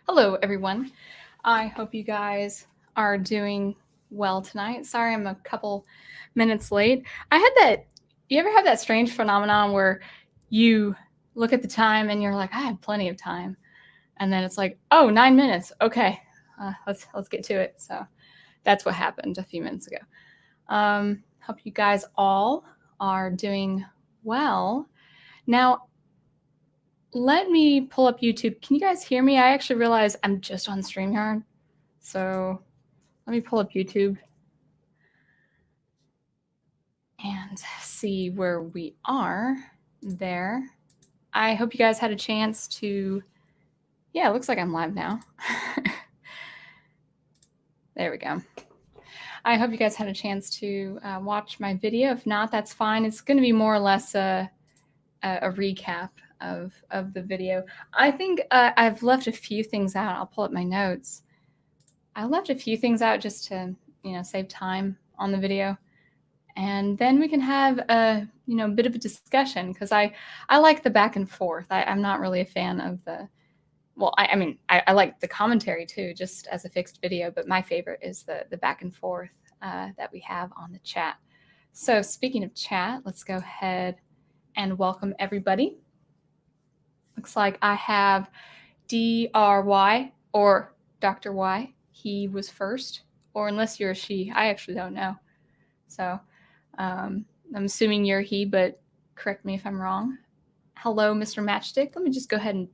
Hello, everyone. I hope you guys are doing well tonight. Sorry I'm a couple minutes late. You ever have that strange phenomenon where you look at the time and you're like, I have plenty of time. And then it's like, oh, 9 minutes. Okay, let's get to it. So that's what happened a few minutes ago. Hope you guys all are doing well. Now, let me pull up YouTube. Can you guys hear me? I actually realize I'm just on StreamYard. So let me pull up YouTube and see where we are there. I hope you guys had a chance to, yeah, it looks like I'm live now. There we go. I hope you guys had a chance to watch my video. If not, that's fine. It's going to be more or less a recap of the video. I think I've left a few things out. I'll pull up my notes. I left a few things out just to, save time on the video. And then we can have a, bit of a discussion because I like the back and forth. I'm not really a fan of the, well, I like the commentary too, just as a fixed video, but my favorite is the back and forth that we have on the chat. So speaking of chat, let's go ahead and welcome everybody. Looks like I have DRY or Dr. Y. He was first, or unless you're a she, I actually don't know. So I'm assuming you're he, but correct me if I'm wrong. Hello, Mr. Matchstick. Let me just go ahead and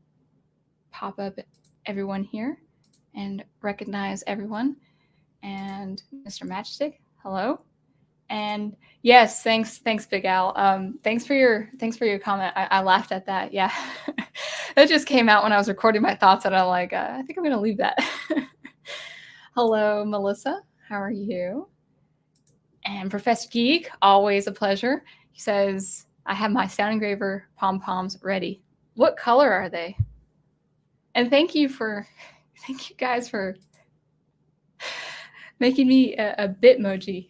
pop up everyone here and recognize everyone. And Mr. Matchstick, hello. And yes, thanks, Big Al. Thanks for your comment. I laughed at that. Yeah, that just came out when I was recording my thoughts, and I'm like, I think I'm gonna leave that. Hello, Melissa. How are you? And Professor Geek, always a pleasure. He says, I have my sound engraver pom-poms ready. What color are they? And thank you guys for making me a Bitmoji.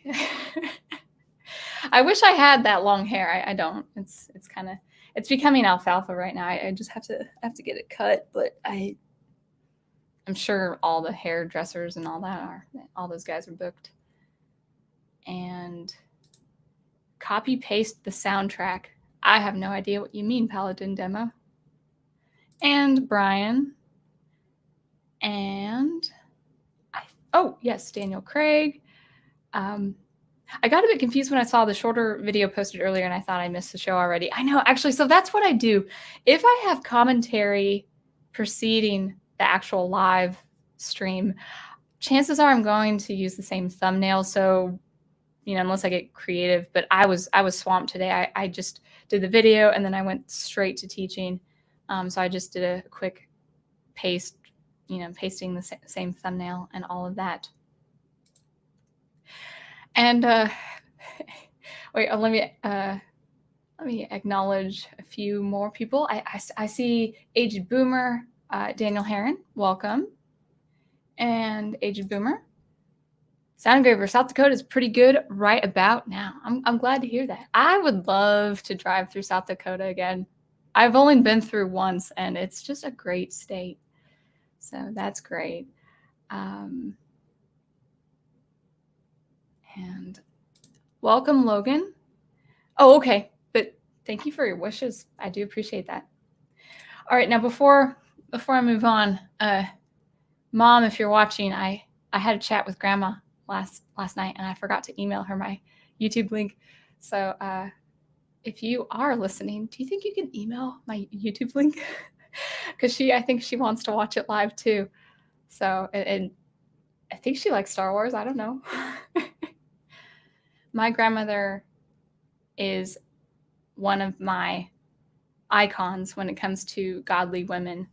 I wish I had that long hair. I don't. It's becoming alfalfa right now. I just have to get it cut, but I'm sure all the hairdressers and all those guys are booked. And copy paste the soundtrack. I have no idea what you mean, Paladin Demo. And Brian. And oh yes, Daniel Craig. I got a bit confused when I saw the shorter video posted earlier and I thought I missed the show already. I know, actually, so that's what I do. If I have commentary preceding the actual live stream, chances are I'm going to use the same thumbnail. So, unless I get creative, but I was swamped today. I just did the video and then I went straight to teaching. So I just did a quick paste, pasting the same thumbnail and all of that. And wait, let me acknowledge a few more people. I see Aged Boomer, Daniel Heron, welcome. And Aged Boomer, Sound Engraver, South Dakota is pretty good right about now. I'm glad to hear that. I would love to drive through South Dakota again. I've only been through once, and it's just a great state. So that's great. And welcome, Logan. Oh, okay. But thank you for your wishes. I do appreciate that. All right. Now, before I move on, Mom, if you're watching, I had a chat with Grandma last night, and I forgot to email her my YouTube link. So if you are listening, do you think you can email my YouTube link? Because I think she wants to watch it live too. So, and I think she likes Star Wars. I don't know. My grandmother is one of my icons when it comes to godly women.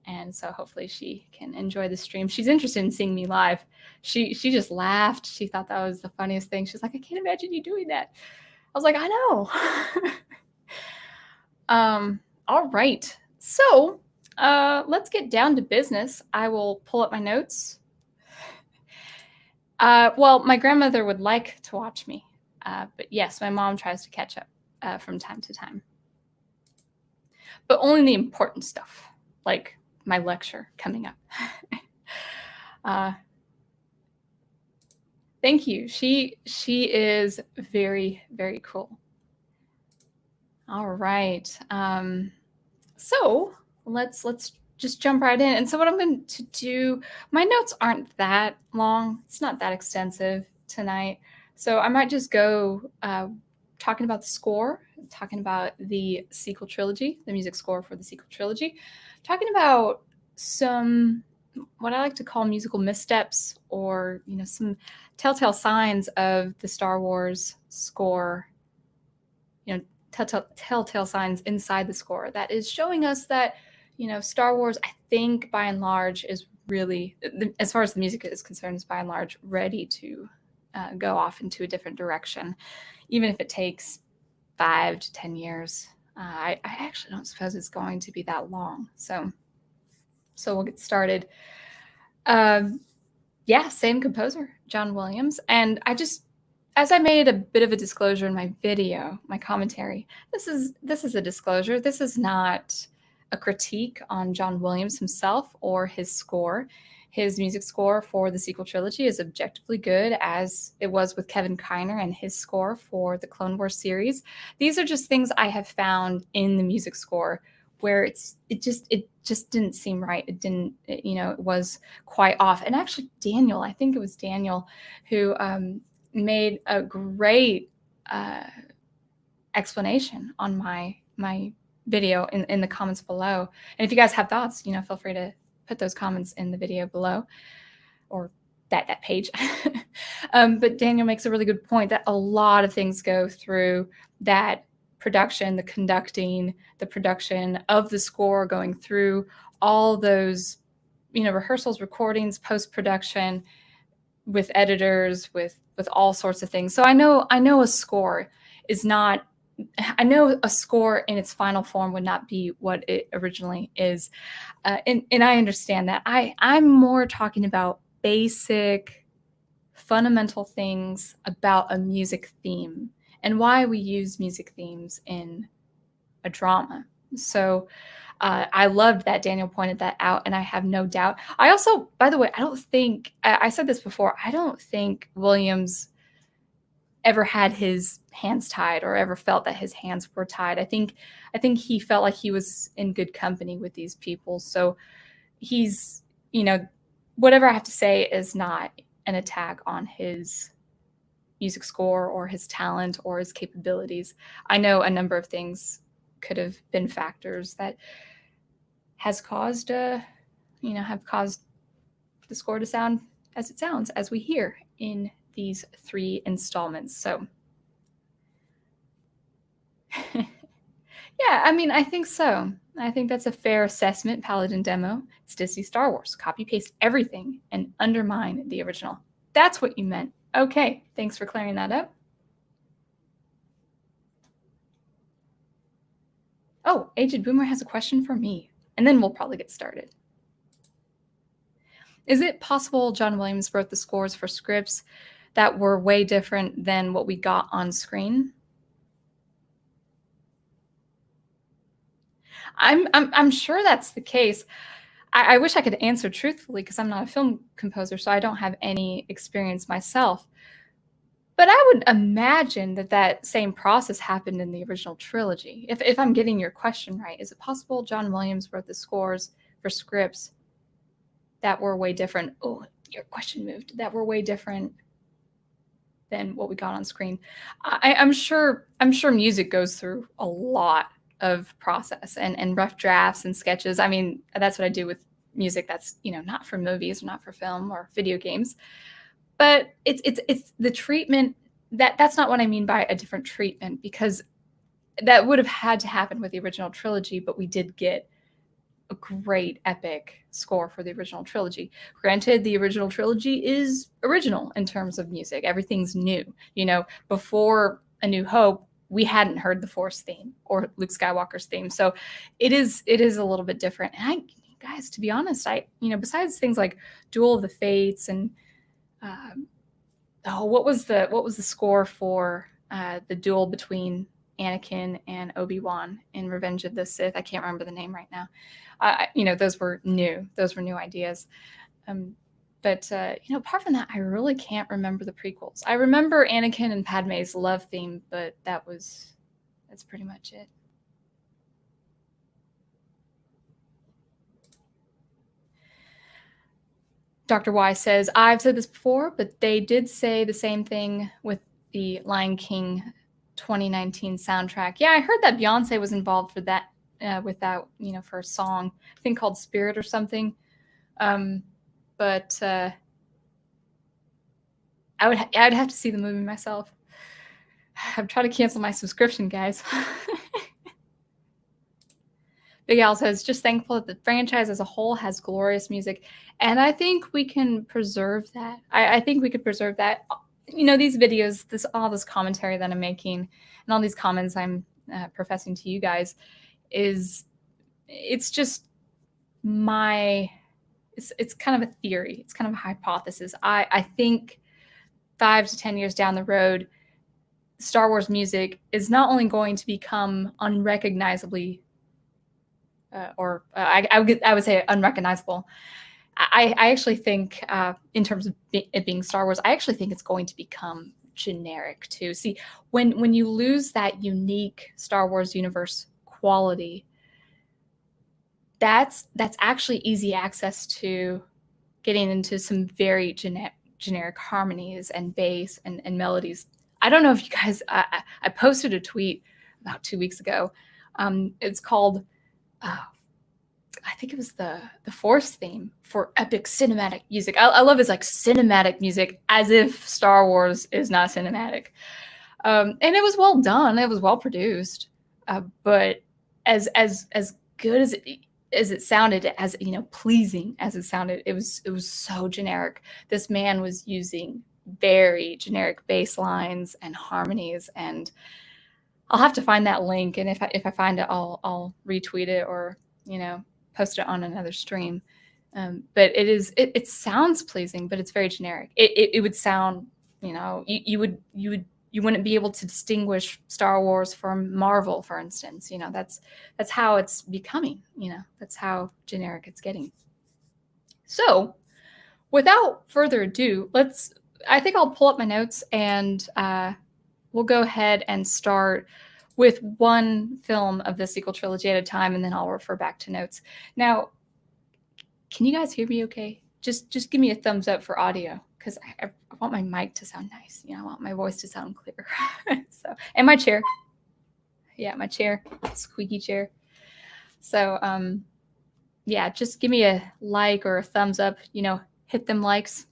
And so hopefully she can enjoy the stream. She's interested in seeing me live. She just laughed. She thought that was the funniest thing. She's like, I can't imagine you doing that. I was like, I know. All right. So let's get down to business. I will pull up my notes. Well, my grandmother would like to watch me. But yes, my mom tries to catch up from time to time. But only the important stuff, like my lecture coming up. Thank you. She is very, very cool. All right. So let's just jump right in. And so what I'm going to do, my notes aren't that long. It's not that extensive tonight. So I might just go talking about the score, talking about the sequel trilogy, the music score for the sequel trilogy, talking about some what I like to call musical missteps, or some telltale signs of the Star Wars score, telltale signs inside the score that is showing us that Star Wars, I think by and large, is really, as far as the music is concerned, is by and large ready to go off into a different direction, even if it takes 5 to 10 years. I actually don't suppose it's going to be that long. So we'll get started. Yeah, same composer, John Williams. And as I made a bit of a disclosure in my video, my commentary, this is a disclosure. This is not a critique on John Williams himself or his score. His music score for the sequel trilogy is objectively good, as it was with Kevin Kiner and his score for the Clone Wars series. These are just things I have found in the music score where it just didn't seem right. It didn't, it was quite off. And actually, I think it was Daniel who made a great explanation on my video in the comments below. And if you guys have thoughts, feel free to put those comments in the video below, or that page. But Daniel makes a really good point that a lot of things go through that production, the conducting, the production of the score, going through all those, rehearsals, recordings, post-production, with editors, with all sorts of things. So I know a score is not, I know a score in its final form would not be what it originally is. And I understand that. I'm more talking about basic, fundamental things about a music theme and why we use music themes in a drama. So I loved that Daniel pointed that out, and I have no doubt. I also, by the way, I said this before, I don't think Williams ever had his hands tied or ever felt that his hands were tied. I think he felt like he was in good company with these people. So he's, whatever I have to say is not an attack on his music score or his talent or his capabilities. I know a number of things could have been factors that have caused the score to sound as it sounds, as we hear in these 3 installments. So yeah, I think so. I think that's a fair assessment. Paladin Demo, it's Disney Star Wars. Copy paste everything and undermine the original. That's what you meant. Okay, thanks for clearing that up. Oh, Aged Boomer has a question for me, and then we'll probably get started. Is it possible John Williams wrote the scores for scripts that were way different than what we got on screen? I'm sure that's the case. I wish I could answer truthfully, because I'm not a film composer, so I don't have any experience myself. But I would imagine that same process happened in the original trilogy. If I'm getting your question right, is it possible John Williams wrote the scores for scripts that were way different? Oh, your question moved. That were way different than what we got on screen. I'm sure music goes through a lot of process and rough drafts and sketches. That's what I do with music that's not for movies or not for film or video games. But it's the treatment that's not what I mean by a different treatment, because that would have had to happen with the original trilogy, but we did get a great epic score for the original trilogy. Granted, the original trilogy is original in terms of music. Everything's new. Before A New Hope, we hadn't heard the Force theme or Luke Skywalker's theme. So it is a little bit different. And guys, to be honest, besides things like Duel of the Fates and what was the score for the duel between Anakin and Obi-Wan in Revenge of the Sith. I can't remember the name right now. Those were new. Those were new ideas. But apart from that, I really can't remember the prequels. I remember Anakin and Padme's love theme, but that's pretty much it. Dr. Y says, I've said this before, but they did say the same thing with the Lion King 2019 soundtrack. Yeah, I heard that Beyonce was involved for that, with that, for a song, I think called Spirit or something. But I'd have to see the movie myself. I'm trying to cancel my subscription, guys. Big Al says, just thankful that the franchise as a whole has glorious music. And I think we can preserve that. I think we could preserve that. These videos, all this commentary that I'm making and all these comments I'm professing to you guys it's just it's kind of a theory. It's kind of a hypothesis. I think 5 to 10 years down the road, Star Wars music is not only going to become unrecognizably I would say unrecognizable. I actually think, in terms of it being Star Wars, I actually think it's going to become generic too. See, when you lose that unique Star Wars universe quality, that's actually easy access to getting into some very generic harmonies and bass and melodies. I don't know if you guys, I posted a tweet about 2 weeks ago. It's called, I think it was the Force theme for epic cinematic music. I love it's like cinematic music, as if Star Wars is not cinematic. And it was well done. It was well produced. But as good as it sounded, as pleasing as it sounded, it was so generic. This man was using very generic bass lines and harmonies, and I'll have to find that link, and if I find it, I'll retweet it or post it on another stream. But it sounds pleasing, but it's very generic. It would sound, you wouldn't be able to distinguish Star Wars from Marvel, for instance. That's how it's becoming. That's how generic it's getting. So, without further ado, I think I'll pull up my notes and we'll go ahead and start with one film of the sequel trilogy at a time, and then I'll refer back to notes. Now, can you guys hear me okay? Just give me a thumbs up for audio, because I want my mic to sound nice. I want my voice to sound clear. So, and my chair. Yeah, my chair, squeaky chair. So, yeah, just give me a like or a thumbs up. Hit them likes.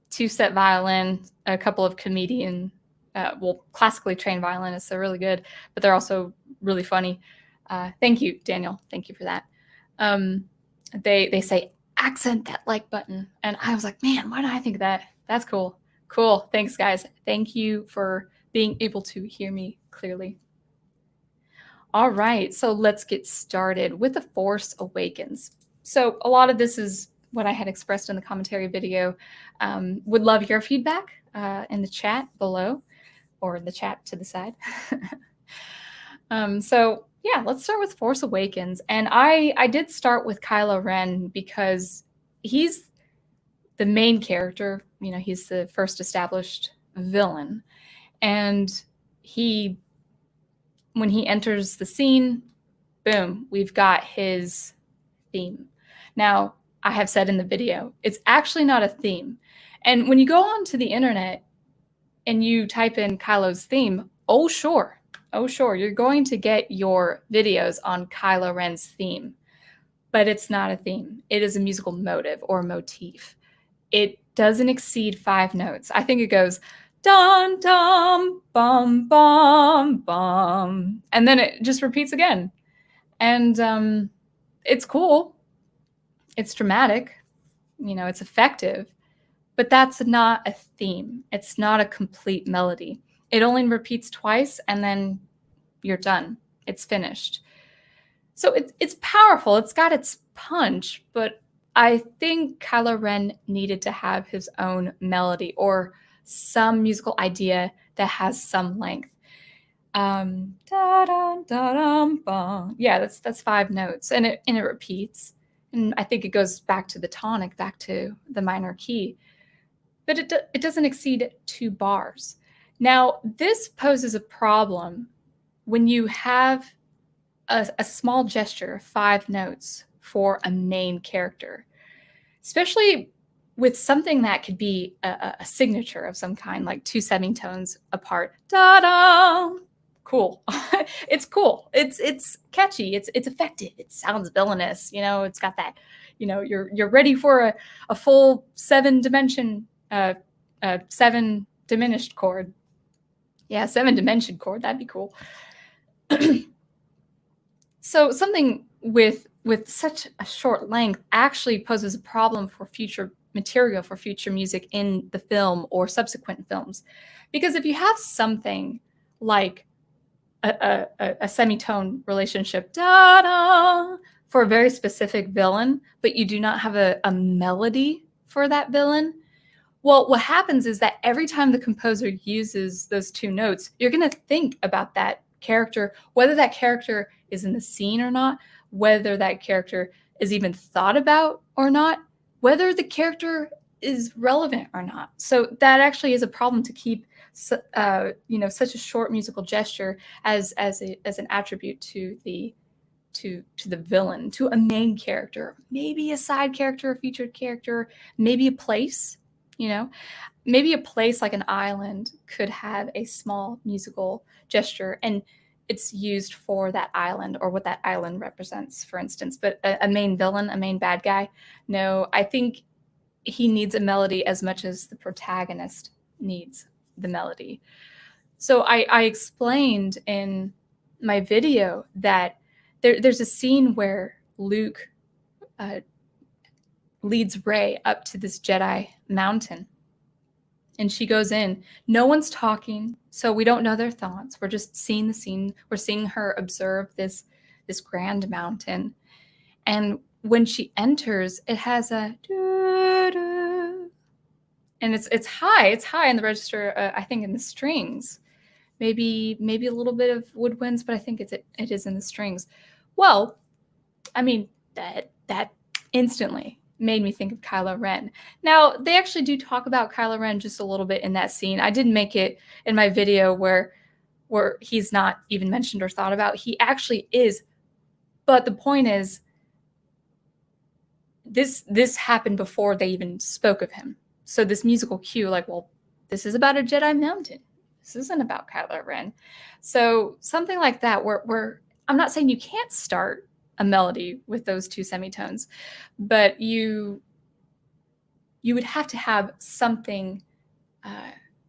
Two-step violin, a couple of comedian, classically trained violinists. They're really good, but they're also really funny. Thank you, Daniel. Thank you for that. They say accent that like button, and I was like, man, why did I think of that? That's cool. Cool. Thanks, guys. Thank you for being able to hear me clearly. All right, so let's get started with The Force Awakens. So a lot of this is what I had expressed in the commentary video. Would love your feedback in the chat below, or in the chat to the side. So yeah, let's start with Force Awakens. And I did start with Kylo Ren because he's the main character. He's the first established villain. And when he enters the scene, boom, we've got his theme. Now, I have said in the video, it's actually not a theme. And when you go onto the internet and you type in Kylo's theme, oh sure, you're going to get your videos on Kylo Ren's theme. But it's not a theme. It is a musical motive or motif. It doesn't exceed 5 notes. I think it goes dun dum bum bum bum, and then it just repeats again. And it's cool. It's dramatic. It's effective. But that's not a theme. It's not a complete melody. It only repeats twice, and then you're done. It's finished. So it's powerful. It's got its punch, but I think Kylo Ren needed to have his own melody or some musical idea that has some length. Da da da dum bum. Yeah, that's 5 notes, and it repeats, and I think it goes back to the tonic, back to the minor key, but it doesn't exceed 2 bars. Now, this poses a problem when you have a small gesture, 5 notes for a main character, especially with something that could be a signature of some kind, like 2 semitones apart. Da-da! Cool. It's cool. It's catchy. It's effective. It sounds villainous. You know, it's got that, you know, you're ready for a full 7 dimension, 7 diminished chord. Yeah, 7 dimension chord. That'd be cool. So something with such a short length actually poses a problem for future material, for future music in the film or subsequent films. Because if you have something like a semitone relationship, da-da, for a very specific villain, but you do not have a melody for that villain, well, what happens is that every time the composer uses those 2 notes, you're going to think about that character, whether that character is in the scene or not, whether that character is even thought about or not, whether the character is relevant or not. So that actually is a problem to keep, you know, such a short musical gesture as an attribute to the villain, to a main character, maybe a side character, a featured character, maybe a place. You know, maybe a place like an island could have a small musical gesture, and it's used for that island or what that island represents, for instance. But a main villain, a main bad guy, no, I think he needs a melody as much as the protagonist needs the melody. So I explained in my video that there's a scene where Luke leads Rey up to this Jedi mountain. And she goes in. No one's talking, so we don't know their thoughts. We're just seeing the scene. We're seeing her observe this grand mountain. And when she enters, it has a doo-doo. And it's high. It's high in the register, I think in the strings. Maybe a little bit of woodwinds, but I think it is in the strings. Well, I mean, that instantly made me think of Kylo Ren. Now, they actually do talk about Kylo Ren just a little bit in that scene. I didn't make it in my video where he's not even mentioned or thought about. He actually is. But the point is, this happened before they even spoke of him. So this musical cue, like, well, this is about a Jedi mountain. This isn't about Kylo Ren. So something like that, where I'm not saying you can't start a melody with those 2 semitones, but you would have to have something,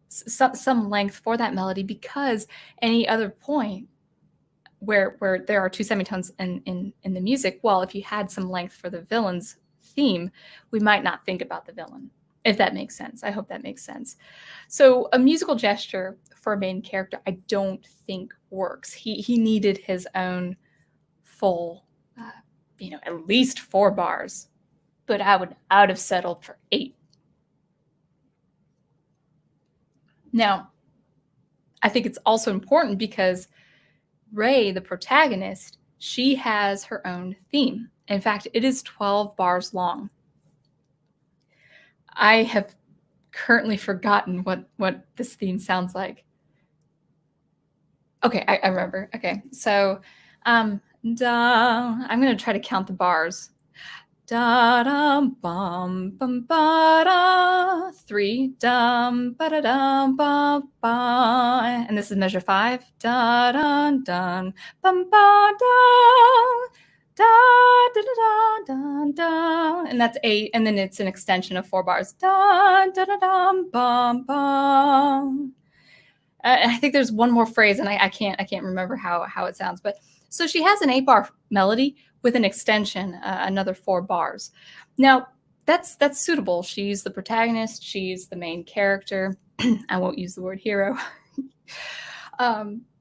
some length for that melody, because any other point where there are 2 semitones in the music, well, if you had some length for the villain's theme, we might not think about the villain, if that makes sense. I hope that makes sense. So a musical gesture for a main character, I don't think works. He needed his own full, you know, at least 4 bars, but I would have settled for 8. Now, I think it's also important because Rey, the protagonist, she has her own theme. In fact, it is 12 bars long. I have currently forgotten what this theme sounds like. Okay, I remember. Okay, so da, I'm going to try to count the bars. Da dum bum bum ba da 3 dum ba da dum ba ba, and this is measure 5. Da dun dun bum ba da da da da da da, and that's 8, and then it's an extension of 4 bars. Da da da dum bum bum. I think there's one more phrase, and I can't remember how it sounds, but so she has an 8-bar melody with an extension, another 4 bars. Now, that's suitable. She's the protagonist. She's the main character. I won't use the word hero.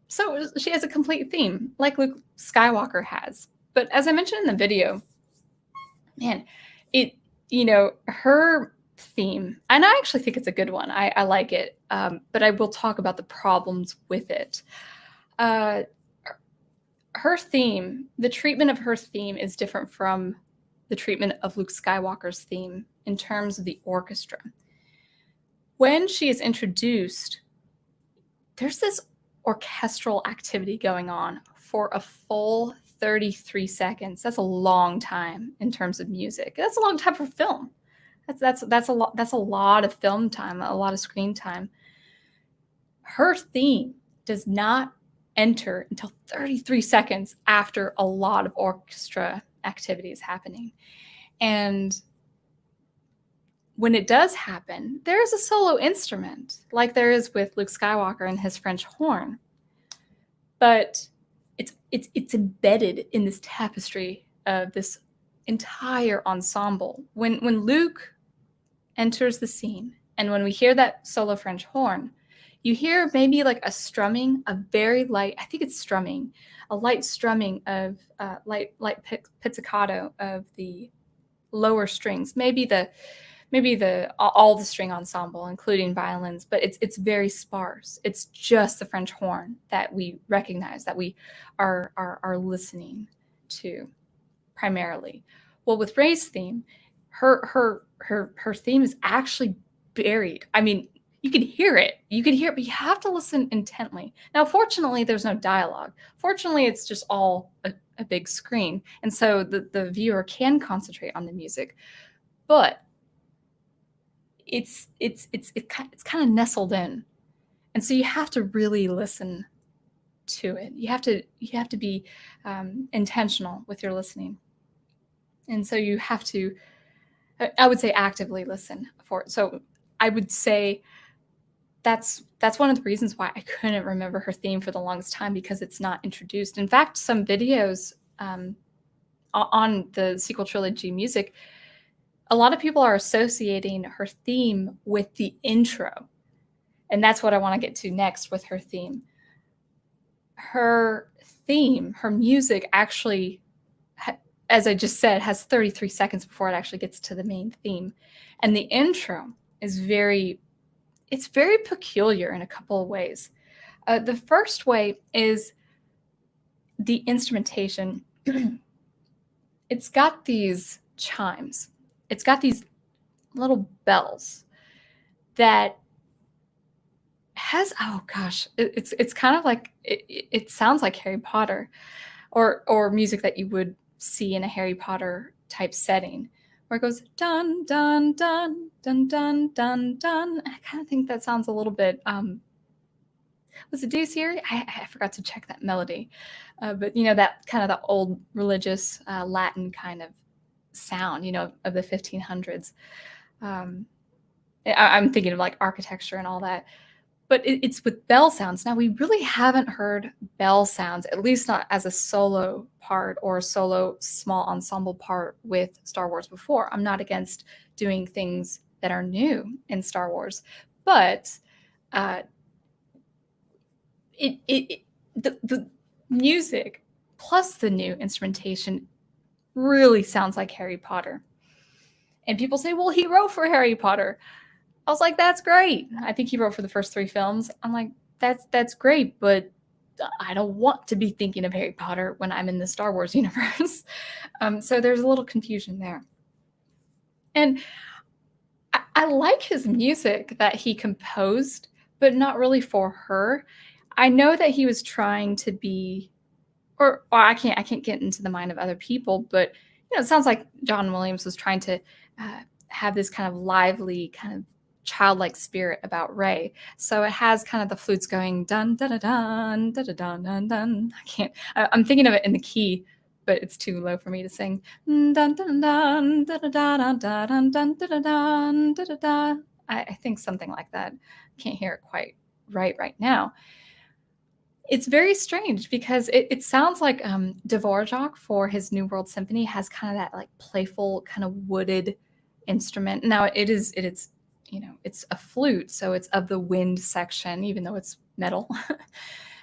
So she has a complete theme, like Luke Skywalker has. But as I mentioned in the video, man, her theme, and I actually think it's a good one. I like it, but I will talk about the problems with it. Uh, her theme, the treatment of her theme is different from the treatment of Luke Skywalker's theme in terms of the orchestra. When she is introduced, there's this orchestral activity going on for a full 33 seconds. That's a long time in terms of music. That's a long time for film. That's a lot of film time, a lot of screen time. Her theme does not enter until 33 seconds after a lot of orchestra activity is happening. And when it does happen, there is a solo instrument, like there is with Luke Skywalker and his French horn. But it's embedded in this tapestry of this entire ensemble. When Luke enters the scene, and when we hear that solo French horn, you hear maybe like a strumming, a very light, I think it's strumming, a light strumming of light pizzicato of the lower strings, maybe all the string ensemble, including violins, but it's very sparse. It's just the French horn that we recognize, that we are listening to primarily. Well, with Ray's theme, her theme is actually buried. I mean, you can hear it, but you have to listen intently. Now, fortunately, there's no dialogue. Fortunately, it's just all a big screen, and so the viewer can concentrate on the music. But it's kind of nestled in, and so you have to really listen to it. You have to be intentional with your listening, and so you have to, I would say, actively listen for it. So I would say that's one of the reasons why I couldn't remember her theme for the longest time, because it's not introduced. In fact, some videos on the sequel trilogy music, a lot of people are associating her theme with the intro. And that's what I want to get to next with her theme. Her theme, her music actually, as I just said, has 33 seconds before it actually gets to the main theme. And the intro is very peculiar in a couple of ways. The first way is the instrumentation. It's got these chimes. It's got these little bells that has, oh gosh, it's kind of like, it sounds like Harry Potter or music that you would see in a Harry Potter type setting, where it goes dun, dun, dun, dun, dun, dun, dun. I kind of think that sounds a little bit, was it Deus Irae? I forgot to check that melody. But, you know, that kind of the old religious Latin kind of sound, you know, of the 1500s. I'm thinking of like architecture and all that. But it's with bell sounds. Now, we really haven't heard bell sounds, at least not as a solo part or a solo small ensemble part with Star Wars before. I'm not against doing things that are new in Star Wars, but the music plus the new instrumentation really sounds like Harry Potter. And people say, well, he wrote for Harry Potter. I was like, that's great. I think he wrote for the first 3 films. I'm like, that's great, but I don't want to be thinking of Harry Potter when I'm in the Star Wars universe. So there's a little confusion there. And I like his music that he composed, but not really for her. I know that he was trying to be, or I can't get into the mind of other people, but you know, it sounds like John Williams was trying to have this kind of lively, kind of childlike spirit about Rey. So it has kind of the flutes going dun dun dun dun dun dun dun dun. I'm thinking of it in the key, but it's too low for me to sing. Dun dun dun dun dun dun dun dun dun dun dun dun. I think something like that. Can't hear it quite right now. It's very strange because it sounds like Dvorak for his New World Symphony has kind of that like playful kind of wooded instrument. Now it's you know, it's a flute, so it's of the wind section, even though it's metal.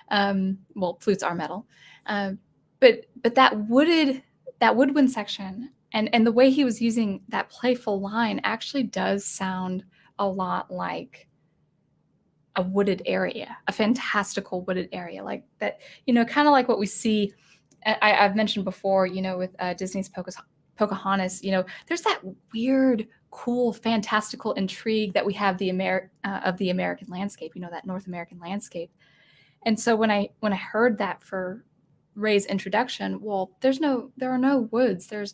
Well, flutes are metal, but that woodwind section and the way he was using that playful line actually does sound a lot like a wooded area, a fantastical wooded area like that, kind of like what we see. I've mentioned before, with Disney's Pocahontas, there's that weird, cool, fantastical intrigue that we have of the American landscape, that North American landscape. And so when I heard that for Ray's introduction, well, there are no woods, there's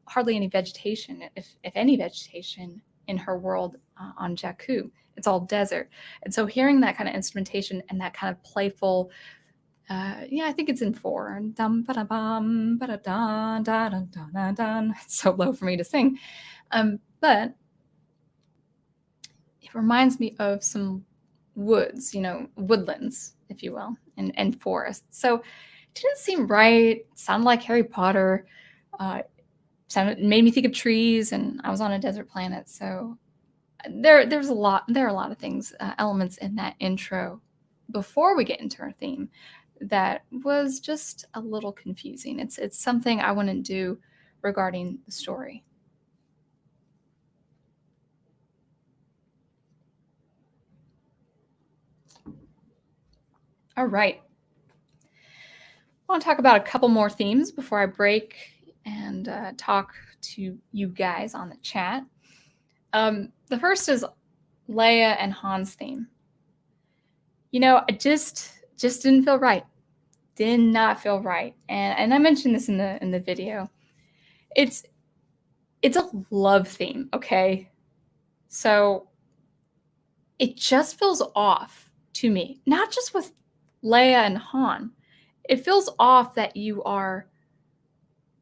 hardly any vegetation, if any vegetation in her world on Jakku. It's all desert. And so hearing that kind of instrumentation and that kind of playful, I think it's in 4. Dum ba da bum ba da dun da dun dun dun dun. It's so low for me to sing, but it reminds me of some woods, woodlands, if you will, and forests. So it didn't seem right. It sounded like Harry Potter. Made me think of trees, and I was on a desert planet. So there are a lot of things, elements in that intro before we get into our theme that was just a little confusing. It's something I wouldn't do regarding the story. All right. I want to talk about a couple more themes before I break and talk to you guys on the chat. The first is Leia and Han's theme. It just didn't feel right. Did not feel right. And I mentioned this in the video. It's a love theme, okay? So it just feels off to me. Not just with Leia and Han. It feels off that you are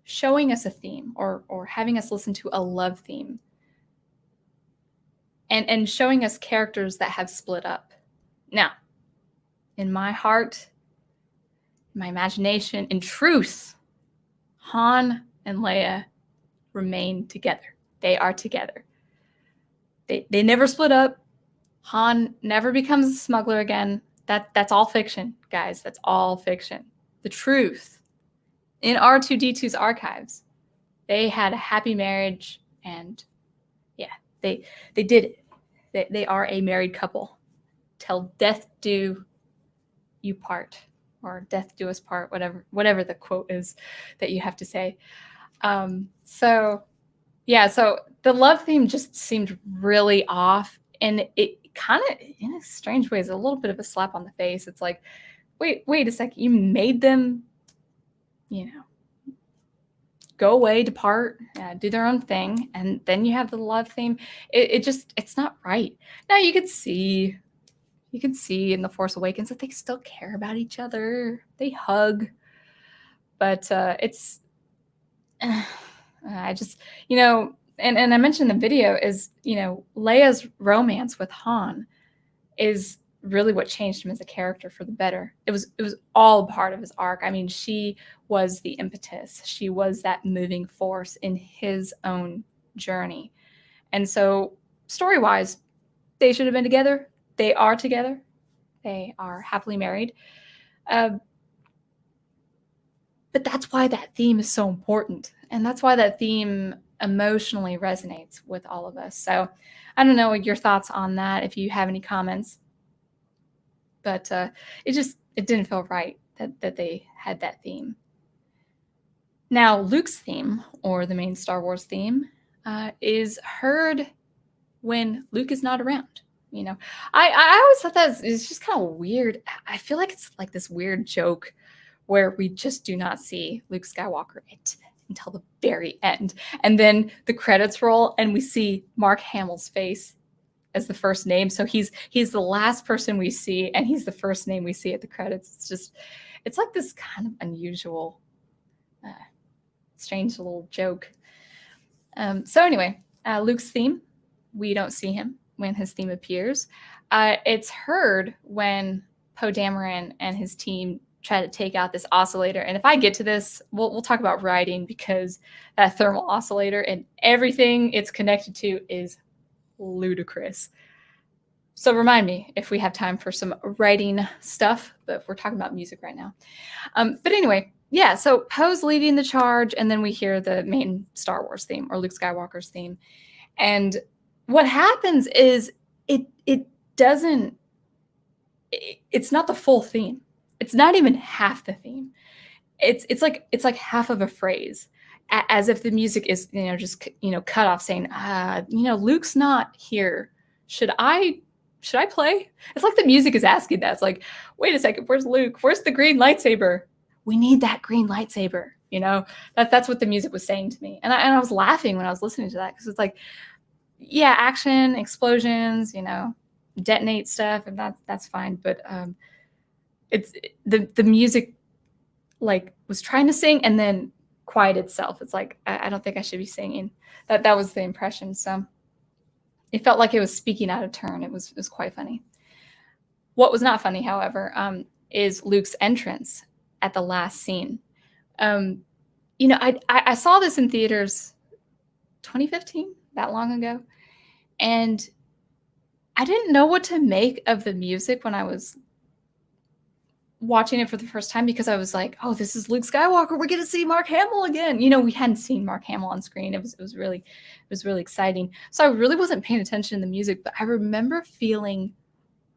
showing us a theme or having us listen to a love theme and showing us characters that have split up. Now, in my heart, my imagination, in truth, Han and Leia remain together. They are together. They never split up. Han never becomes a smuggler again. That's all fiction, guys. That's all fiction. The truth, in R2-D2's archives, they had a happy marriage, and yeah, they did it. They are a married couple. Till death do you part, or death do us part, whatever the quote is that you have to say. So the love theme just seemed really off, and it kind of, in a strange way, is a little bit of a slap on the face. It's like, wait a second, you made them, go away, depart, do their own thing, and then you have the love theme. It's not right. Now you could see in The Force Awakens that they still care about each other. They hug, but it's I just, and I mentioned in the video is, Leia's romance with Han is really what changed him as a character for the better. It was all part of his arc. I mean, she was the impetus. She was that moving force in his own journey. And so story-wise, they should have been together. They are together. They are happily married. But that's why that theme is so important. And that's why that theme emotionally resonates with all of us. So I don't know your thoughts on that, if you have any comments. But it didn't feel right that they had that theme. Now, Luke's theme, or the main Star Wars theme, is heard when Luke is not around. I always thought that is just kind of weird. I feel like it's like this weird joke where we just do not see Luke Skywalker until the very end. And then the credits roll and we see Mark Hamill's face as the first name. So he's the last person we see, and he's the first name we see at the credits. It's like this kind of unusual, strange little joke. So anyway, Luke's theme, we don't see him when his theme appears. It's heard when Poe Dameron and his team try to take out this oscillator. And if I get to this, we'll talk about writing, because that thermal oscillator and everything it's connected to is ludicrous. So remind me if we have time for some writing stuff, but we're talking about music right now. But anyway, yeah, so Poe's leading the charge, and then we hear the main Star Wars theme, or Luke Skywalker's theme. And what happens is it doesn't it's not the full theme. It's not even half the theme. It's like half of a phrase, as if the music is, just, cut off saying, Luke's not here. Should I play? It's like the music is asking that. It's like, wait a second, where's Luke? Where's the green lightsaber? We need that green lightsaber. That's what the music was saying to me. And I was laughing when I was listening to that, because it's like, yeah, action, explosions, detonate stuff, and that's fine. But it's the music, like, was trying to sing and then quiet itself. It's like, I don't think I should be singing. That was the impression. So it felt like it was speaking out of turn. It was quite funny. What was not funny, however, is Luke's entrance at the last scene. I saw this in theaters 2015, that long ago, and I didn't know what to make of the music when I was watching it for the first time, because I was like, oh, this is Luke Skywalker. We're going to see Mark Hamill again. We hadn't seen Mark Hamill on screen. It was really exciting. So I really wasn't paying attention to the music, but I remember feeling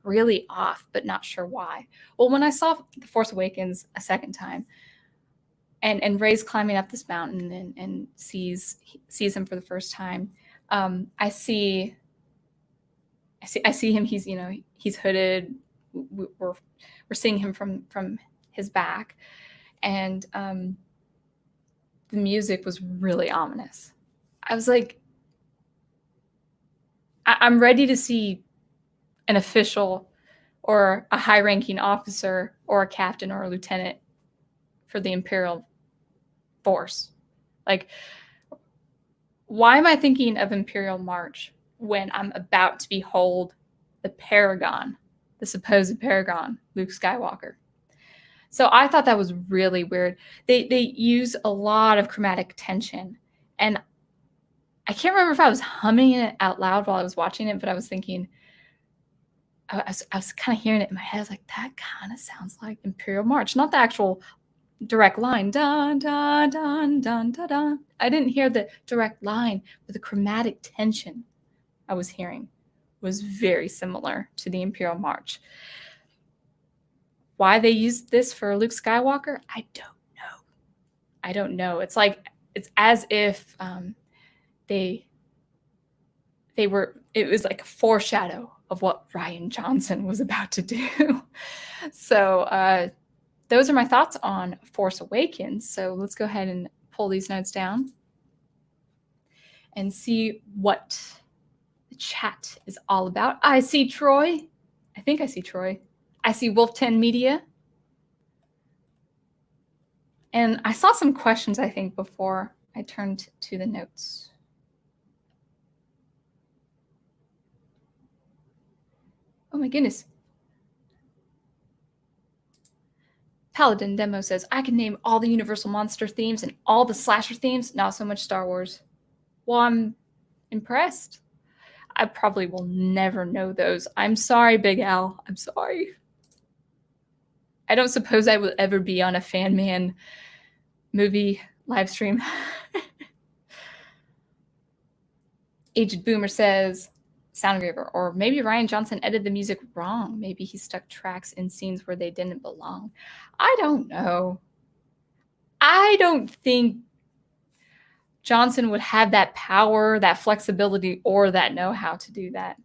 really off, but not sure why. Well, when I saw The Force Awakens a second time, and Rey's climbing up this mountain and sees him for the first time, I see him. He's hooded. We're seeing him from his back, and the music was really ominous. I was like, I'm ready to see an official or a high-ranking officer or a captain or a lieutenant for the Imperial Force. Like, why am I thinking of Imperial March when I'm about to behold the Paragon, the supposed Paragon, Luke Skywalker? So I thought that was really weird. They use a lot of chromatic tension, and I can't remember if I was humming it out loud while I was watching it, but I was thinking, I was kind of hearing it in my head. I was like, that kind of sounds like Imperial March, not the actual direct line, dun dun dun dun dun dun. I didn't hear the direct line, but the chromatic tension I was hearing was very similar to the Imperial March. Why they used this for Luke Skywalker, I don't know. It's as if it was like a foreshadow of what Rian Johnson was about to do. So those are my thoughts on Force Awakens. So let's go ahead and pull these notes down and see what the chat is all about. I see Troy. I think I see Troy. I see Wolf 10 Media. And I saw some questions, I think, before I turned to the notes. Oh my goodness. Paladin Demo says, I can name all the Universal Monster themes and all the slasher themes, not so much Star Wars. Well, I'm impressed. I probably will never know those. I'm sorry, Big Al. I'm sorry. I don't suppose I will ever be on a Fan Man movie live stream. Aged Boomer says, Soundgraver, or maybe Rian Johnson edited the music wrong. Maybe he stuck tracks in scenes where they didn't belong. I don't know. I don't think Johnson would have that power, that flexibility, or that know-how to do that.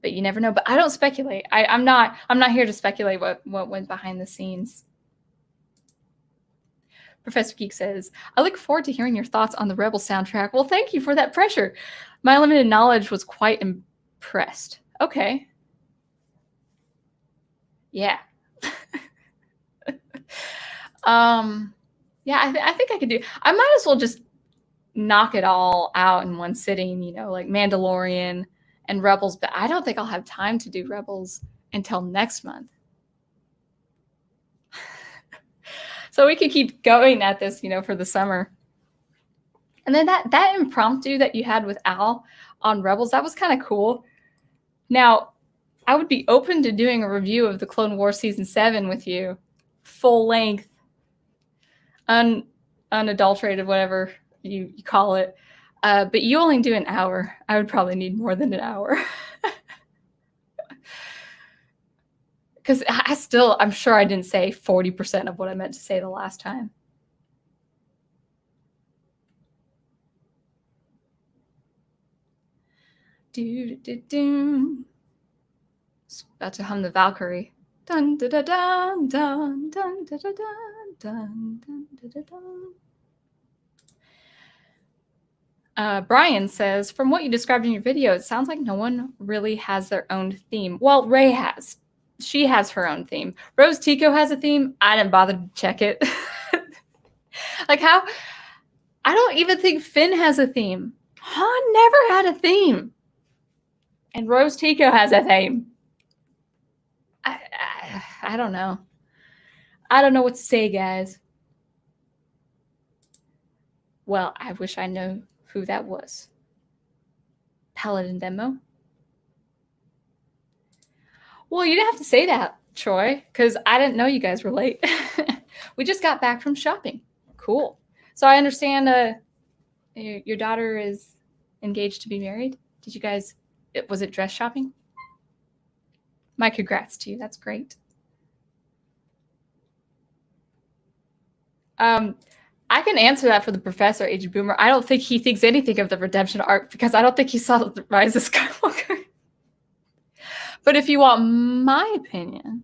But you never know. But I don't speculate. I'm not here to speculate what went behind the scenes. Professor Geek says, I look forward to hearing your thoughts on the Rebel soundtrack. Well, thank you for that pressure. My limited knowledge was quite impressed. Okay. Yeah. Yeah, I think I could do. I might as well just knock it all out in one sitting, like Mandalorian and Rebels. But I don't think I'll have time to do Rebels until next month. So we could keep going at this, for the summer. And then that impromptu that you had with Al on Rebels, that was kind of cool. Now, I would be open to doing a review of the Clone Wars Season 7 with you. Full length. Unadulterated, whatever you call it. But you only do an hour. I would probably need more than an hour. because I'm sure I didn't say 40% of what I meant to say the last time. About to hum the Valkyrie. Dun da da dun dun dun da da dun dun dun da da dun. Brian says, from what you described in your video, it sounds like no one really has their own theme. Well, Ray has. She has her own theme. Rose Tico has a theme. I didn't bother to check it. Like how? I don't even think Finn has a theme. Han never had a theme. And Rose Tico has a theme. I don't know. I don't know what to say, guys. Well, I wish I knew who that was. Paladin Demo. Well, you didn't have to say that, Troy, because I didn't know you guys were late. We just got back from shopping. Cool. So I understand your daughter is engaged to be married. Did you guys, was it dress shopping? My congrats to you. That's great. I can answer that for the professor, Agent Boomer. I don't think he thinks anything of the redemption arc because I don't think he saw the Rise of Skywalker. But if you want my opinion,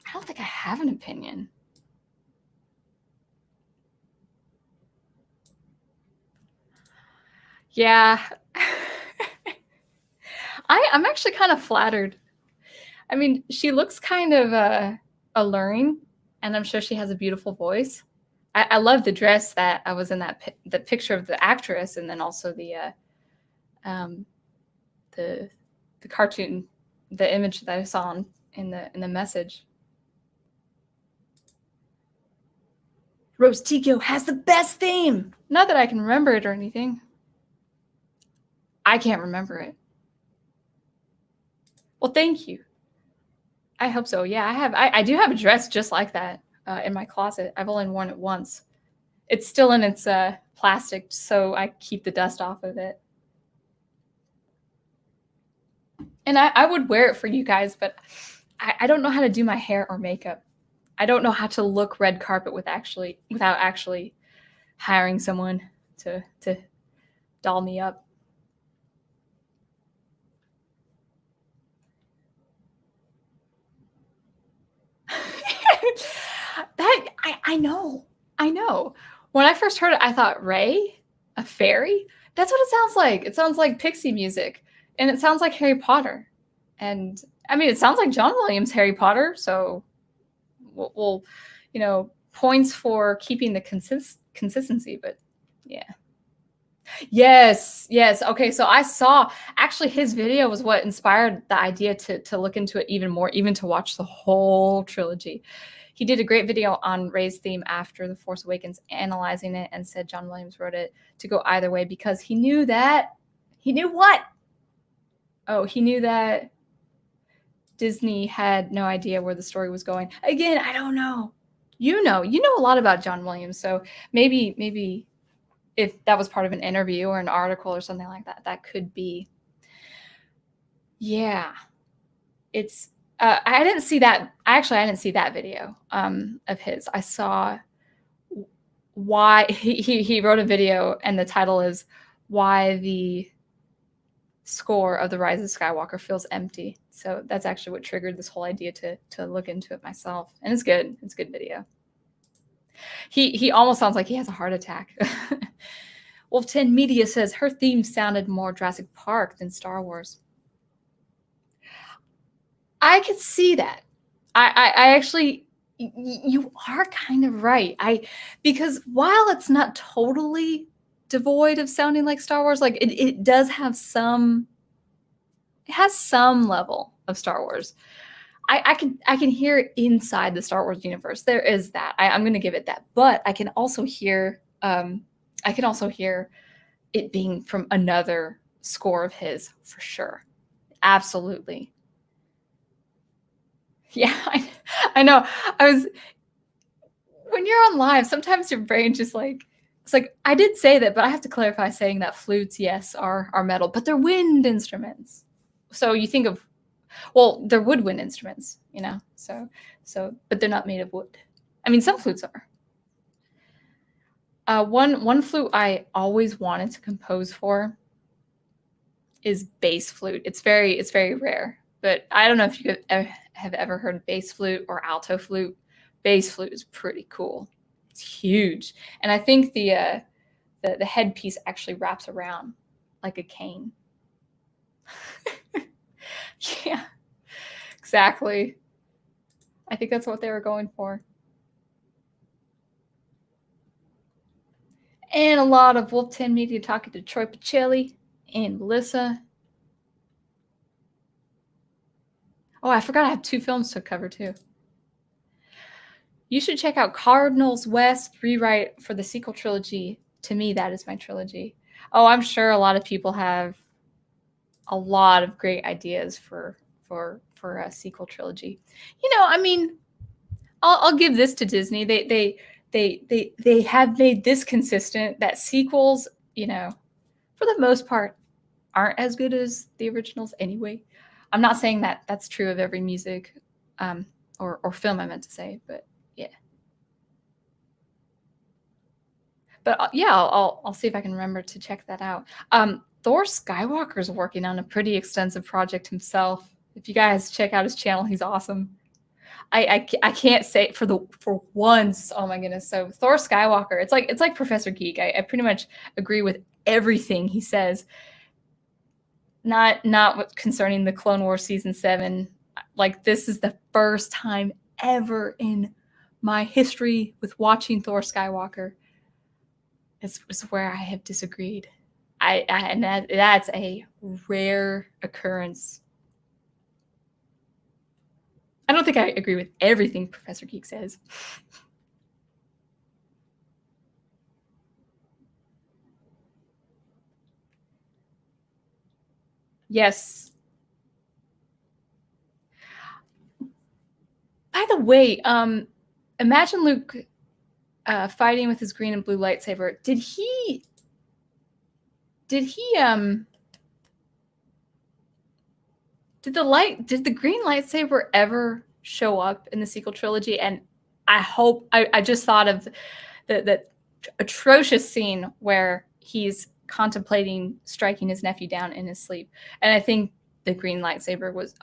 I don't think I have an opinion. Yeah. I'm actually kind of flattered. I mean, she looks kind of alluring, and I'm sure she has a beautiful voice. I love the dress that I was in the picture of the actress, and then also the cartoon, the image that I saw in the message. Rose Tico has the best theme. Not that I can remember it or anything. I can't remember it. Well, thank you. I hope so. Yeah, I do have a dress just like that in my closet. I've only worn it once. It's still in its plastic, so I keep the dust off of it. And I would wear it for you guys, but I don't know how to do my hair or makeup. I don't know how to look red carpet without actually hiring someone to doll me up. I know. When I first heard it, I thought, Ray, a fairy? That's what it sounds like. It sounds like pixie music, and it sounds like Harry Potter. And I mean, it sounds like John Williams' Harry Potter. So we'll points for keeping the consistency. But yeah. Yes. Okay, so I saw actually his video was what inspired the idea to look into it even more, even to watch the whole trilogy. He did a great video on Rey's theme after The Force Awakens, analyzing it, and said John Williams wrote it to go either way because he knew what? Oh, he knew that Disney had no idea where the story was going. Again, I don't know. You know a lot about John Williams, so maybe if that was part of an interview or an article or something like that, that could be. Yeah, it's. I didn't see that. Actually, I didn't see that video of his. I saw why he wrote a video, and the title is "Why the Score of the Rise of Skywalker Feels Empty." So that's actually what triggered this whole idea to look into it myself, and it's good. It's a good video. He almost sounds like he has a heart attack. Wolf 10 Media says her theme sounded more Jurassic Park than Star Wars. I could see that. I actually, you are kind of right. Because while it's not totally devoid of sounding like Star Wars, like it does have some, it has some level of Star Wars. I can hear it inside the Star Wars universe. There is that. I'm going to give it that. But I can also hear it being from another score of his for sure. Absolutely. Yeah, I know. When you're on live, sometimes your brain just it's like, I did say that, but I have to clarify saying that flutes, yes, are metal, but they're wind instruments. So you think of Well, they're woodwind instruments, you know. But they're not made of wood. I mean, some flutes are. One flute I always wanted to compose for is bass flute. It's very rare, but I don't know if you have ever heard bass flute or alto flute. Bass flute is pretty cool. It's huge, and I think the headpiece actually wraps around like a cane. Yeah, exactly. I think that's what they were going for. And a lot of Wolf 10 Media talking to Troy Pacelli and Melissa. Oh, I forgot I have 2 films to cover too. You should check out Cardinals West rewrite for the sequel trilogy. To me, that is my trilogy. Oh, I'm sure a lot of people have a lot of great ideas for a sequel trilogy. You know, I mean, I'll give this to Disney. They have made this consistent that sequels, you know, for the most part, aren't as good as the originals anyway. I'm not saying that that's true of every music or film, I meant to say, but yeah. But yeah, I'll see if I can remember to check that out. Thor Skywalker's working on a pretty extensive project himself. If you guys check out his channel, he's awesome. I can't say for once. Oh my goodness! So Thor Skywalker, it's like Professor Geek. I pretty much agree with everything he says. Not concerning the Clone Wars season 7. Like, this is the first time ever in my history with watching Thor Skywalker. It's where I have disagreed. And that's a rare occurrence. I don't think I agree with everything Professor Geek says. Yes. By the way, imagine Luke fighting with his green and blue lightsaber. Did the green lightsaber ever show up in the sequel trilogy? And I just thought of the atrocious scene where he's contemplating striking his nephew down in his sleep. And I think the green lightsaber was,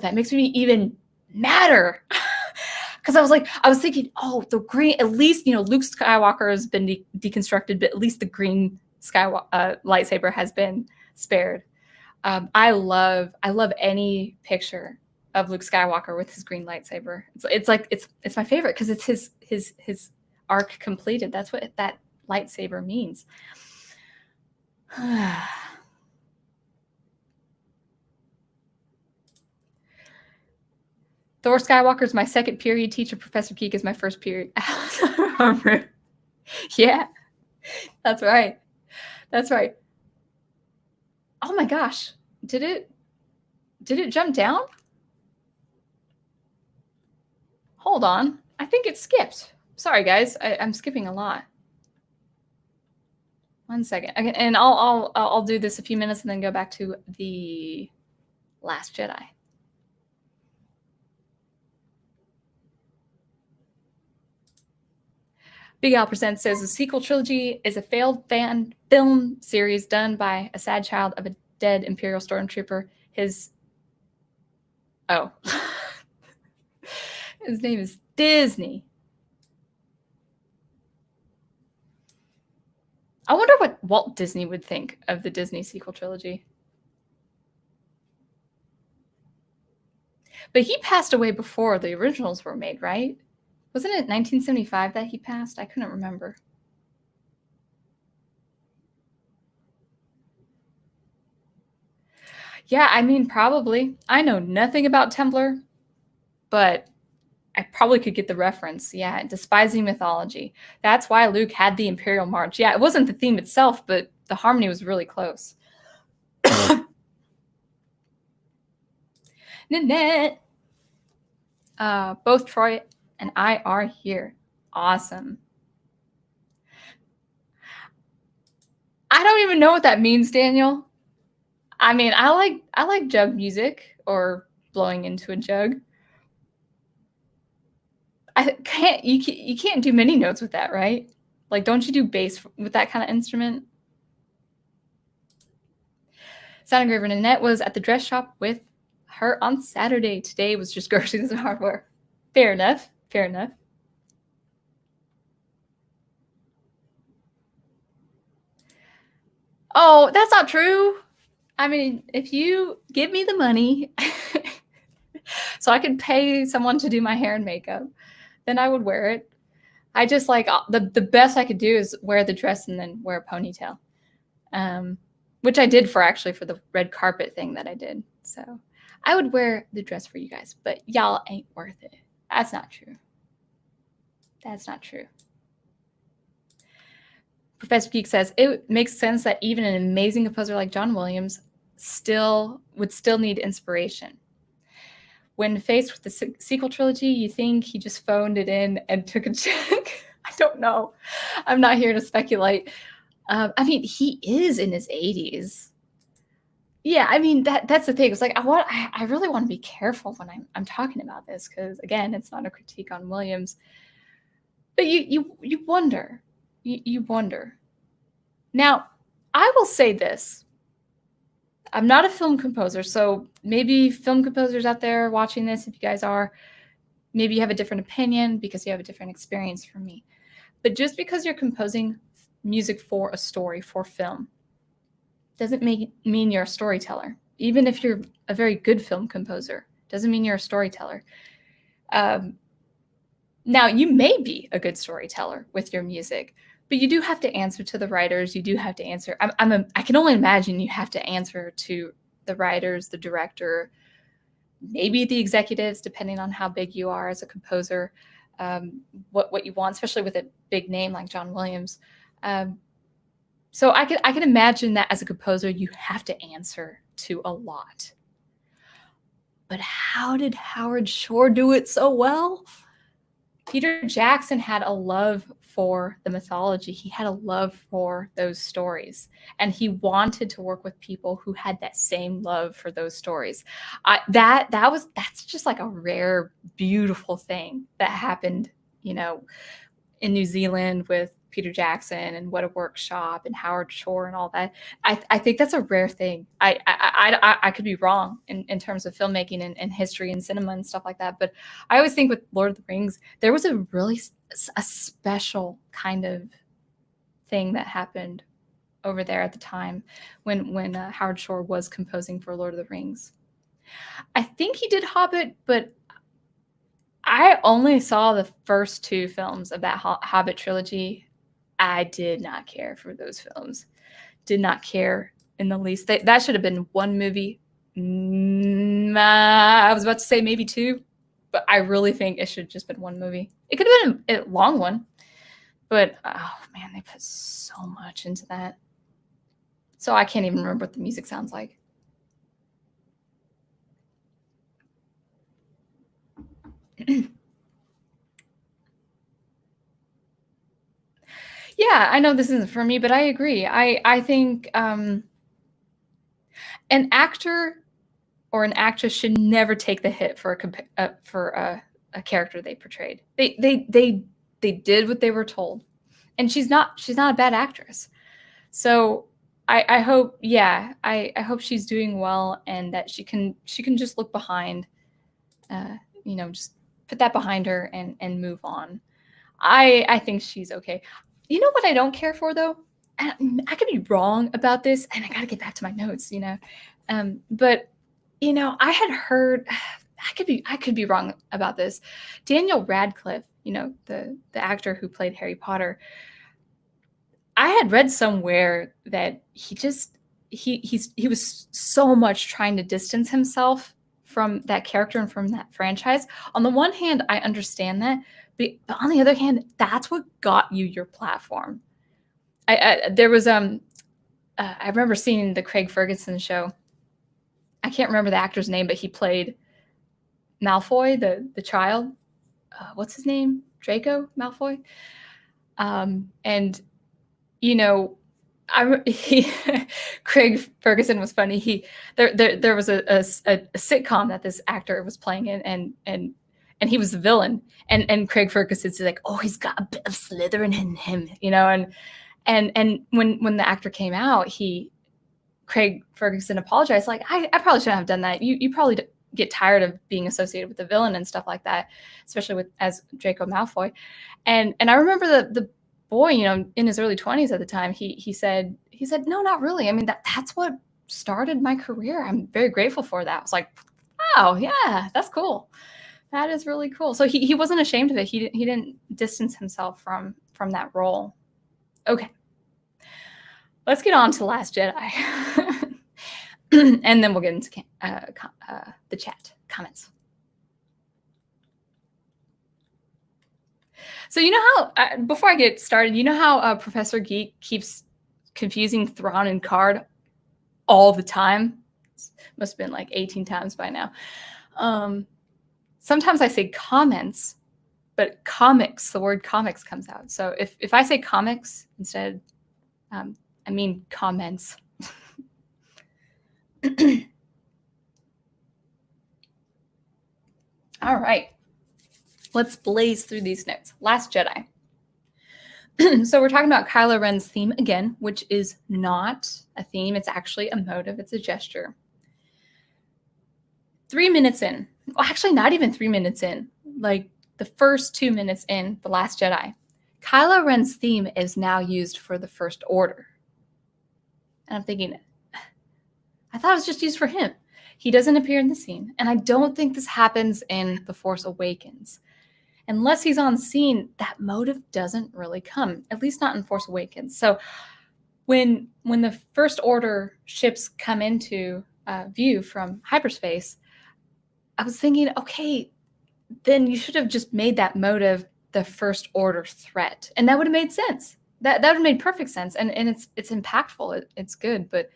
that makes me even madder. Because I was thinking, the green, at least, Luke Skywalker has been deconstructed, but at least the green lightsaber has been spared. I love any picture of Luke Skywalker with his green lightsaber. It's my favorite because it's his arc completed. That's what that lightsaber means. Thor Skywalker is my second period teacher. Professor Geek is my first period. Yeah, that's right. That's right. Oh my gosh. Did it jump down? Hold on. I think it skipped. Sorry, guys. I'm skipping a lot. 1 second. Okay, and I'll do this a few minutes and then go back to the Last Jedi. Big Al Presents says the sequel trilogy is a failed fan film series done by a sad child of a dead Imperial stormtrooper. His name is Disney. I wonder what Walt Disney would think of the Disney sequel trilogy. But he passed away before the originals were made, right? Wasn't it 1975 that he passed? I couldn't remember. Yeah, I mean, probably. I know nothing about Tumblr, but I probably could get the reference. Yeah, despising mythology. That's why Luke had the Imperial March. Yeah, it wasn't the theme itself, but the harmony was really close. Nanette. Both Troy and I are here. Awesome. I don't even know what that means, Daniel. I mean, I like jug music or blowing into a jug. You can't do many notes with that, right? Like, don't you do bass with that kind of instrument? Sound Engraver Nanette was at the dress shop with her on Saturday. Today was just groceries and hardware. Fair enough. Fair enough. Oh, that's not true. I mean, if you give me the money so I could pay someone to do my hair and makeup, then I would wear it. I just like the best I could do is wear the dress and then wear a ponytail, which I did for the red carpet thing that I did. So I would wear the dress for you guys, but y'all ain't worth it. That's not true. That's not true. Professor Geek says, it makes sense that even an amazing composer like John Williams would still need inspiration. When faced with the sequel trilogy, you think he just phoned it in and took a check? I don't know. I'm not here to speculate. I mean, he is in his 80s. Yeah, I mean, that's the thing. It's like I really want to be careful when I'm talking about this because, again, it's not a critique on Williams. But you wonder. You wonder. Now, I will say this. I'm not a film composer, so maybe film composers out there watching this, if you guys are, maybe you have a different opinion because you have a different experience from me. But just because you're composing music for a story, for film, doesn't mean you're a storyteller. Even if you're a very good film composer, doesn't mean you're a storyteller. Now, you may be a good storyteller with your music, but you do have to answer to the writers. You do have to answer. I can only imagine you have to answer to the writers, the director, maybe the executives, depending on how big you are as a composer, what you want, especially with a big name like John Williams. So I can imagine that as a composer, you have to answer to a lot. But how did Howard Shore do it so well? Peter Jackson had a love for the mythology. He had a love for those stories, and he wanted to work with people who had that same love for those stories. That's just like a rare, beautiful thing that happened, in New Zealand with Peter Jackson and What a Workshop and Howard Shore and all that. I think that's a rare thing. I could be wrong in terms of filmmaking and history and cinema and stuff like that. But I always think with Lord of the Rings, there was a really a special kind of thing that happened over there at the time when Howard Shore was composing for Lord of the Rings. I think he did Hobbit, but I only saw the first two films of that Hobbit trilogy. I did not care for those films. Did not care in the least. That should have been one movie. I was about to say maybe two, but I really think it should have just been one movie. It could have been a long one, but oh man, they put so much into that. So I can't even remember what the music sounds like. Yeah, I know this isn't for me, but I agree. I think an actor or an actress should never take the hit for a character they portrayed. They did what they were told, and she's not a bad actress. So I hope, I hope she's doing well and that she can just look behind, just put that behind her and move on. I think she's okay. You know what I don't care for though? And I could be wrong about this, and I got to get back to my notes, but I had heard, I could be wrong about this. Daniel Radcliffe, the actor who played Harry Potter, I had read somewhere that he was so much trying to distance himself from that character and from that franchise. On the one hand, I understand that, but on the other hand, that's what got you your platform. There was I remember seeing the Craig Ferguson show. I can't remember the actor's name, but he played Malfoy, the child. What's his name? Draco Malfoy. And Craig Ferguson was funny. There was a sitcom that this actor was playing in, and he was the villain. And Craig Ferguson's like, oh, he's got a bit of Slytherin in him, And when the actor came out, Craig Ferguson apologized, like, I probably shouldn't have done that. You probably get tired of being associated with the villain and stuff like that, especially as Draco Malfoy. And I remember the boy, in his early 20s at the time, he said, no, not really. I mean, that's what started my career. I'm very grateful for that. I was like, wow, yeah, that's cool. That is really cool. So he wasn't ashamed of it. He didn't distance himself from that role. Okay. Let's get on to Last Jedi. And then we'll get into the chat comments. So how, before I get started, how Professor Geek keeps confusing Thrawn and Card all the time? Must have been like 18 times by now. Sometimes I say comments, but comics, the word comics comes out. So if I say comics instead, I mean comments. All right. Let's blaze through these notes. Last Jedi. So we're talking about Kylo Ren's theme again, which is not a theme. It's actually a motive. It's a gesture. 3 minutes in. Well, actually, not even 3 minutes in. Like the first 2 minutes in The Last Jedi. Kylo Ren's theme is now used for the First Order. And I'm thinking, I thought it was just used for him. He doesn't appear in the scene. And I don't think this happens in The Force Awakens. Unless he's on scene, that motive doesn't really come, at least not in Force Awakens. So when the First Order ships come into view from hyperspace, I was thinking, okay, then you should have just made that motive the First Order threat. And that would have made sense. That would have made perfect sense. And it's impactful. It's good. But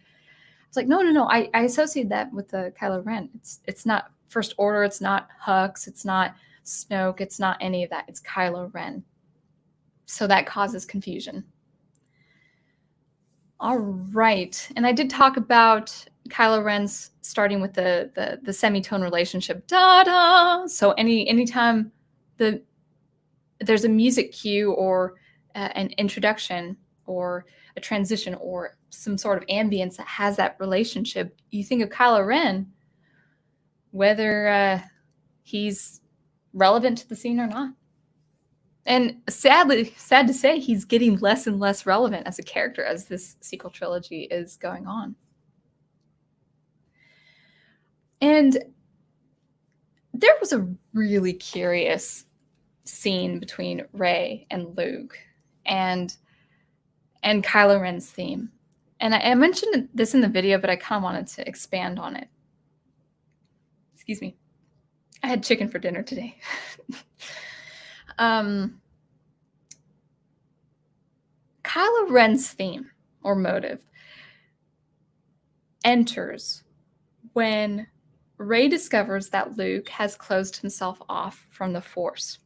it's like, no. I associate that with the Kylo Ren. It's not First Order. It's not Hux. It's not Snoke. It's not any of that. It's Kylo Ren. So that causes confusion. All right. And I did talk about Kylo Ren's starting with the semitone relationship. Da-da! So anytime there's a music cue or an introduction or a transition or some sort of ambience that has that relationship, you think of Kylo Ren, whether he's relevant to the scene or not. And sad to say, he's getting less and less relevant as a character as this sequel trilogy is going on. And there was a really curious scene between Rey and Luke and Kylo Ren's theme. And I mentioned this in the video, but I kind of wanted to expand on it. Excuse me. I had chicken for dinner today. Kylo Ren's theme or motive enters when Rey discovers that Luke has closed himself off from the Force.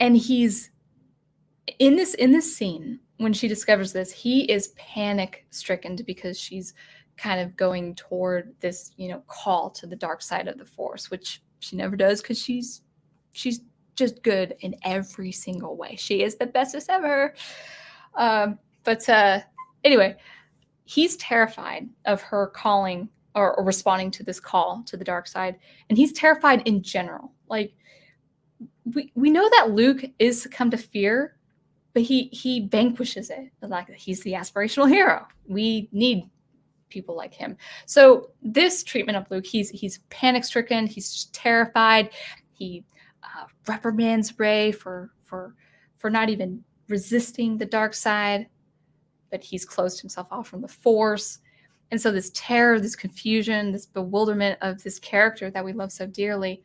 And he's in this scene, when she discovers this, he is panic stricken because she's kind of going toward this, call to the dark side of the Force, which she never does because she's just good in every single way. She is the bestest ever. But anyway, he's terrified of her calling or responding to this call to the dark side. And he's terrified in general. Like, we know that Luke is succumbed to fear, but he vanquishes it. Like, he's the aspirational hero. We need people like him. So this treatment of Luke, he's panic-stricken. He's just terrified. He reprimands Rey for not even resisting the dark side, but he's closed himself off from the Force. And so this terror, this confusion, this bewilderment of this character that we love so dearly,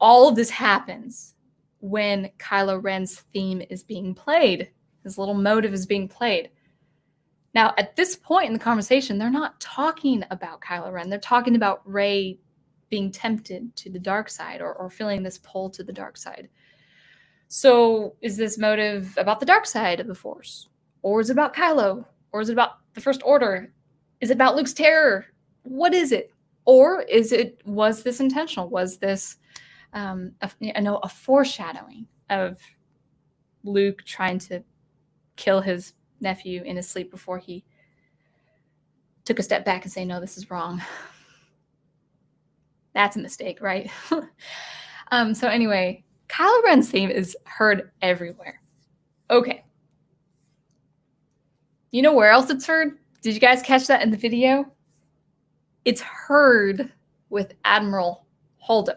all of this happens when Kylo Ren's theme is being played. His little motive is being played. Now, at this point in the conversation, they're not talking about Kylo Ren. They're talking about Rey being tempted to the dark side or feeling this pull to the dark side. So is this motive about the dark side of the Force Or is it about Kylo? Or is it about the First Order? Is it about Luke's terror? What is it? Or was this intentional? Was this a foreshadowing of Luke trying to kill his nephew in his sleep before he took a step back and say, no, this is wrong? That's a mistake, right? So anyway, Kylo Ren's theme is heard everywhere. Okay. You know where else it's heard? Did you guys catch that in the video? It's heard with Admiral Holdo.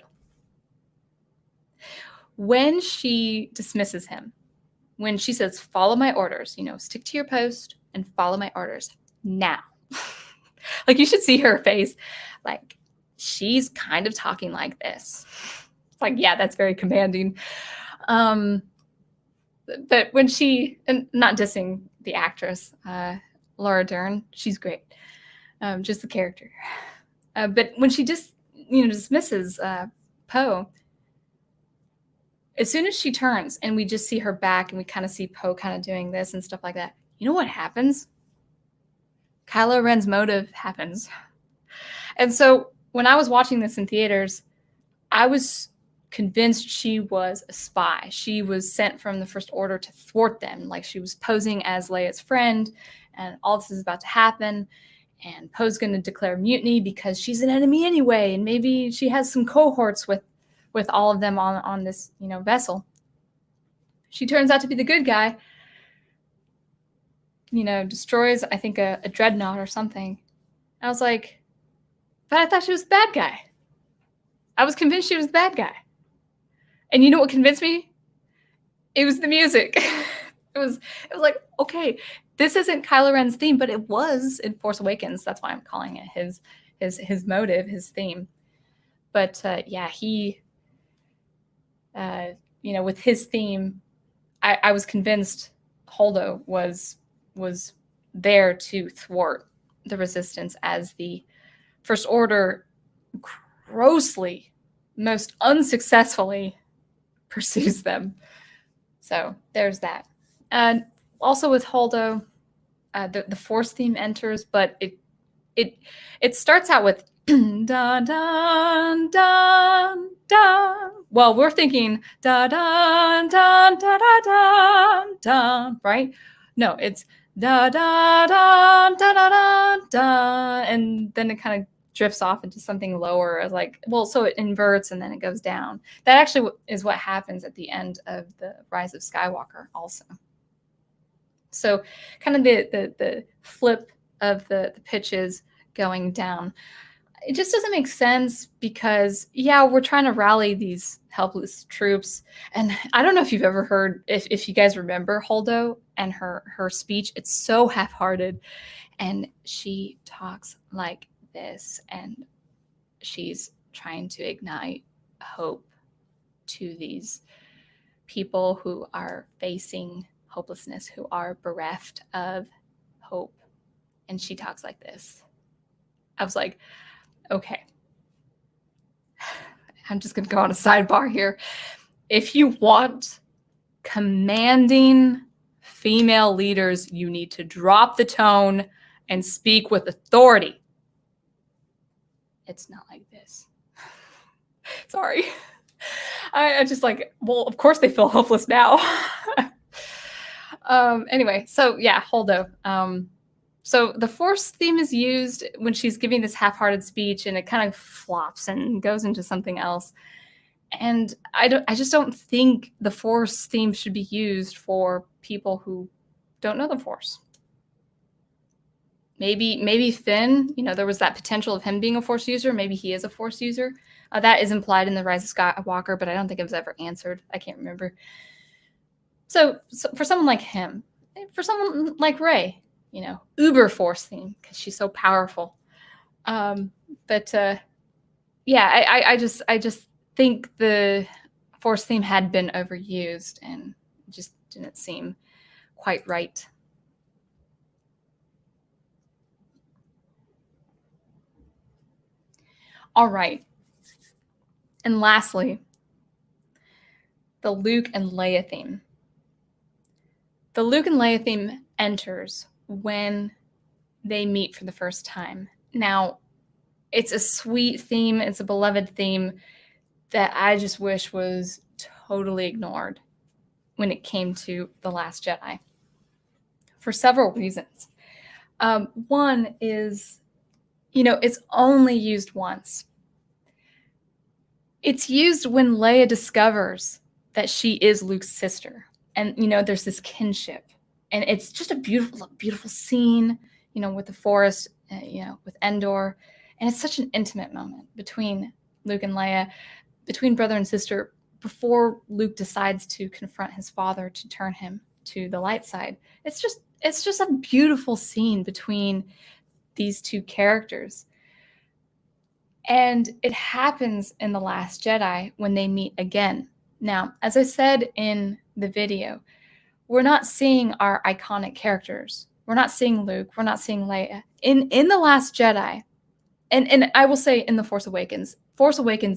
When she dismisses him, when she says, follow my orders, stick to your post and follow my orders now. Like, you should see her face. Like, she's kind of talking like this. It's like, yeah, that's very commanding. But when and not dissing the actress, Laura Dern, she's great. Just the character. But when she dismisses Poe, as soon as she turns and we just see her back and we kind of see Poe kind of doing this and stuff like that, you know what happens? Kylo Ren's motive happens. And so when I was watching this in theaters, I was convinced she was a spy. She was sent from the First Order to thwart them. Like, she was posing as Leia's friend, and all this is about to happen. And Poe's going to declare mutiny because she's an enemy anyway, and maybe she has some cohorts with all of them on this vessel. She turns out to be the good guy. Destroys, I think, a dreadnought or something. I was like, but I thought she was the bad guy. I was convinced she was the bad guy. And you know what convinced me? It was the music. It was like, okay, this isn't Kylo Ren's theme, but it was in Force Awakens. That's why I'm calling it his motive, his theme. But yeah, he, with his theme, I was convinced Holdo was there to thwart the Resistance as the First Order grossly, most unsuccessfully pursues them. So there's that. And also with Holdo, the Force theme enters, but it starts out with dun dun dun dun. Well, we're thinking dun dun dun dun dun dun, right? No, it's da da da da da da da, and then it kind of drifts off into something lower, as like, well, so it inverts and then it goes down. That actually is what happens at the end of the Rise of Skywalker also. So kind of the flip of the pitches going down. It just doesn't make sense because, yeah, we're trying to rally these helpless troops. And I don't know if you've ever heard, if you guys remember Holdo and her speech, it's so half-hearted. And she talks like this, and she's trying to ignite hope to these people who are facing hopelessness, who are bereft of hope. And she talks like this. I was like, okay, I'm just going to go on a sidebar here. If you want commanding female leaders, you need to drop the tone and speak with authority. It's not like this. Sorry. I just like, well, of course they feel hopeless now. Anyway, so yeah, Holdo. So the Force theme is used when she's giving this half-hearted speech, and it kind of flops and goes into something else. And I just don't think the Force theme should be used for people who don't know the Force. Maybe Finn, there was that potential of him being a Force user. Maybe he is a Force user. That is implied in the Rise of Skywalker, but I don't think it was ever answered. I can't remember. So for someone like him, for someone like Rey, uber Force theme because she's so powerful. But yeah, I just think the Force theme had been overused and just didn't seem quite right. All right. And lastly, the Luke and Leia theme. The Luke and Leia theme enters when they meet for the first time. Now, it's a sweet theme. It's a beloved theme that I just wish was totally ignored when it came to The Last Jedi for several reasons. One is, it's only used once. It's used when Leia discovers that she is Luke's sister. And, there's this kinship. And it's just a beautiful, beautiful scene, with the forest, with Endor. And it's such an intimate moment between Luke and Leia, between brother and sister, before Luke decides to confront his father to turn him to the light side. It's just a beautiful scene between these two characters. And it happens in The Last Jedi when they meet again. Now, as I said in the video, we're not seeing our iconic characters. We're not seeing Luke. We're not seeing Leia. In The Last Jedi, and I will say in The Force Awakens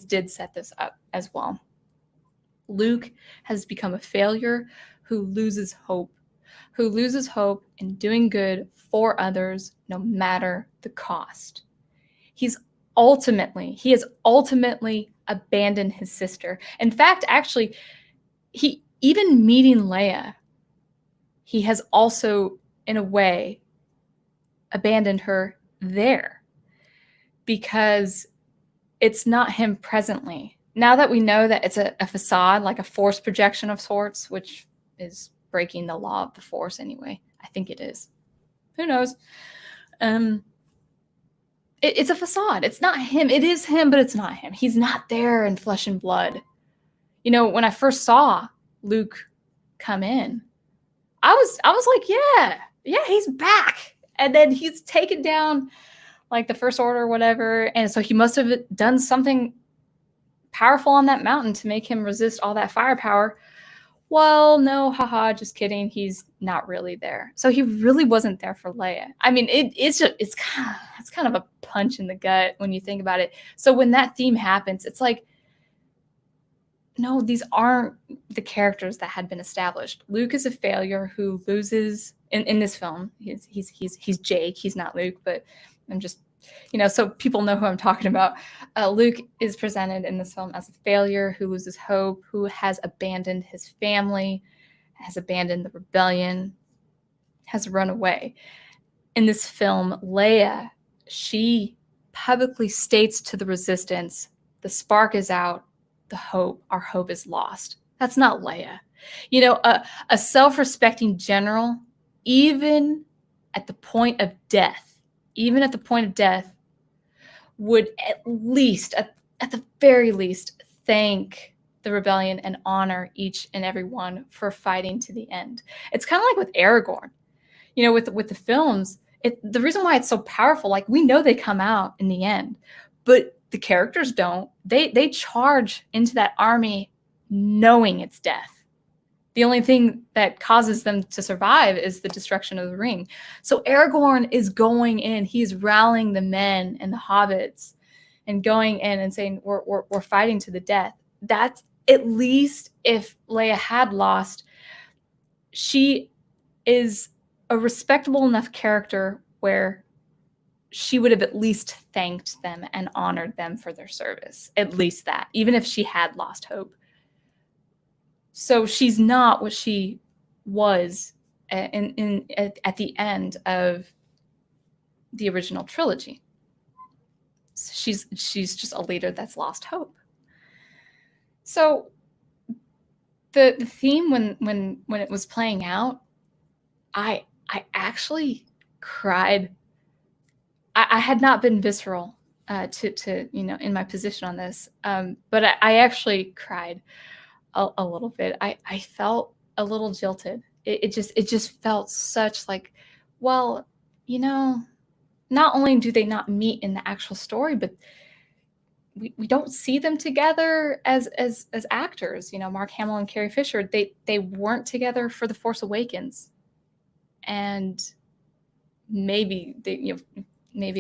did set this up as well. Luke has become a failure who loses hope in doing good for others no matter the cost. He has ultimately abandoned his sister. In fact, actually, he even meeting Leia, he has also, in a way, abandoned her there because it's not him presently. Now that we know that it's a facade, like a force projection of sorts, which is breaking the law of the Force anyway. I think it is. Who knows? It's a facade. It's not him. It is him, but it's not him. He's not there in flesh and blood. When I first saw Luke come in, I was like, yeah, he's back. And then he's taken down like the First Order or whatever. And so he must have done something powerful on that mountain to make him resist all that firepower. Well, no, haha, just kidding. He's not really there. So he really wasn't there for Leia. I mean, it's kind of a punch in the gut when you think about it. So when that theme happens, it's like, no, these aren't the characters that had been established. Luke is a failure who loses in this film. He's Jake. He's not Luke, but I'm just, so people know who I'm talking about. Luke is presented in this film as a failure who loses hope, who has abandoned his family, has abandoned the rebellion, has run away. In this film, Leia, she publicly states to the resistance, the spark is out, our hope is lost. That's not Leia. A self-respecting general, even at the point of death, would at the very least, thank the rebellion and honor each and every one for fighting to the end. It's kind of like with Aragorn, with the films. The reason why it's so powerful, like we know they come out in the end, but the characters don't. They charge into that army knowing it's death. The only thing that causes them to survive is the destruction of the ring. So Aragorn is going in. He's rallying the men and the hobbits and going in and saying, we're fighting to the death. That's at least if Leia had lost, she is a respectable enough character where she would have at least thanked them and honored them for their service. At least that, even if she had lost hope. So she's not what she was at the end of the original trilogy. She's just a leader that's lost hope. So the theme when it was playing out, I actually cried. I had not been visceral to in my position on this, but I actually cried a little bit. I felt a little jilted. It just felt such like, well, not only do they not meet in the actual story, but we don't see them together as actors. Mark Hamill and Carrie Fisher, they weren't together for The Force Awakens, and maybe they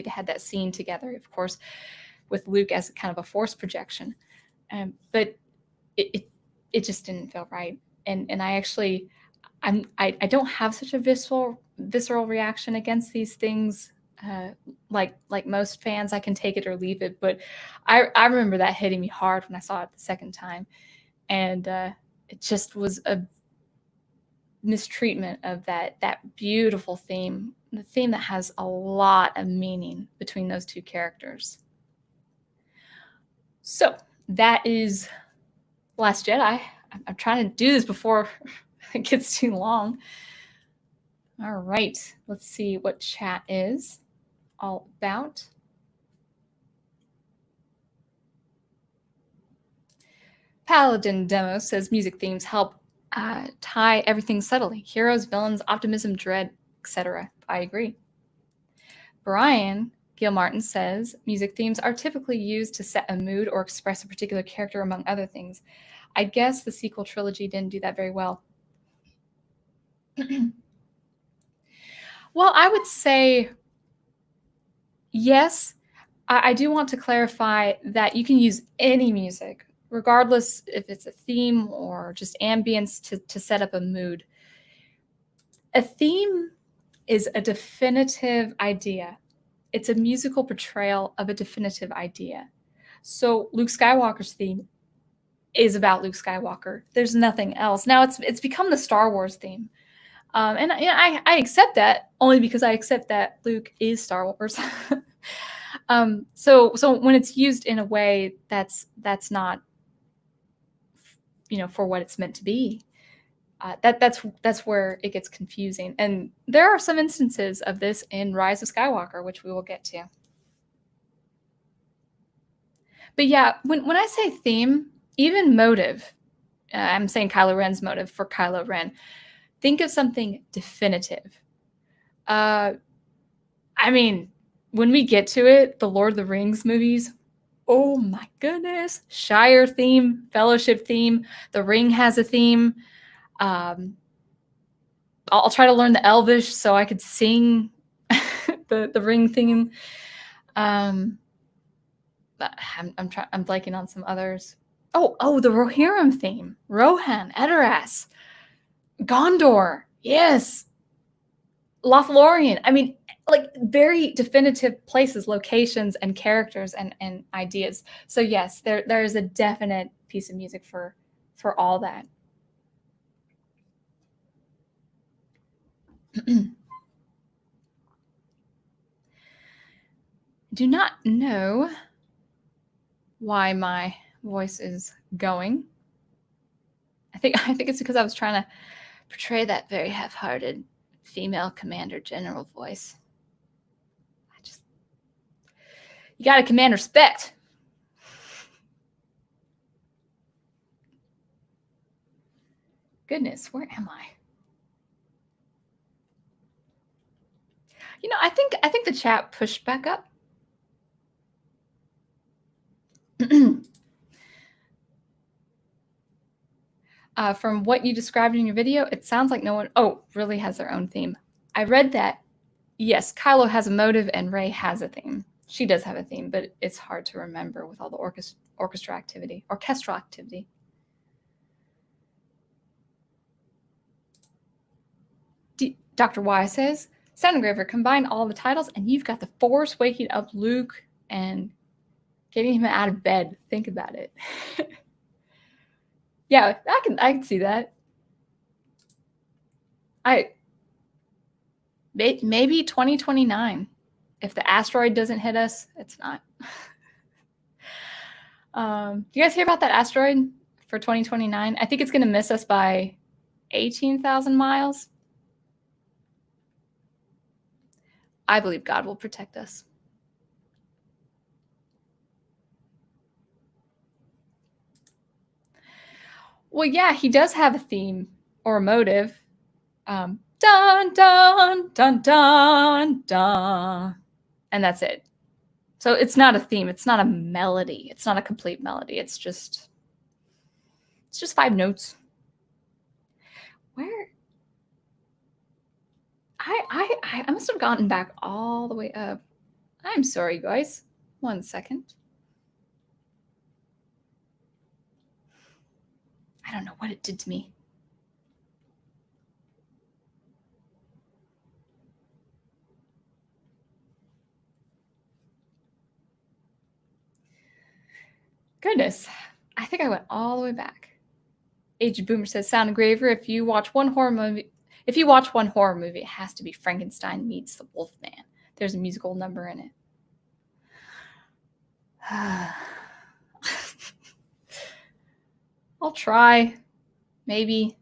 had that scene together, of course, with Luke as kind of a force projection, but it just didn't feel right. And I actually, I don't have such a visceral reaction against these things. Like most fans, I can take it or leave it. But I remember that hitting me hard when I saw it the second time, and it just was a mistreatment of that beautiful theme, the theme that has a lot of meaning between those two characters. So that is Last Jedi. I'm trying to do this before it gets too long. All right, let's see what chat is all about. Paladin Demo says music themes help tie everything subtly. Heroes, villains, optimism, dread, etc. I agree. Brian Gilmartin says music themes are typically used to set a mood or express a particular character, among other things. I guess the sequel trilogy didn't do that very well. Well, I would say yes. I do want to clarify that you can use any music, regardless if it's a theme or just ambience, to set up a mood. A theme is a definitive idea. It's a musical portrayal of a definitive idea. So Luke Skywalker's theme is about Luke Skywalker. There's nothing else. Now it's become the Star Wars theme. And I accept that only because I accept that Luke is Star Wars. So when it's used in a way that's not, for what it's meant to be, that's where it gets confusing. And there are some instances of this in Rise of Skywalker, which we will get to. But yeah, when I say theme, even motive, I'm saying Kylo Ren's motive for Kylo Ren. Think of something definitive. I mean, when we get to it, the Lord of the Rings movies, oh my goodness. Shire theme, Fellowship theme, The Ring has a theme. I'll try to learn the Elvish so I could sing the Ring theme. I'm blanking on some others. Oh, the Rohirrim theme. Rohan, Edoras, Gondor, yes. Lothlorien. I mean, like very definitive places, locations, and characters and ideas. So yes, there is a definite piece of music for all that. Do not know why my voice is going. I think it's because I was trying to portray that very half-hearted female commander general voice. You got to command respect. Goodness, where am I? I think the chat pushed back up. From what you described in your video, it sounds like no one really has their own theme. I read that. Yes, Kylo has a motive and Rey has a theme. She does have a theme, but it's hard to remember with all the orchestral activity. Dr. Y says, Sound Engraver, combine all the titles and you've got the Force waking up Luke and getting him out of bed. Think about it. Yeah, I can see that. Maybe 2029. If the asteroid doesn't hit us, it's not. Do you guys hear about that asteroid for 2029? I think it's going to miss us by 18,000 miles. I believe God will protect us. Well, yeah, he does have a theme or a motive. Dun, dun, dun, dun, dun. And that's it. So it's not a theme. It's not a melody. It's not a complete melody. It's just 5 notes. Where? I must have gotten back all the way up. I'm sorry, guys. 1 second. I don't know what it did to me. Goodness, I think I went all the way back. Aged Boomer says, Sound Engraver, if you watch one horror movie, it has to be Frankenstein meets the Wolfman. There's a musical number in it. I'll try. Maybe.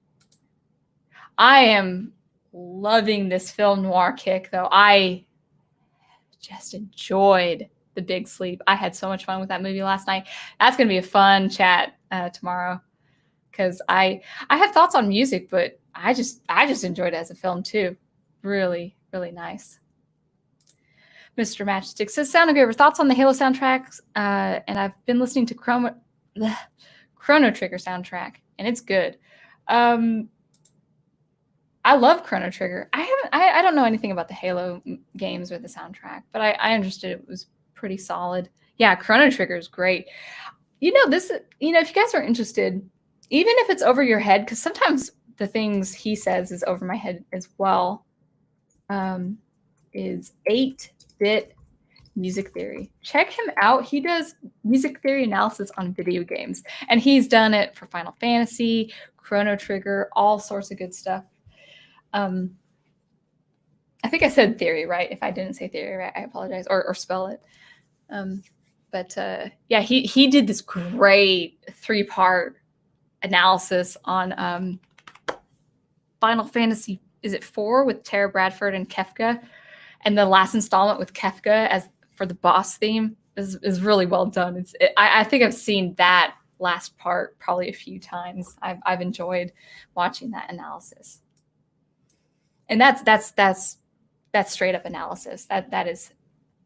I am loving this film noir kick, though. I just enjoyed The Big Sleep. I had so much fun with that movie last night. That's going to be a fun chat tomorrow, because I have thoughts on music, but I just enjoyed it as a film too. Really, really nice. Mr. Matchstick says, Sound Engraver, thoughts on the Halo soundtracks? And I've been listening to Chrono Trigger soundtrack, and it's good. I love Chrono Trigger. I don't know anything about the Halo games or the soundtrack, but I understood it was pretty solid. Yeah, Chrono Trigger is great. If you guys are interested, even if it's over your head, because sometimes the things he says is over my head as well, is 8-Bit Music Theory. Check him out. He does music theory analysis on video games, and he's done it for Final Fantasy, Chrono Trigger, all sorts of good stuff. I think I said theory right. If I didn't say theory right, I apologize, or spell it. Yeah, he did this great 3-part analysis on Final Fantasy, is it 4 with Tara Bradford and Kefka, and the last installment with Kefka as for the boss theme is really well done. I think I've seen that last part probably a few times. I've enjoyed watching that analysis. And that's straight up analysis. That is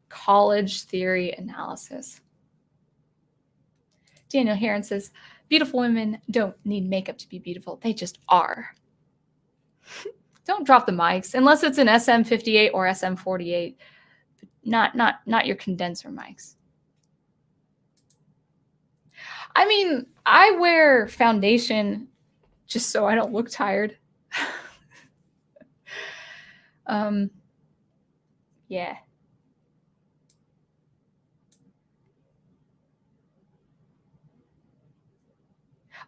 college theory analysis. Daniel Heron says, beautiful women don't need makeup to be beautiful. They just are. Don't drop the mics unless it's an SM58 or SM48. Not your condenser mics. I mean, I wear foundation just so I don't look tired. Yeah.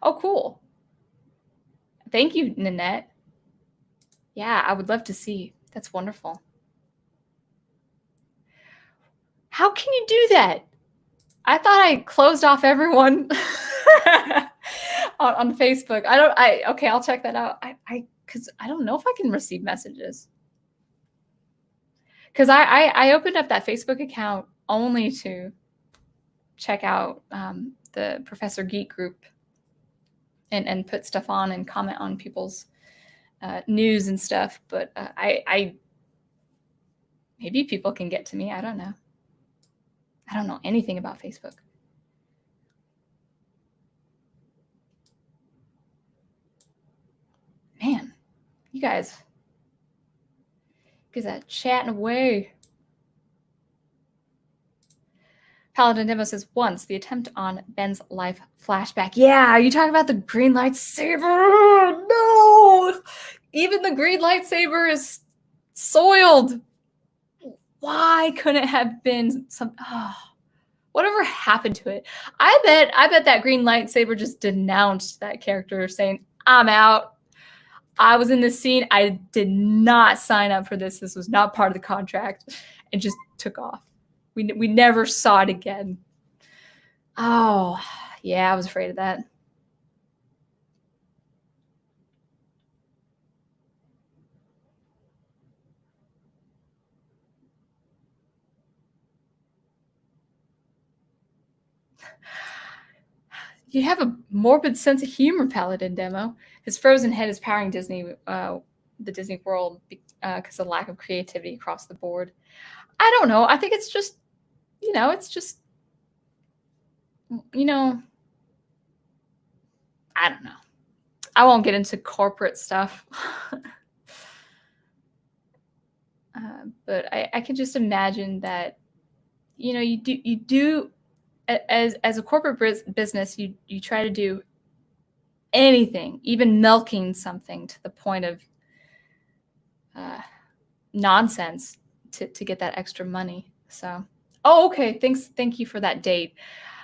Oh, cool. Thank you, Nanette. Yeah, I would love to see. That's wonderful. How can you do that? I thought I closed off everyone on Facebook. Okay, I'll check that out. Because I don't know if I can receive messages. Because I opened up that Facebook account only to check out the Professor Geek group and put stuff on and comment on people's news and stuff. But maybe people can get to me. I don't know. I don't know anything about Facebook. Man, you guys are chatting away. Paladin Demo says, once the attempt on Ben's life flashback. Yeah, you talking about the green lightsaber? No! Even the green lightsaber is soiled. Why couldn't it have been some... whatever happened to it? I bet that green lightsaber just denounced that character, saying, I'm out. I was in this scene. I did not sign up for this. This was not part of the contract. And just took off. We never saw it again. Oh, yeah, I was afraid of that. You have a morbid sense of humor, Paladin Demo. His frozen head is powering Disney, the Disney World, because of lack of creativity across the board. I don't know. I think it's just, I don't know. I won't get into corporate stuff. But I can just imagine that, you do as a corporate business, you try to do anything, even milking something to the point of nonsense to get that extra money. So, oh, okay. Thank you for that date.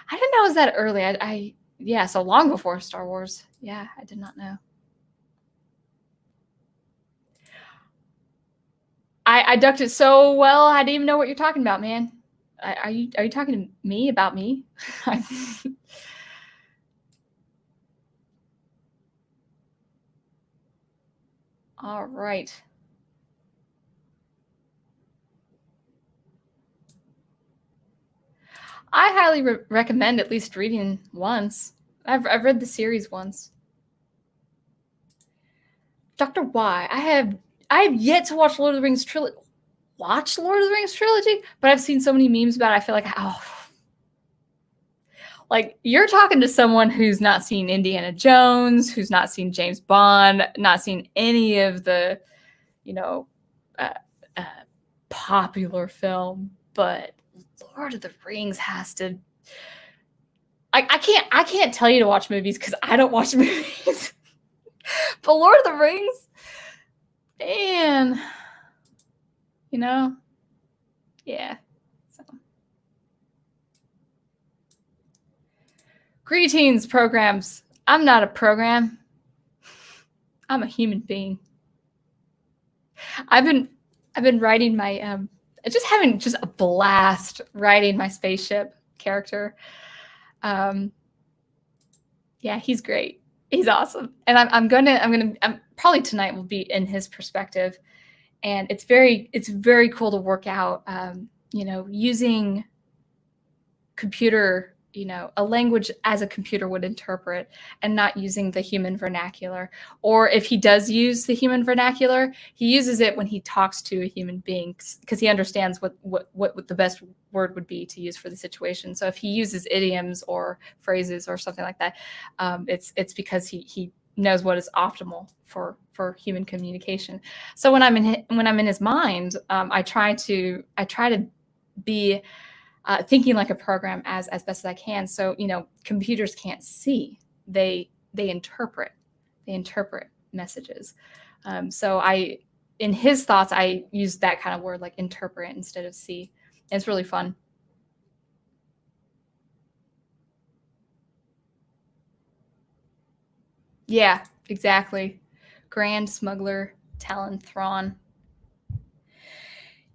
I didn't know it was that early. Yeah, so long before Star Wars. Yeah, I did not know. I ducked it so well, I didn't even know what you're talking about, man. Are you talking to me about me? All right. I highly recommend at least reading once. I've read the series once. Dr. Y. I have yet to watch Lord of the Rings trilogy. Watch Lord of the Rings trilogy, but I've seen so many memes about it. I feel like, oh, like you're talking to someone who's not seen Indiana Jones, who's not seen James Bond, not seen any of the, you know, uh, uh, popular film, but Lord of the Rings has to. I can't tell you to watch movies because I don't watch movies. But Lord of the Rings, man, you know, yeah. So. Greetings, programs. I'm not a program. I'm a human being. I've been writing my just having just a blast writing my spaceship character. Yeah, he's great. He's awesome, and I'm probably tonight will be in his perspective, and it's very cool to work out. Using computer, a language as a computer would interpret, and not using the human vernacular. Or if he does use the human vernacular, he uses it when he talks to a human being because he understands what the best word would be to use for the situation. So if he uses idioms or phrases or something like that, it's because he knows what is optimal for human communication. So when I'm in his mind, I try to be thinking like a program as best as I can. So computers can't see; they interpret. They interpret messages. So in his thoughts, I use that kind of word like interpret instead of see. It's really fun. Yeah, exactly. Grand Smuggler, Talon, Thrawn.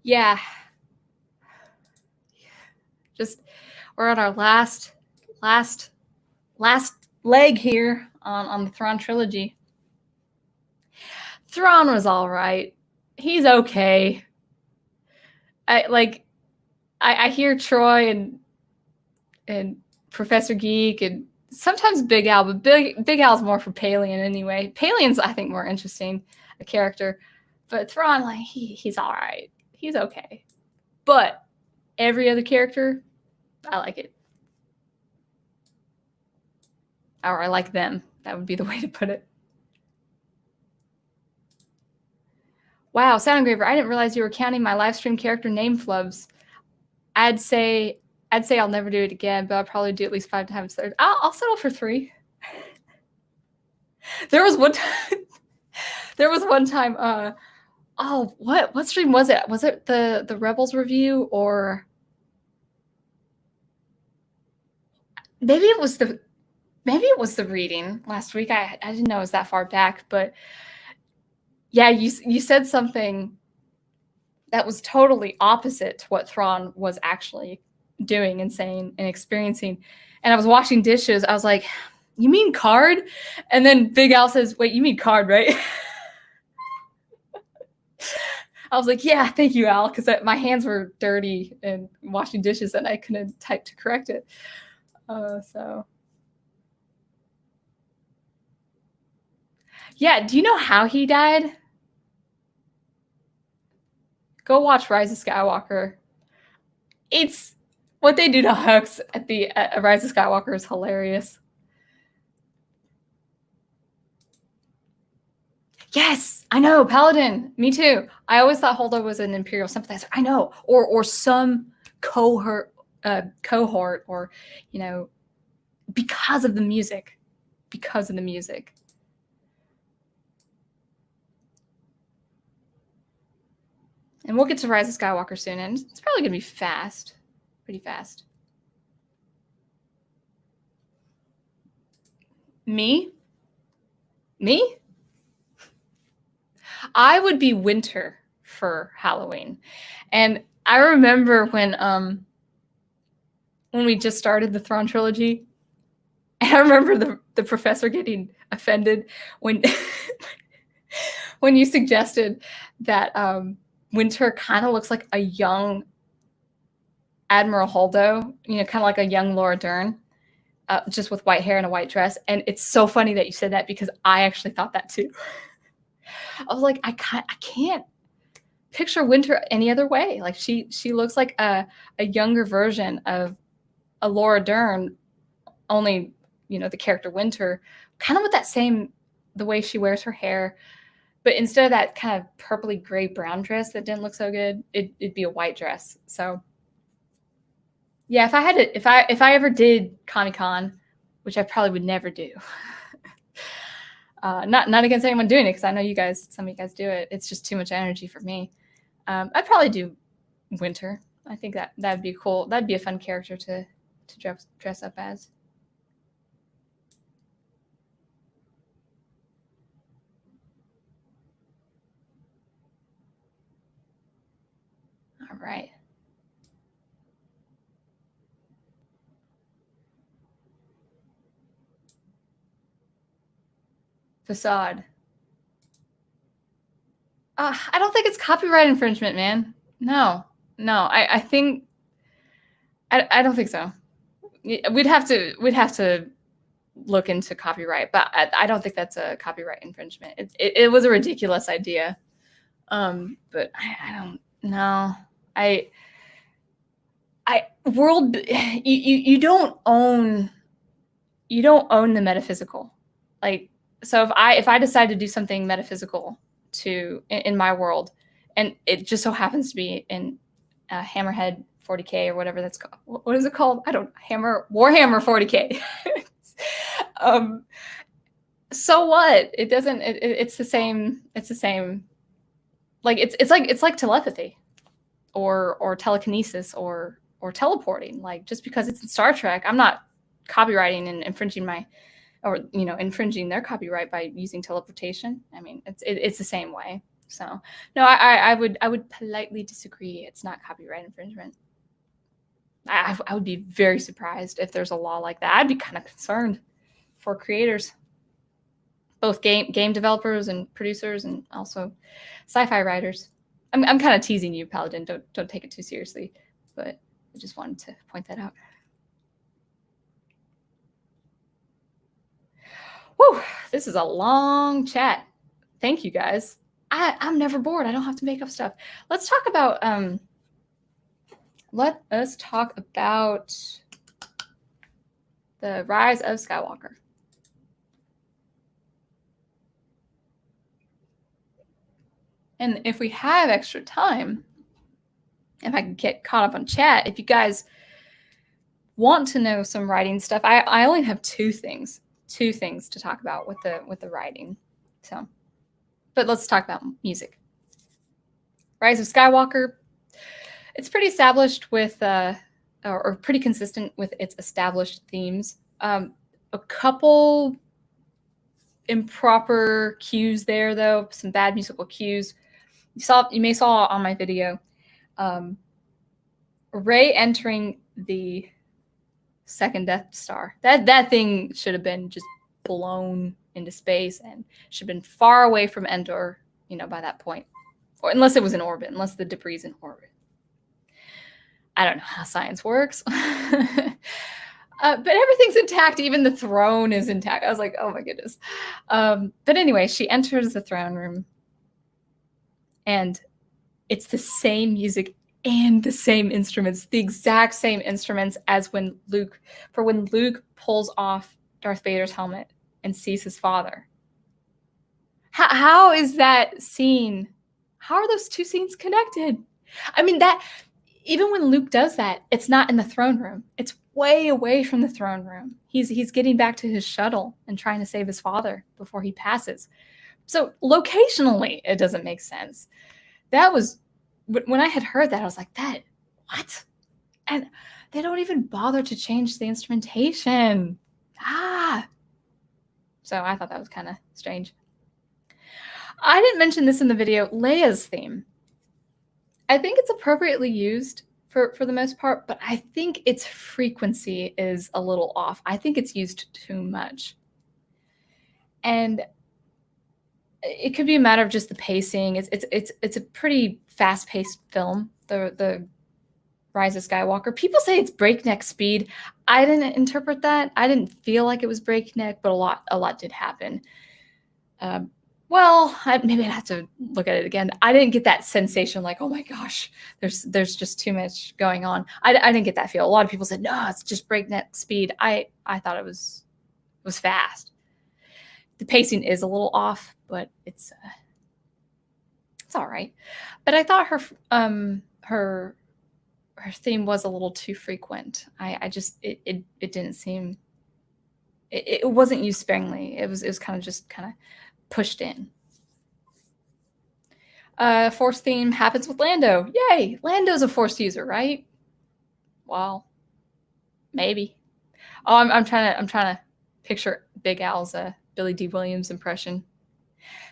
Yeah, just we're on our last leg here on the Thrawn trilogy. Thrawn was all right. He's okay. I hear Troy and Professor Geek and sometimes Big Al, but Big Al's more for Palian anyway. Palian's I think more interesting a character, but Thrawn like he's all right. He's okay. But every other character, I like it. Or I like them. That would be the way to put it. Wow, Soundengraver, I didn't realize you were counting my live stream character name flubs. I'd say I'll never do it again, but I'll probably do at least 5 times. I'll settle for 3. There was one time. There was one time. What stream was it? Was it the Rebels review or maybe it was the reading last week? I didn't know it was that far back, but yeah, you said something that was totally opposite to what Thrawn was actually doing and saying and experiencing. And I was washing dishes. I was like, "You mean card?" And then Big Al says, "Wait, you mean card, right?" I was like, "Yeah, thank you, Al," because my hands were dirty and washing dishes, and I couldn't type to correct it. So, yeah. Do you know how he died? Go watch Rise of Skywalker. It's what they do to Hux at the Rise of Skywalker is hilarious. Yes, I know, Paladin. Me too. I always thought Holdo was an Imperial sympathizer. I know, or some cohort, or because of the music, because of the music. And we'll get to Rise of Skywalker soon, and it's probably gonna be fast, pretty fast. Me? Me? I would be winter for Halloween. And I remember when we just started the Thrawn trilogy, and I remember the professor getting offended when when you suggested that Winter kind of looks like a young Admiral Holdo, kind of like a young Laura Dern, just with white hair and a white dress. And it's so funny that you said that because I actually thought that too. I was like, I can't picture Winter any other way. Like she looks like a younger version of a Laura Dern, only the character Winter, kind of with the way she wears her hair. But instead of that kind of purpley gray brown dress that didn't look so good, it'd be a white dress. So yeah, if I ever did Comic-Con, which I probably would never do. Not against anyone doing it, because I know some of you guys do it. It's just too much energy for me. I'd probably do Winter. I think that'd be cool. That'd be a fun character to dress up as. All right. Facade. I don't think it's copyright infringement, man. No. I think I don't think so. We'd have to look into copyright, but I don't think that's a copyright infringement. It was a ridiculous idea, but I don't know. You don't own the metaphysical. Like, so if I decide to do something metaphysical in my world, and it just so happens to be in Hammerhead 40K or whatever that's called. What is it called? Warhammer 40K. So what? It doesn't. It's the same. It's the same. Like it's like telepathy, or telekinesis, or teleporting. Like, just because it's in Star Trek, I'm not copywriting and infringing infringing their copyright by using teleportation. I mean, it's the same way. So no, I would politely disagree. It's not copyright infringement. I would be very surprised if there's a law like that. I'd be kind of concerned for creators, both game developers and producers, and also sci-fi writers. I'm kind of teasing you, Paladin. Don't take it too seriously, but I just wanted to point that out. Whew, this is a long chat. Thank you, guys. I'm never bored. I don't have to make up stuff. Let's talk about let us talk about the Rise of Skywalker. And if we have extra time, if I can get caught up on chat, if you guys want to know some writing stuff, I only have two things to talk about with the writing. So, but let's talk about music. Rise of Skywalker. It's pretty established with, or pretty consistent with its established themes. A couple improper cues there, though. Some bad musical cues. You may saw on my video. Rey entering the second Death Star. That thing should have been just blown into space and should have been far away from Endor, by that point, or unless it was in orbit, unless the debris is in orbit. I don't know how science works. But everything's intact. Even the throne is intact. I was like, oh my goodness. But anyway, she enters the throne room, and it's the same music and the same instruments, the exact same instruments as when Luke pulls off Darth Vader's helmet and sees his father. How is that scene? How are those two scenes connected? I mean, that even when Luke does that, it's not in the throne room. It's way away from the throne room. He's getting back to his shuttle and trying to save his father before he passes. So locationally, it doesn't make sense. That was, when I had heard that, I was like, what? And they don't even bother to change the instrumentation. So I thought that was kind of strange. I didn't mention this in the video, Leia's theme. I think it's appropriately used for the most part, but I think its frequency is a little off. I think it's used too much. And it could be a matter of just the pacing. It's a pretty fast-paced film, the Rise of Skywalker. People say it's breakneck speed. I didn't interpret that. I didn't feel like it was breakneck, but a lot did happen. Well, maybe I'd have to look at it again. I didn't get that sensation like, oh my gosh, there's just too much going on. I didn't get that feel. A lot of people said, no, it's just breakneck speed. I thought it was fast. The pacing is a little off, but it's all right. But I thought her theme was a little too frequent. It didn't seem, it wasn't used sparingly. It was kind of pushed in. Force theme happens with Lando. Yay! Lando's a Force user, right? Well, maybe. Oh, I'm trying to picture Big Al's Billy D. Williams impression.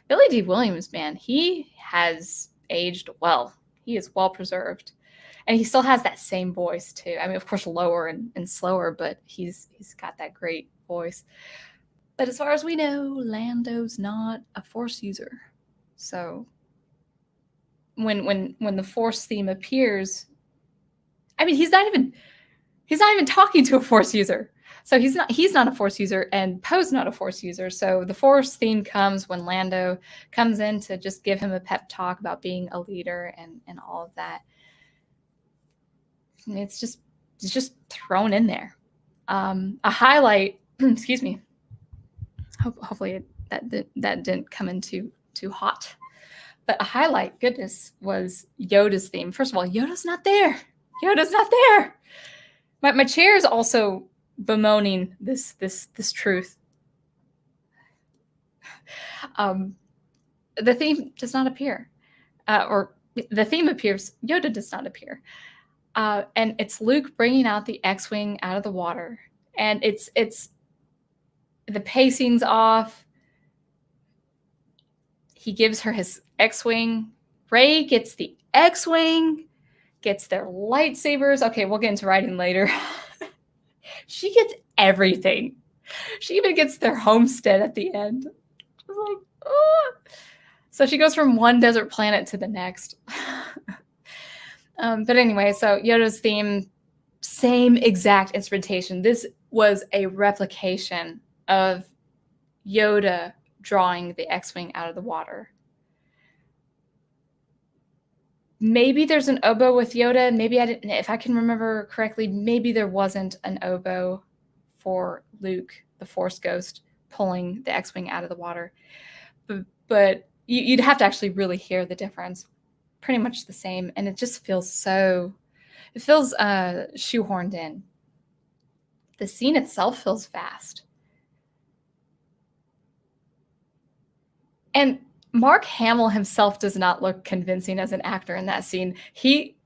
Billy D. Williams, man, he has aged well. He is well preserved, and he still has that same voice too. I mean, of course, lower and slower, but he's got that great voice. But as far as we know, Lando's not a Force user. So when the Force theme appears, I mean, he's not even talking to a Force user. So he's not a Force user, and Poe's not a Force user. So the Force theme comes when Lando comes in to just give him a pep talk about being a leader and all of that. And it's just thrown in there. A highlight, excuse me. Hopefully that didn't come in too hot. But a highlight, goodness, was Yoda's theme. First of all, Yoda's not there. Yoda's not there. My chair is also bemoaning this truth. The theme does not appear, or the theme appears. Yoda does not appear, and it's Luke bringing out the X-wing out of the water, and it's the pacing's off. He gives her his X-wing. Rey gets the X-wing, gets their lightsabers. Okay, we'll get into writing later. She gets everything. She even gets their homestead at the end. I was like, oh. So she goes from one desert planet to the next. But anyway, so Yoda's theme, same exact instrumentation. This was a replication of Yoda drawing the X-wing out of the water. Maybe there's an oboe with Yoda. Maybe I didn't, if I can remember correctly, maybe there wasn't an oboe for Luke, the Force ghost, pulling the X-wing out of the water. But you'd have to actually really hear the difference. Pretty much the same. And it just feels shoehorned in. The scene itself feels fast. And Mark Hamill himself does not look convincing as an actor in that scene. He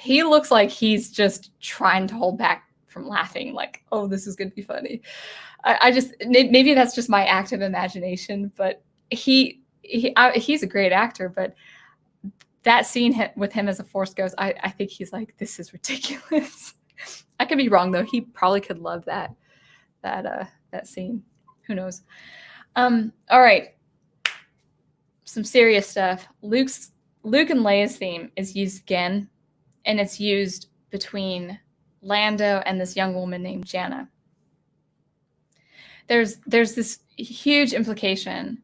looks like he's just trying to hold back from laughing, like, oh, this is going to be funny. Maybe that's just my active imagination, but he's a great actor. But that scene with him as a Force ghost, I think he's like, this is ridiculous. I could be wrong though. He probably could love that scene. Who knows? All right. Some serious stuff. Luke and Leia's theme is used again, and it's used between Lando and this young woman named Jannah. There's this huge implication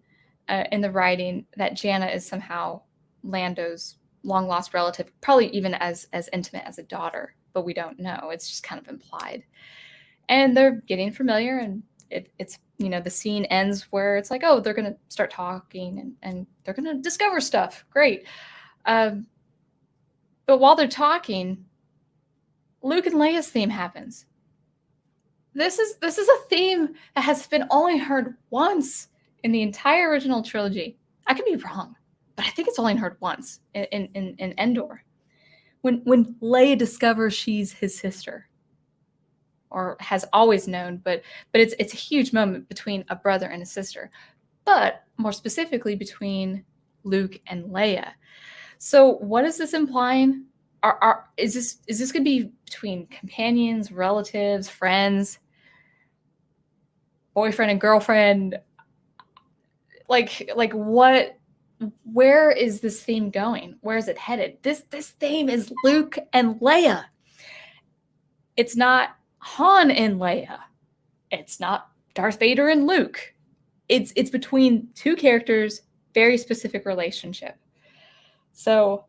in the writing that Jannah is somehow Lando's long-lost relative, probably even as intimate as a daughter, but we don't know. It's just kind of implied. And they're getting familiar, and it's the scene ends where it's like, oh, they're going to start talking and they're going to discover stuff. Great. But while they're talking, Luke and Leia's theme happens. This is a theme that has been only heard once in the entire original trilogy. I could be wrong, but I think it's only heard once in Endor. When Leia discovers she's his sister. or has always known, but it's a huge moment between a brother and a sister, but more specifically between Luke and Leia. So what is this implying? Is this going to be between companions, relatives, friends, boyfriend and girlfriend? Like what? Where is this theme going? Where is it headed? This theme is Luke and Leia. It's not Han and Leia. It's not Darth Vader and Luke. It's between two characters, very specific relationship. So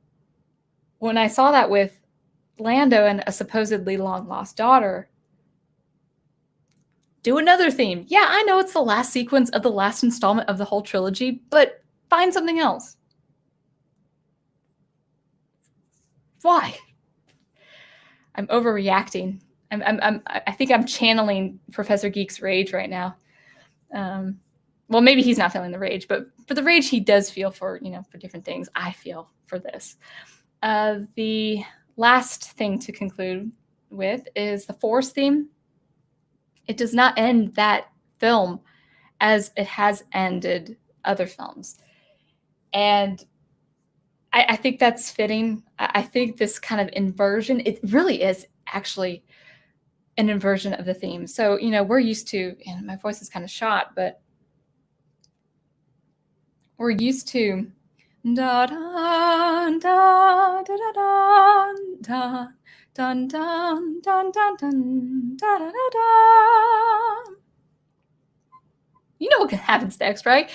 when I saw that with Lando and a supposedly long-lost daughter, do another theme. Yeah, I know it's the last sequence of the last installment of the whole trilogy, but find something else. Why? I'm overreacting. I think I'm channeling Professor Geek's rage right now. Well, maybe he's not feeling the rage, but for the rage he does feel for, for different things, I feel for this. The last thing to conclude with is the Force theme. It does not end that film as it has ended other films. And I think that's fitting. I think this kind of inversion, it really is actually an inversion of the theme. So, we're used to, and my voice is kind of shot, but we're used to da da da da da da da dun dun dun dun dun da da da da. You know what happens next, right?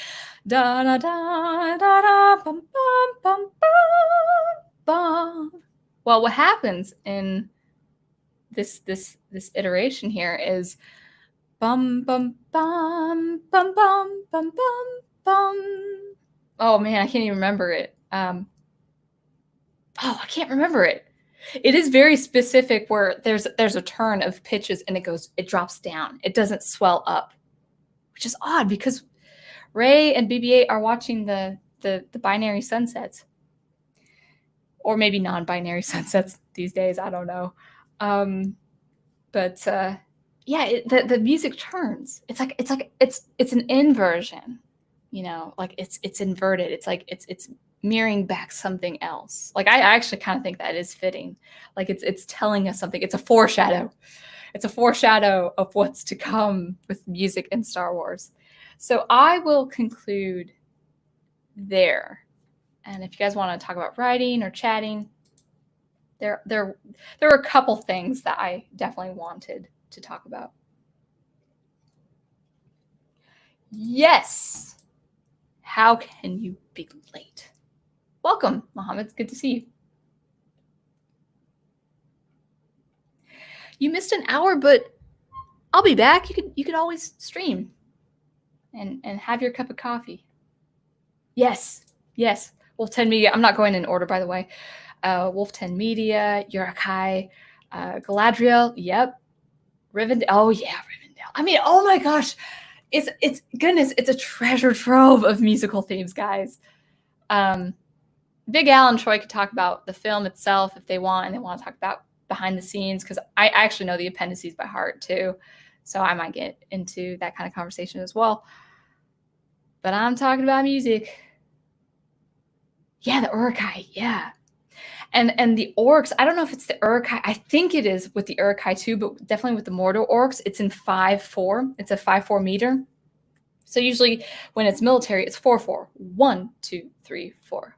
Da da da da da bum bum bum bum bum. Well, what happens in this iteration here is bum bum bum bum bum bum bum bum. Oh man, I can't even remember it. I can't remember it. It is very specific where there's a turn of pitches and it drops down. It doesn't swell up, which is odd because Rey and BB-8 are watching the binary sunsets, or maybe non-binary sunsets these days. I don't know. The music turns. It's an inversion. It's inverted. It's like it's mirroring back something else. Like I actually kind of think that is fitting. Like it's telling us something. It's a foreshadow. It's a foreshadow of what's to come with music in Star Wars. So I will conclude there. And if you guys want to talk about writing or chatting, there are a couple things that I definitely wanted to talk about. Yes. How can you be late? Welcome, Mohammed. It's good to see you. You missed an hour, but I'll be back. You could always stream and have your cup of coffee. Yes. Wolf 10 Media. I'm not going in order, by the way. Wolf 10 Media, Yurakai, Galadriel. Yep. Rivendell. Oh yeah, Rivendell. I mean, oh my gosh. It's a treasure trove of musical themes, guys. Big Al and Troy could talk about the film itself if they want, and they want to talk about behind the scenes, because I actually know the appendices by heart too. So I might get into that kind of conversation as well. But I'm talking about music. Yeah, the Uruk-hai, yeah. And the orcs, I don't know if it's the Uruk-hai. I think it is with the Uruk-hai too, but definitely with the Mordor orcs, it's in 5/4. It's a 5/4 meter. So usually when it's military, it's 4/4. 1, 2, 3, 4.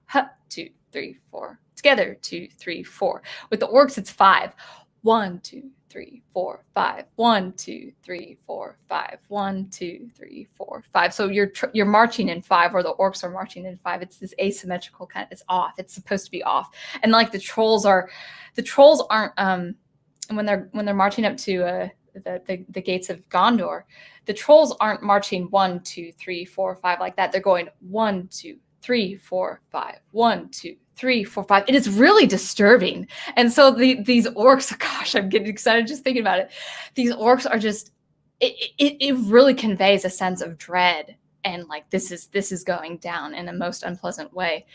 2, 3, 4. Together, 2, 3, 4. With the orcs, it's 5. 1, 2, 3, 4, 5. 1, 2, 3, 4, 5. 1, 2, 3, 4, 5. So you're marching in 5, or the orcs are marching in 5. It's this asymmetrical kind of, it's off. It's supposed to be off. And like the trolls aren't when they're marching up to the gates of Gondor, the trolls aren't marching 1, 2, 3, 4, 5 like that. They're going 1, 2, 3, 4, 5. 1, 2, 3, 4, 5. It is really disturbing. And so these orcs, gosh, I'm getting excited just thinking about it. These orcs are just, it really conveys a sense of dread, and like this is going down in a most unpleasant way.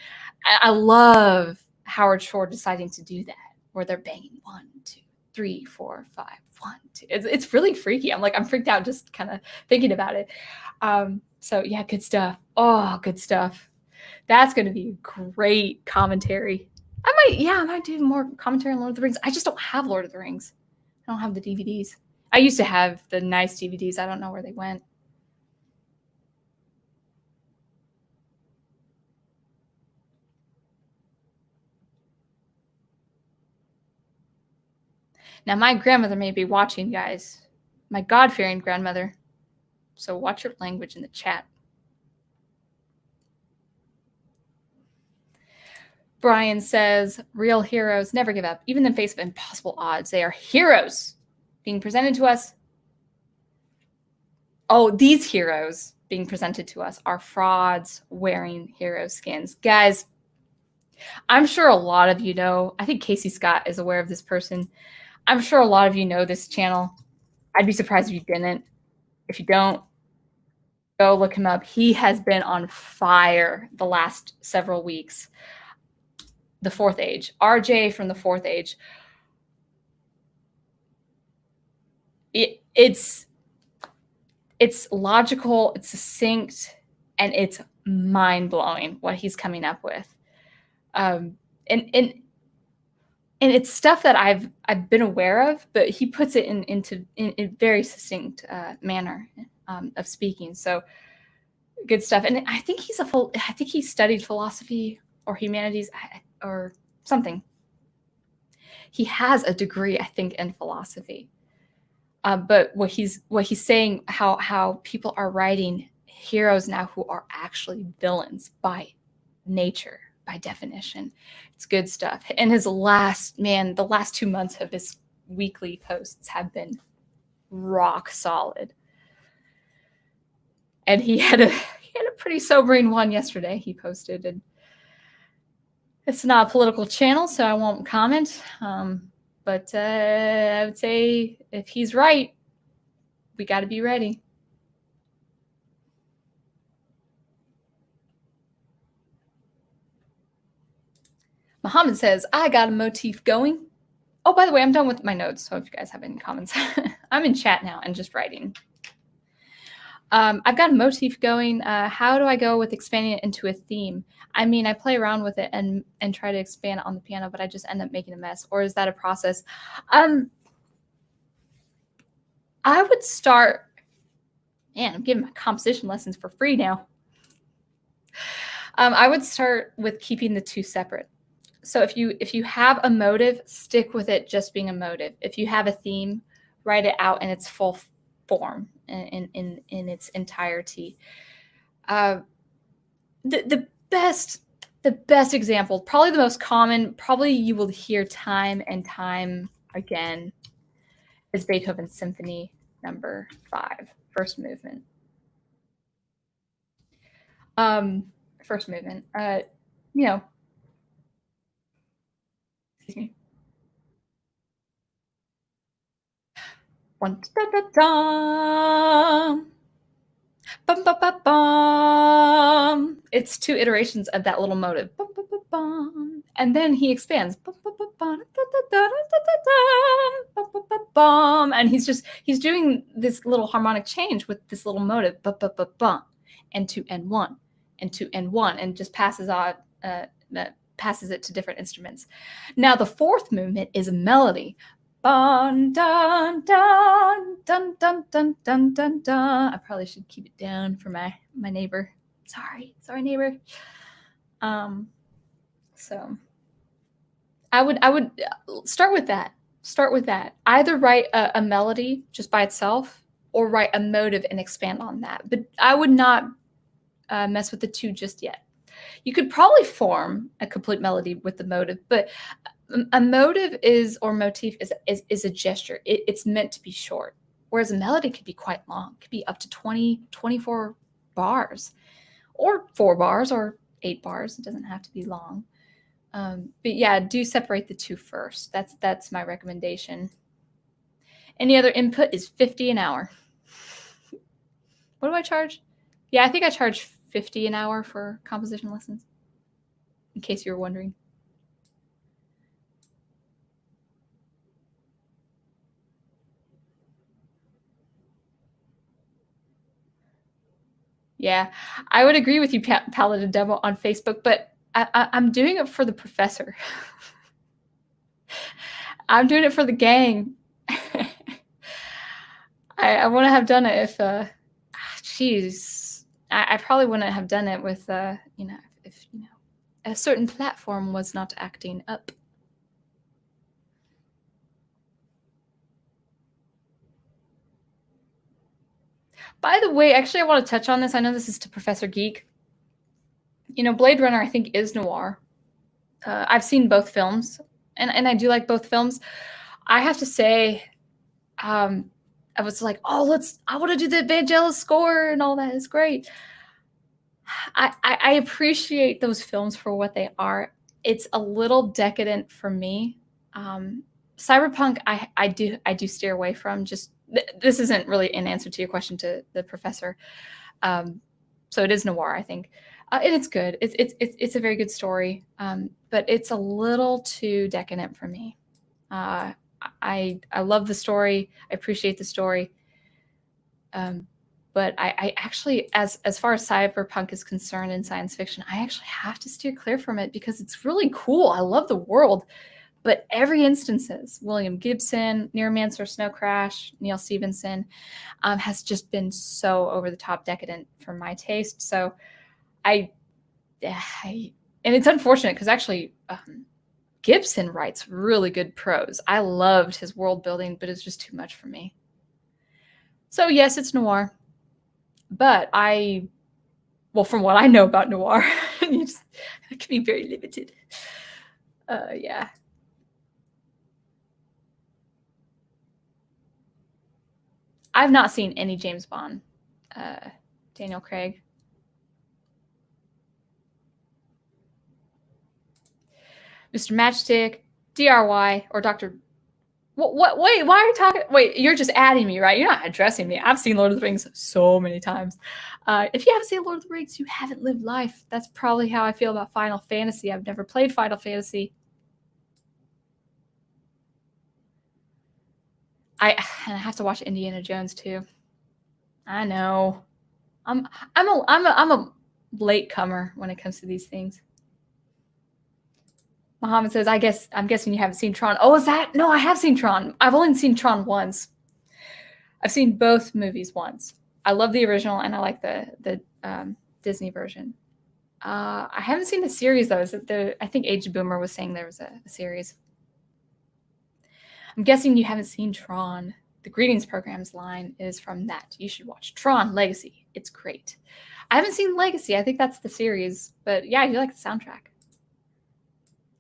I love Howard Shore deciding to do that, where they're banging 1, 2, 3, 4, 5, 1, 2. It's really freaky. I'm freaked out just kind of thinking about it. So yeah, good stuff. Oh, good stuff. That's going to be great commentary. I might do more commentary on Lord of the Rings. I just don't have Lord of the Rings. I don't have the DVDs. I used to have the nice DVDs. I don't know where they went. Now, my grandmother may be watching, guys. My God-fearing grandmother. So watch your language in the chat. Brian says, real heroes never give up, even in the face of impossible odds. They are heroes being presented to us. Oh, these heroes being presented to us are frauds wearing hero skins. Guys, I'm sure a lot of you know, I think Casey Scott is aware of this person. I'm sure a lot of you know this channel. I'd be surprised if you didn't. If you don't, go look him up. He has been on fire the last several weeks. The Fourth Age. RJ from the Fourth Age. It's logical, it's succinct, and it's mind-blowing what he's coming up with. And it's stuff that I've been aware of, but he puts it in a very succinct manner of speaking. So good stuff. And I think he studied philosophy or humanities or something. He has a degree, I think, in philosophy. But what he's saying, how people are writing heroes now who are actually villains by nature, by definition. It's good stuff. And the last 2 months of his weekly posts have been rock solid. And he had a pretty sobering one yesterday he posted. And it's not a political channel, so I won't comment. But I would say if he's right, we got to be ready. Muhammad says, I got a motif going. Oh, by the way, I'm done with my notes, so if you guys have any comments. I'm in chat now and just writing. I've got a motif going. How do I go with expanding it into a theme? I mean, I play around with it and try to expand on the piano, but I just end up making a mess. Or is that a process? I would start. Man, I'm giving my composition lessons for free now. I would start with keeping the two separate. So if you have a motive, stick with it just being a motive. If you have a theme, write it out in its full form, in its entirety. The best example, probably the most common, probably you will hear time and time again, is Beethoven's Symphony Number 5, first movement. First movement. Excuse me. One da da da. Bum, bum, bum, bum. It's 2 iterations of that little motive. Bum, bum, bum, bum. And then he expands. Bum, bum, bum, bum, da, da, da, da, da, da, bum, bum, bum, bum. And he's doing this little harmonic change with this little motive. Bum, bum, bum, bum. And 2 and 1. And 2 and 1. And just passes it to different instruments. Now the 4th movement is a melody. Dun, dun, dun, dun, dun, dun, dun, dun, dun. I probably should keep it down for my neighbor. Sorry, neighbor. So I would start with that. Either write a melody just by itself, or write a motive and expand on that. But I would not mess with the 2 just yet. You could probably form a complete melody with the motive, but a motive or motif is a gesture. It's meant to be short, whereas a melody could be quite long. It could be up to 20, 24 bars, or 4 bars, or 8 bars. It doesn't have to be long. But yeah, do separate the 2 first. That's my recommendation. Any other input is $50 an hour. What do I charge? Yeah, I think I charge $50 an hour for composition lessons, in case you were wondering. Yeah, I would agree with you, Paladin Demo on Facebook, but I'm doing it for the professor. I'm doing it for the gang. I wouldn't have done it if, geez, I probably wouldn't have done it with, if a certain platform was not acting up. By the way, actually, I want to touch on this. I know this is to Professor Geek. Blade Runner, I think, is noir. I've seen both films, and I do like both films. I have to say, I was like, oh, I want to do the Vangelis score and all that. It's great. I appreciate those films for what they are. It's a little decadent for me. Cyberpunk, I do steer away from. Just this isn't really an answer to your question to the professor. So it is noir, I think, and it's good. It's a very good story, but it's a little too decadent for me. I love the story. I appreciate the story. But I actually, as far as cyberpunk is concerned in science fiction, I actually have to steer clear from it because it's really cool. I love the world. But every instances, William Gibson, Neuromancer, Snow Crash, Neil Stephenson, has just been so over the top decadent for my taste. So and it's unfortunate because actually Gibson writes really good prose. I loved his world building, but it's just too much for me. So yes, it's noir. But from what I know about noir, it can be very limited. Yeah. I've not seen any James Bond. Daniel Craig. Mr. Matchstick, DRY, or Dr. What? Wait, why are you talking? Wait, you're just adding me, right? You're not addressing me. I've seen Lord of the Rings so many times. If you haven't seen Lord of the Rings, you haven't lived life. That's probably how I feel about Final Fantasy. I've never played Final Fantasy. And I have to watch Indiana Jones too. I know. I'm a latecomer when it comes to these things. Muhammad says, I'm guessing you haven't seen Tron. Oh, is that? No, I have seen Tron. I've only seen Tron once. I've seen both movies once. I love the original and I like the Disney version. I haven't seen the series though. I think Age Boomer was saying there was a series. I'm guessing you haven't seen Tron. The Greetings Programs line is from that. You should watch Tron Legacy. It's great. I haven't seen Legacy. I think that's the series. But yeah, I do like the soundtrack.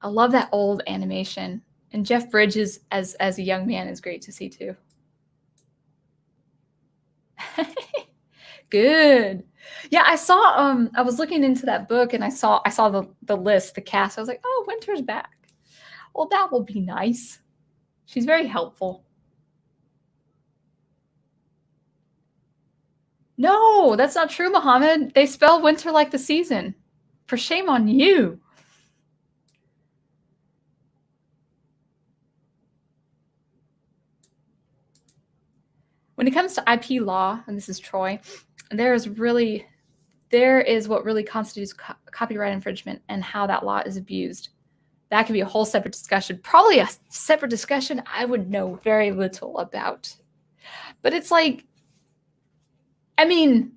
I love that old animation. And Jeff Bridges as a young man is great to see too. Good. Yeah, I saw I was looking into that book and I saw the list, the cast. I was like, oh, Winter's back. Well, that will be nice. She's very helpful. No, that's not true, Muhammad. They spell winter like the season. For shame on you. When it comes to IP law, and this is Troy, there is what really constitutes copyright infringement and how that law is abused. That could be a whole separate discussion, probably a separate discussion I would know very little about. But it's like, I mean,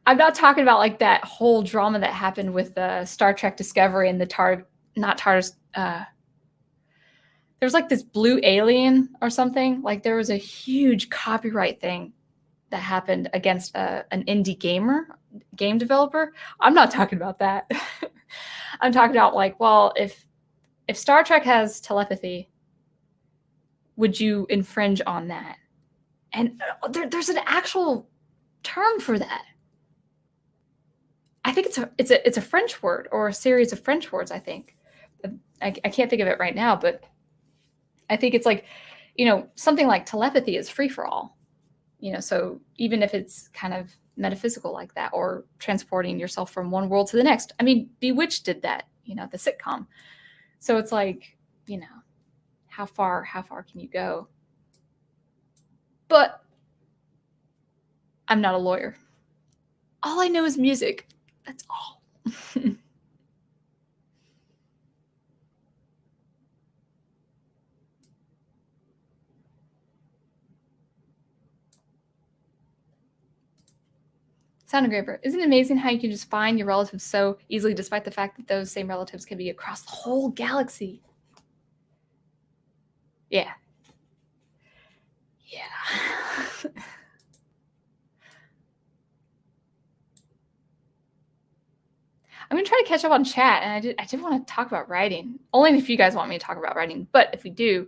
I'm not talking about like that whole drama that happened with Star Trek Discovery and the TARDIS. There was like this blue alien or something. Like there was a huge copyright thing that happened against an indie game developer. I'm not talking about that. I'm talking about like, well, if Star Trek has telepathy, would you infringe on that? And there's an actual term for that. I think it's a French word or a series of French words. I think I can't think of it right now, but I think it's like, something like telepathy is free for all. So even if it's kind of metaphysical like that, or transporting yourself from one world to the next. I mean, Bewitched did that, the sitcom. So it's like, how far can you go? But I'm not a lawyer. All I know is music. That's all. Sound engraver. Isn't it amazing how you can just find your relatives so easily, despite the fact that those same relatives can be across the whole galaxy? Yeah. Yeah. I'm gonna try to catch up on chat, and I did want to talk about writing. Only if you guys want me to talk about writing. But if we do,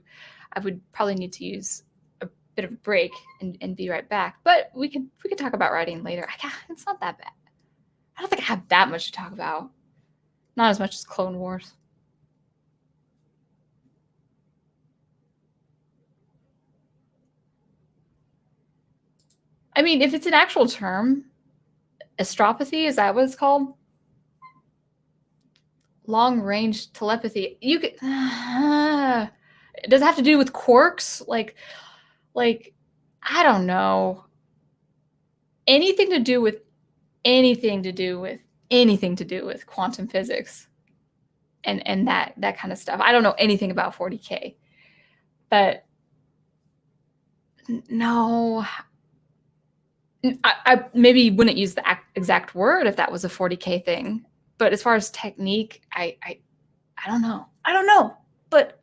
I would probably need to use a bit of a break and be right back. But we could talk about writing later. It's not that bad. I don't think I have that much to talk about. Not as much as Clone Wars. I mean, if it's an actual term, astropathy, is that what it's called? Long range telepathy. You could. Does it have to do with quarks? Like I don't know. Anything to do with quantum physics and that kind of stuff. I don't know anything about 40K, but no. I maybe wouldn't use the exact word if that was a 40K thing. But as far as technique, I don't know. I don't know. But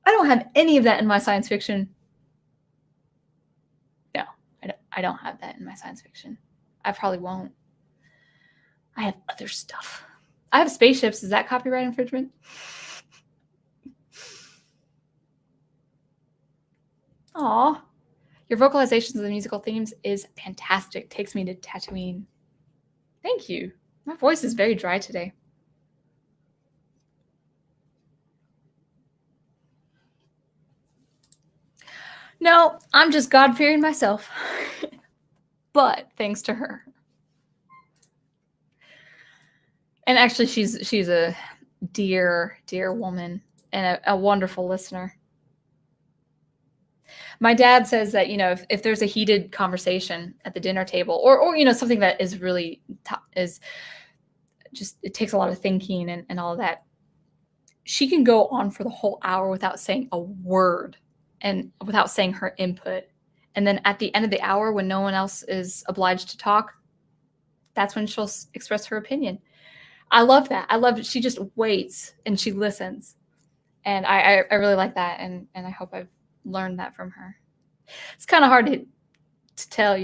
I don't have any of that in my science fiction. No, I don't have that in my science fiction. I probably won't. I have other stuff. I have spaceships. Is that copyright infringement? Aw. Your vocalizations of the musical themes is fantastic. Takes me to Tatooine. Thank you. My voice is very dry today. No, I'm just God-fearing myself. But thanks to her. And actually, she's a dear woman and a wonderful listener. My dad says that, if there's a heated conversation at the dinner table or something that is really is just, it takes a lot of thinking and all of that, she can go on for the whole hour without saying a word and without saying her input. And then at the end of the hour, when no one else is obliged to talk, that's when she'll express her opinion. I love that. I love it. She just waits and she listens. And I really like that. And I hope I've learned that from her. It's kind of hard to tell,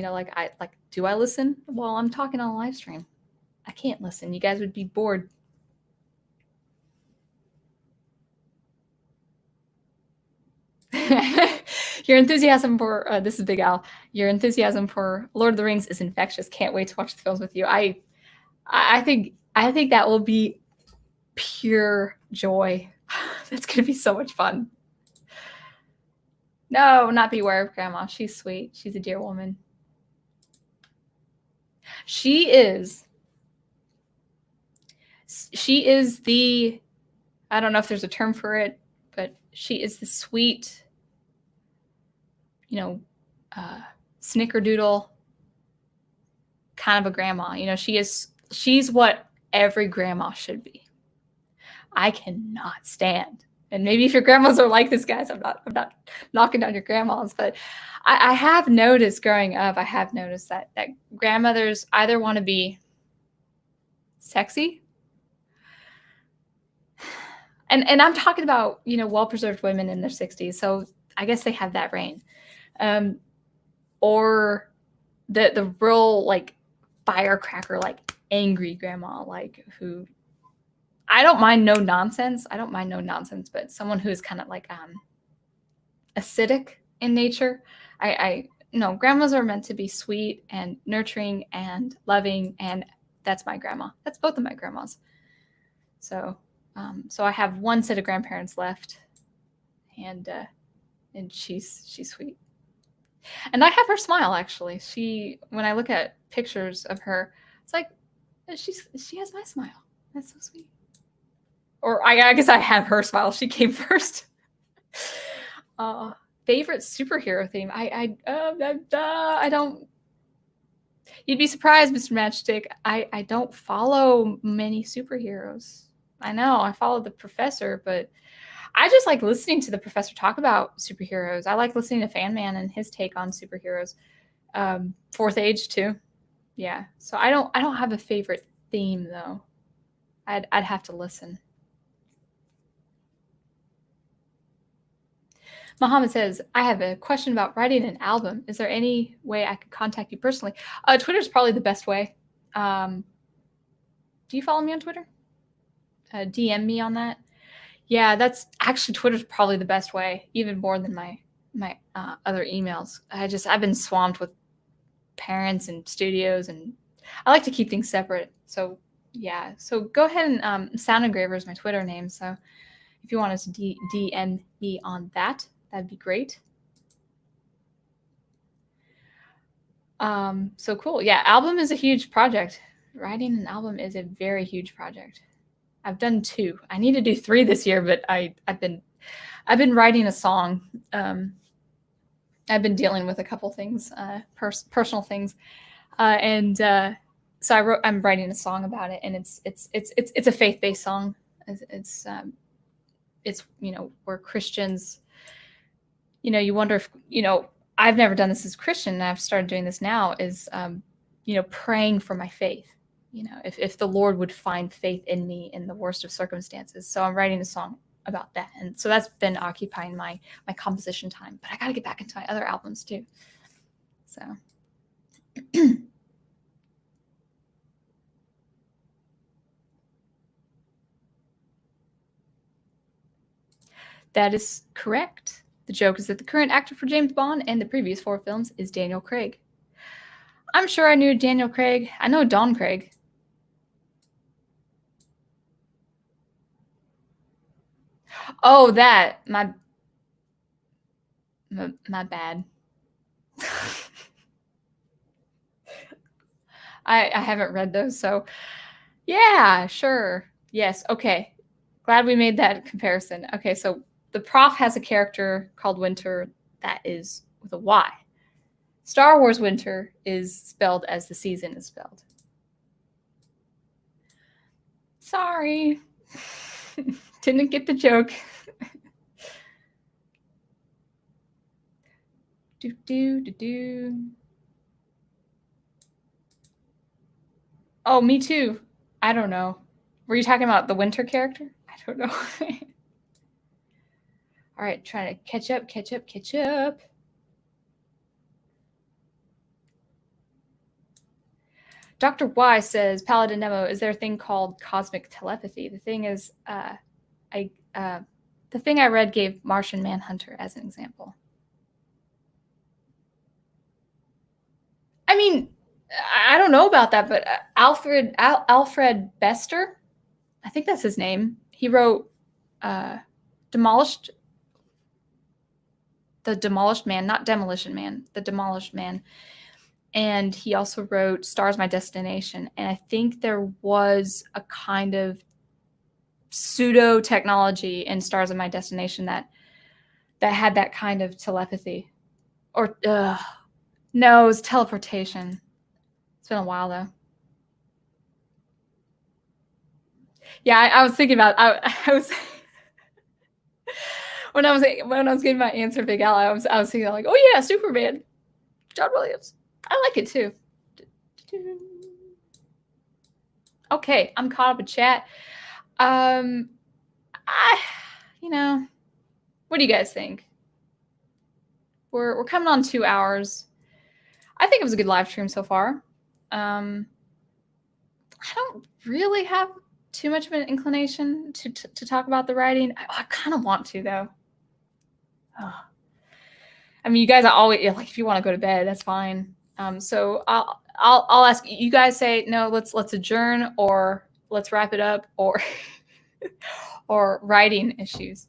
do I listen while I'm talking on a live stream? I can't listen. You guys would be bored. Your enthusiasm for this is Big Al. Your enthusiasm for Lord of the Rings is infectious. Can't wait to watch the films with you. I think that will be pure joy. That's gonna be so much fun. No, not Beware of Grandma. She's sweet. She's a dear woman. She is the, I don't know if there's a term for it, but she is the sweet, snickerdoodle kind of a grandma. She's what every grandma should be. I cannot stand. And maybe if your grandmas are like this, guys, I'm not knocking down your grandmas, but I have noticed growing up, that grandmothers either want to be sexy, and I'm talking about, well-preserved women in their 60s, so I guess they have that reign, or the real firecracker, angry grandma, who I don't mind no nonsense, but someone who is kind of acidic in nature. Grandmas are meant to be sweet and nurturing and loving, and that's my grandma. That's both of my grandmas. So I have one set of grandparents left, and she's sweet. And I have her smile, actually. When I look at pictures of her, it's like she has my smile. That's so sweet. Or I guess I have her smile. She came first. Favorite superhero theme? I don't. You'd be surprised, Mr. Matchstick. I don't follow many superheroes. I know, I follow the professor, but I just like listening to the professor talk about superheroes. I like listening to Fan Man and his take on superheroes. Fourth Age too. Yeah. So I don't have a favorite theme though. I'd have to listen. Muhammad says, I have a question about writing an album. Is there any way I could contact you personally? Twitter's probably the best way. Do you follow me on Twitter? DM me on that. Yeah, that's actually Twitter's probably the best way, even more than my other emails. I've been swamped with parents and studios, and I like to keep things separate. So yeah, so go ahead and Sound Engraver is my Twitter name. So if you want us to DM me on that, that'd be great. So cool. Yeah, album is a huge project. Writing an album is a very huge project. I've done 2. I need to do 3 this year, but I've been writing a song. I've been dealing with a couple things, personal things, so I'm writing a song about it, and it's a faith-based song. It's we're Christians. You wonder if I've never done this as a Christian, and I've started doing this now. Is praying for my faith. If the Lord would find faith in me in the worst of circumstances. So I'm writing a song about that, and so that's been occupying my composition time. But I got to get back into my other albums too. So. That is correct. The joke is that the current actor for James Bond and the previous 4 films is Daniel Craig. I'm sure I knew Daniel Craig. I know Don Craig. Oh, that. My bad. I haven't read those, so yeah, sure. Yes, okay. Glad we made that comparison. Okay, so the Prof has a character called Winter that is with a Y. Star Wars Winter is spelled as the season is spelled. Sorry. Didn't get the joke. Do. Oh, me too. I don't know. Were you talking about the Winter character? I don't know. All right, trying to catch up. Dr. Y says, Paladin Demo, is there a thing called cosmic telepathy? The thing is, the thing I read gave Martian Manhunter as an example. I mean, I don't know about that, but Alfred Bester, I think that's his name. He wrote The Demolished Man, not Demolition Man, The Demolished Man. And he also wrote Stars My Destination. And I think there was a kind of pseudo technology in Stars of My Destination that had that kind of telepathy. Or no, it was teleportation. It's been a while though. Yeah, I was thinking about I was when I was getting my answer, Big Al, I was thinking like, oh yeah, Superman, John Williams. I like it too. Okay, I'm caught up in chat. What do you guys think? We're coming on 2 hours. I think it was a good live stream so far. I don't really have too much of an inclination to talk about the writing. I kind of want to though. Oh. I mean, you guys are always like, if you want to go to bed, that's fine. So I'll ask you guys, say no, let's adjourn, or let's wrap it up, or or writing issues.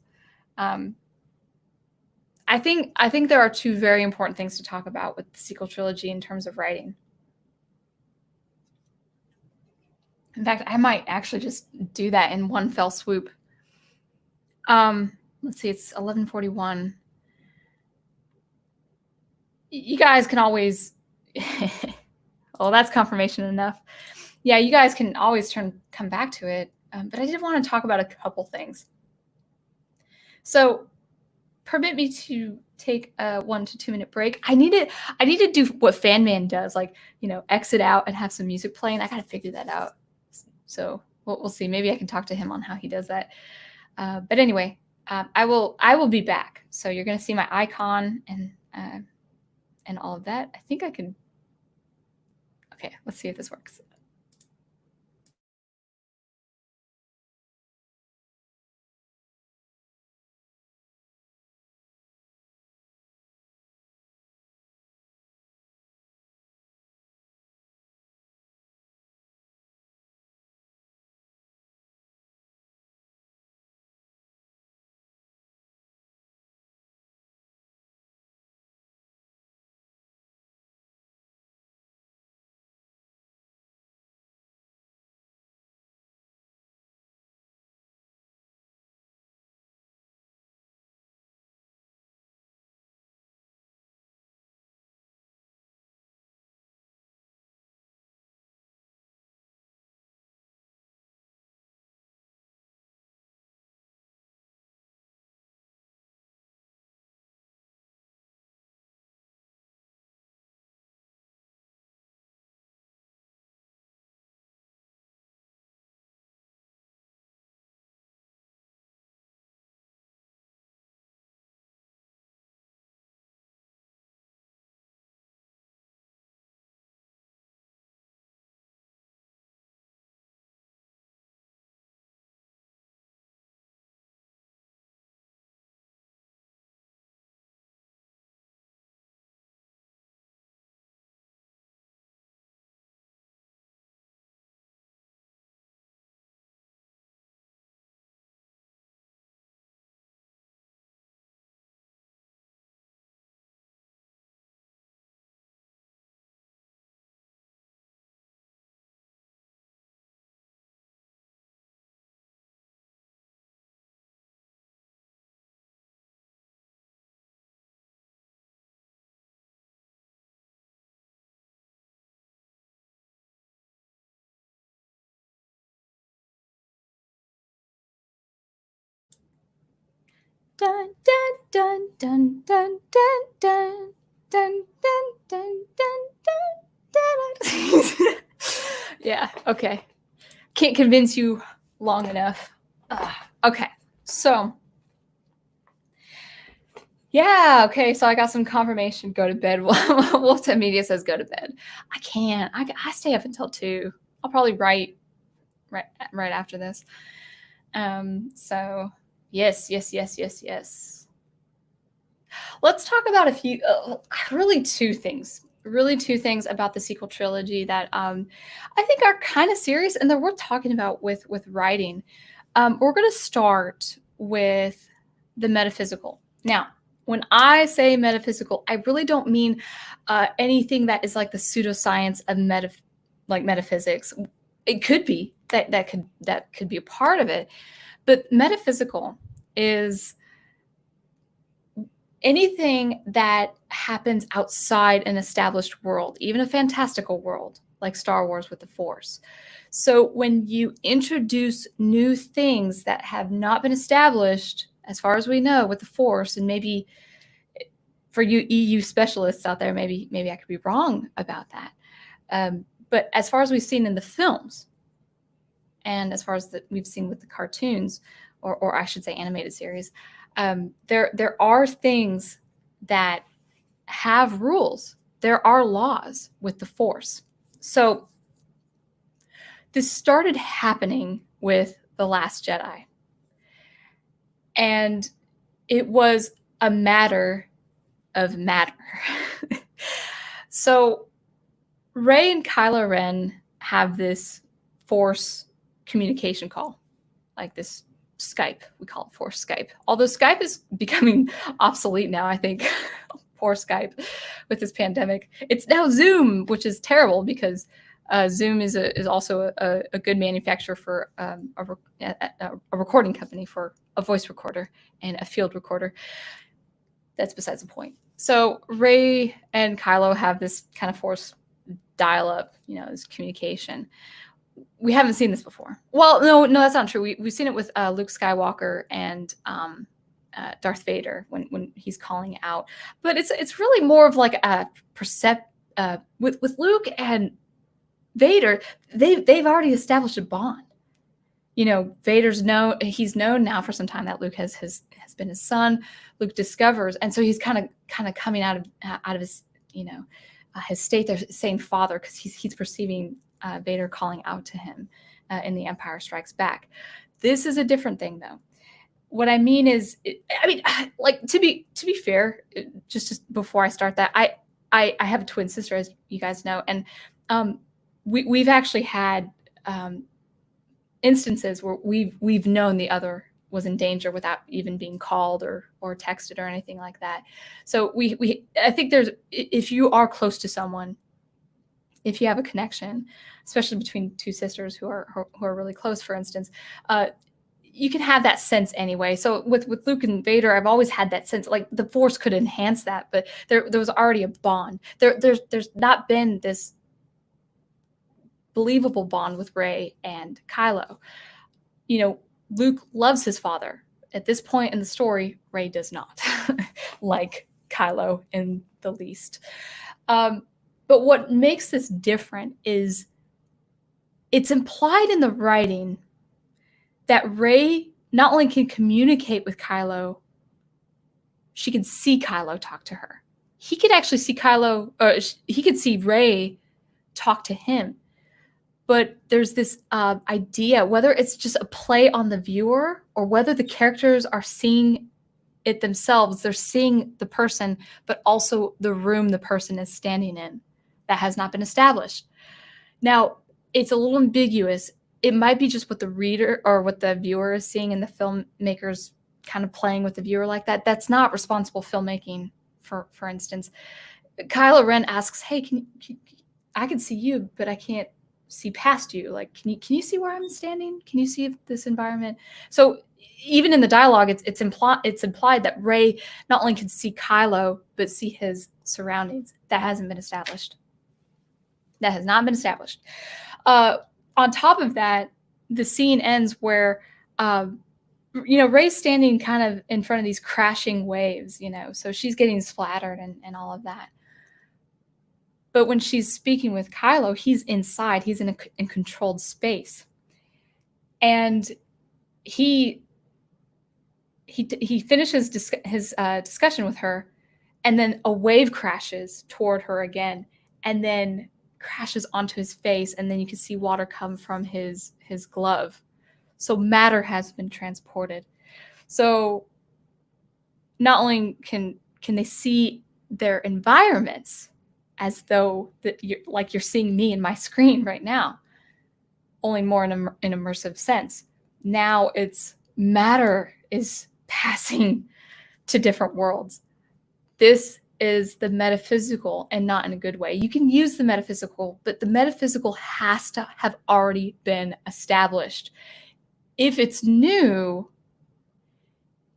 I think there are 2 very important things to talk about with the sequel trilogy in terms of writing. In fact, I might actually just do that in one fell swoop. Let's see, it's 11:41. You guys can always Well, that's confirmation enough. Yeah, you guys can always come back to it. But I did want to talk about a couple things. So permit me to take a 1 to 2 minute break. I need to do what Fan Man does, like, exit out and have some music playing. I got to figure that out. So we'll see. Maybe I can talk to him on how he does that. But anyway, I will be back. So you're going to see my icon and all of that. I think I can. Okay, let's see if this works. Dun dun dun dun dun dun dun dun dun dun dun dun dun. Yeah. Okay. Can't convince you long enough. Okay. So. Yeah. Okay. So I got some confirmation. Go to bed. Wolf Media says go to bed. I can't. I stay up until 2. I'll probably write right after this. So yes. Let's talk about a few, really two things about the sequel trilogy that I think are kind of serious and they're worth talking about with writing. We're going to start with the metaphysical. Now, when I say metaphysical, I really don't mean anything that is like the pseudoscience of metaphysics. It could be that could be a part of it, but metaphysical is anything that happens outside an established world, even a fantastical world like Star Wars with the Force. So when you introduce new things that have not been established, as far as we know, with the Force, and maybe for you EU specialists out there, maybe I could be wrong about that. But as far as we've seen in the films, and as far as we've seen with the cartoons, or I should say animated series, there are things that have rules. There are laws with the Force. So this started happening with The Last Jedi. And it was a matter of matter. So Rey and Kylo Ren have this Force communication call, like this Skype. We call it Force Skype. Although Skype is becoming obsolete now, I think. Poor Skype with this pandemic. It's now Zoom, which is terrible because Zoom is also a good manufacturer for a recording company for a voice recorder and a field recorder. That's besides the point. So Rey and Kylo have this kind of Force dial up, this communication. We haven't seen this before. Well, no, that's not true. We've seen it with Luke Skywalker and Darth Vader when he's calling out. But it's really more of like a with Luke and Vader. They've already established a bond. Vader's he's known now for some time that Luke has been his son. Luke discovers, and so he's kind of coming out of his his state there, saying father, because he's perceiving Vader calling out to him in The Empire Strikes Back. This is a different thing, though. What I mean is, like, to be fair, just before I start that, I have a twin sister, as you guys know, and we've actually had instances where we've known the other was in danger without even being called or texted or anything like that. So I think if you are close to someone, if you have a connection, especially between two sisters who are really close, for instance, you can have that sense anyway. So with Luke and Vader, I've always had that sense, like the Force could enhance that, but there was already a bond. There's not been this believable bond with Rey and Kylo. Luke loves his father. At this point in the story, Rey does not, like Kylo in the least. But what makes this different is it's implied in the writing that Rey not only can communicate with Kylo, she can see Kylo talk to her. He could actually see Kylo, or he could see Rey talk to him. But there's this idea, whether it's just a play on the viewer or whether the characters are seeing it themselves, they're seeing the person, but also the room the person is standing in. That has not been established. Now, it's a little ambiguous. It might be just what the reader or what the viewer is seeing, and the filmmakers kind of playing with the viewer like that. That's not responsible filmmaking, for instance. Kylo Ren asks, hey, I can see you, but I can't see past you. Like, can you see where I'm standing? Can you see this environment? So even in the dialogue, it's implied that Rey not only can see Kylo, but see his surroundings. That hasn't been established. That has not been established. On top of that, the scene ends where, Rey's standing kind of in front of these crashing waves, so she's getting splattered and all of that. But when she's speaking with Kylo, he's inside. He's in controlled space, and he finishes his discussion with her, and then a wave crashes toward her again, and then crashes onto his face, and then you can see water come from his glove. So matter has been transported. So not only can they see their environments as though that you're seeing me in my screen right now, only more in an immersive sense. Now it's matter is passing to different worlds. This is the metaphysical, and not in a good way. You can use the metaphysical, but the metaphysical has to have already been established. If it's new,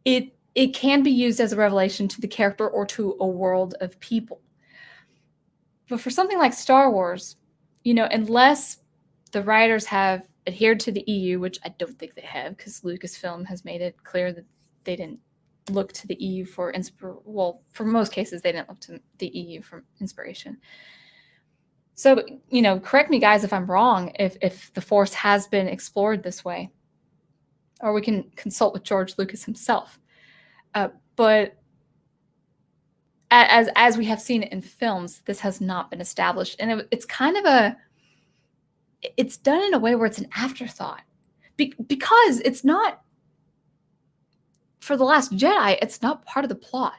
it can be used as a revelation to the character or to a world of people. But for something like Star Wars, unless the writers have adhered to the EU, which I don't think they have, because Lucasfilm has made it clear that they didn't look to the EU for for most cases, they didn't look to the EU for inspiration. So, correct me, guys, if I'm wrong, if the Force has been explored this way, or we can consult with George Lucas himself. But as we have seen it in films, this has not been established. And it's kind of it's done in a way where it's an afterthought. Because it's not, for The Last Jedi, it's not part of the plot.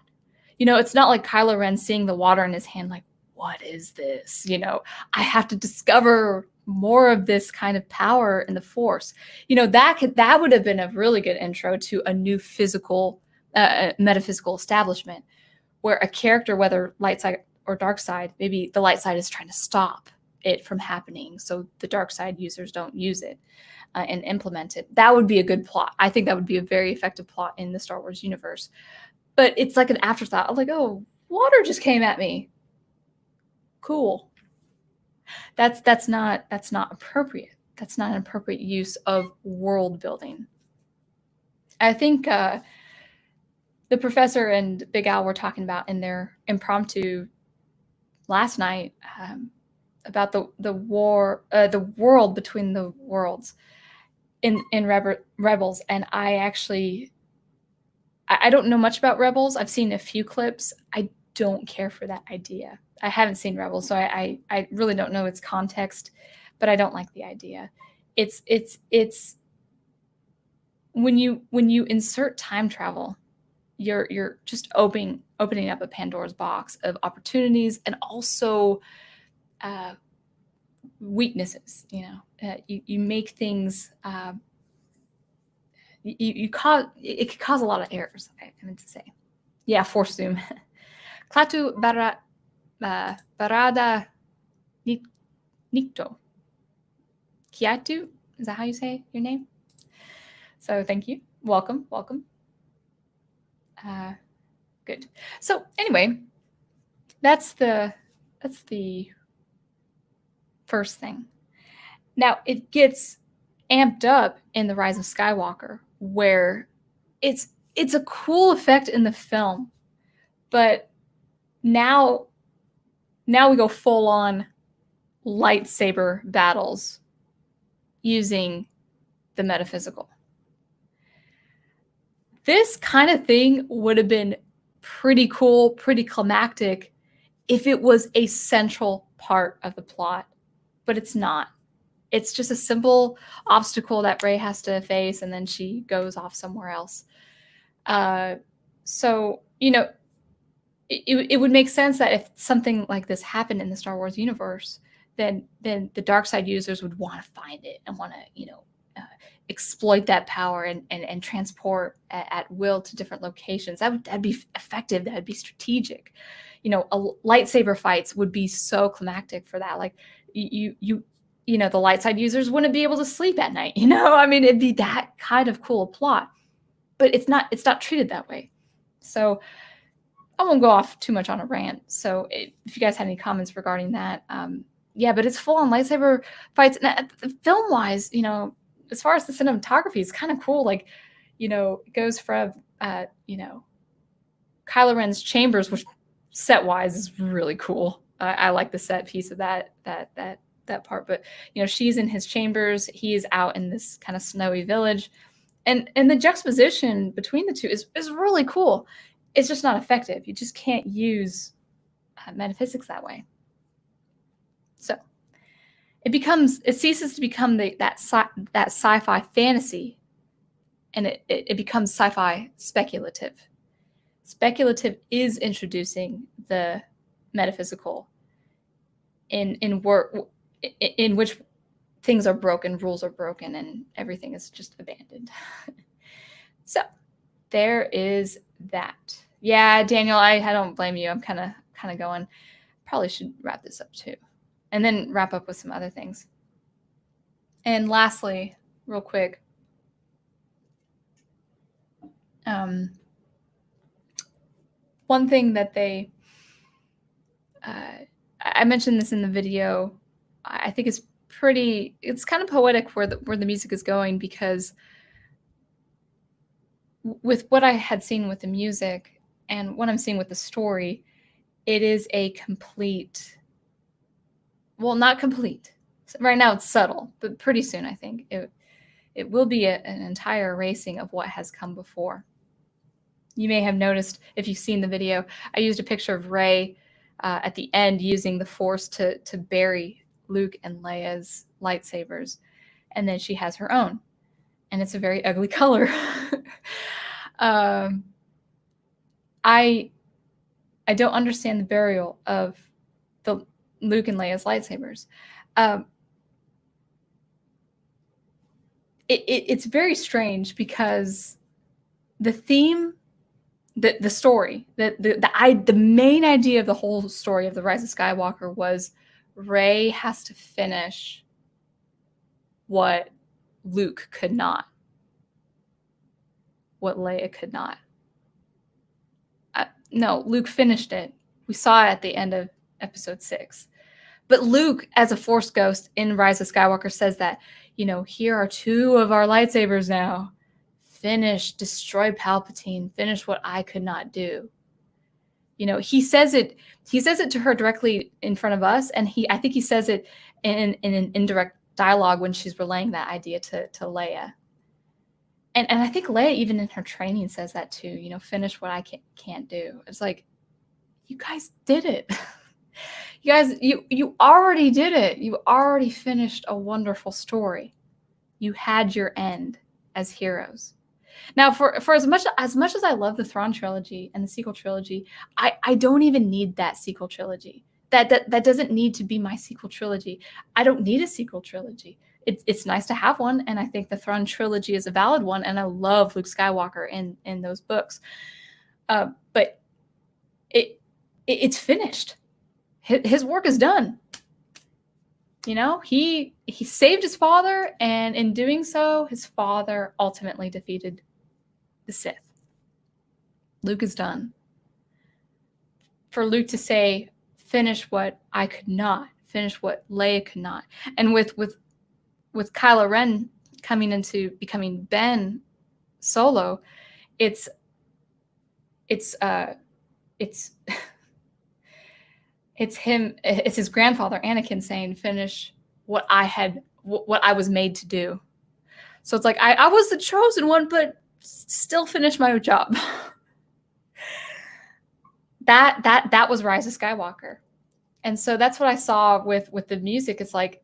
It's not like Kylo Ren seeing the water in his hand, like, what is this? I have to discover more of this kind of power in the Force. That would have been a really good intro to a new metaphysical establishment, where a character, whether light side or dark side, maybe the light side is trying to stop it from happening, so the dark side users don't use it and implement it. That would be a good plot. I think that would be a very effective plot in the Star Wars universe. But it's like an afterthought. I'm like, oh, water just came at me. Cool. That's not appropriate. That's not an appropriate use of world building. I think the professor and Big Al were talking about in their impromptu last night about the world between the worlds in Rebels, and I don't know much about Rebels. I've seen a few clips. I don't care for that idea. I haven't seen Rebels, so I really don't know its context, but I don't like the idea. It's when you insert time travel, you're just opening up a Pandora's box of opportunities and also weaknesses. You make things. It could cause a lot of errors. I meant to say, yeah, force zoom. Klatu barada nikto. Kiatu, is that how you say your name? So thank you. Welcome. Good. So anyway, that's the first thing. Now it gets amped up in The Rise of Skywalker, where it's a cool effect in the film, but now we go full on lightsaber battles using the metaphysical. This kind of thing would have been pretty cool, pretty climactic if it was a central part of the plot, but it's not. It's just a simple obstacle that Rey has to face, and then she goes off somewhere else. So, it would make sense that if something like this happened in the Star Wars universe, then the dark side users would want to find it and want to, exploit that power and transport at will to different locations. That'd be effective. That'd be strategic. Lightsaber fights would be so climactic for that. Like the light side users wouldn't be able to sleep at night. I mean, it'd be that kind of cool plot, but it's not treated that way. So I won't go off too much on a rant. So if you guys had any comments regarding that, yeah, but it's full on lightsaber fights. And film wise, as far as the cinematography is kind of cool. Like, it goes from, Kylo Ren's chambers, which set wise is really cool. I like the set piece of that part, but she's in his chambers. He is out in this kind of snowy village, and the juxtaposition between the two is really cool. It's just not effective. You just can't use metaphysics that way. So it ceases to become that sci-fi fantasy, and it becomes sci-fi speculative. Speculative is introducing the metaphysical in which things are broken, rules are broken, and everything is just abandoned. So there is that. Yeah, Daniel, I don't blame you. I'm kind of going, probably should wrap this up too, and then wrap up with some other things. And lastly, real quick, one thing that I mentioned this in the video. I think it's kind of poetic where the music is going, because with what I had seen with the music and what I'm seeing with the story, it is a complete, well, not complete. Right now it's subtle, but pretty soon I think it will be an entire erasing of what has come before. You may have noticed, if you've seen the video, I used a picture of Rey at the end using the Force to bury Luke and Leia's lightsabers, and then she has her own, and it's a very ugly color. I don't understand the burial of the Luke and Leia's lightsabers. It's very strange, because the theme, the story, the main idea of the whole story of The Rise of Skywalker was Rey has to finish what Luke could not, what Leia could not. No, Luke finished it. We saw it at the end of episode 6. But Luke, as a Force ghost in Rise of Skywalker, says that, here are 2 of our lightsabers now. Finish, destroy Palpatine, finish what I could not do. He says it to her directly in front of us, and I think he says it in an indirect dialogue when she's relaying that idea to Leia. And I think Leia, even in her training, says that too, finish what I can't do. It's like, you guys did it. You guys, you already did it. You already finished a wonderful story. You had your end as heroes. Now, for as much as I love the Thrawn trilogy and the sequel trilogy, I don't even need that sequel trilogy. That doesn't need to be my sequel trilogy. I don't need a sequel trilogy. It's nice to have one, and I think the Thrawn trilogy is a valid one, and I love Luke Skywalker in those books. But it's finished. His work is done. He saved his father, and in doing so, his father ultimately defeated the Sith. Luke is done. For Luke to say, finish what I could not, finish what Leia could not. And with Kylo Ren coming into becoming Ben Solo, it's his grandfather Anakin saying, finish what I was made to do. So it's like, I was the chosen one, but still finish my job. That was Rise of Skywalker. And so that's what I saw with the music. It's like,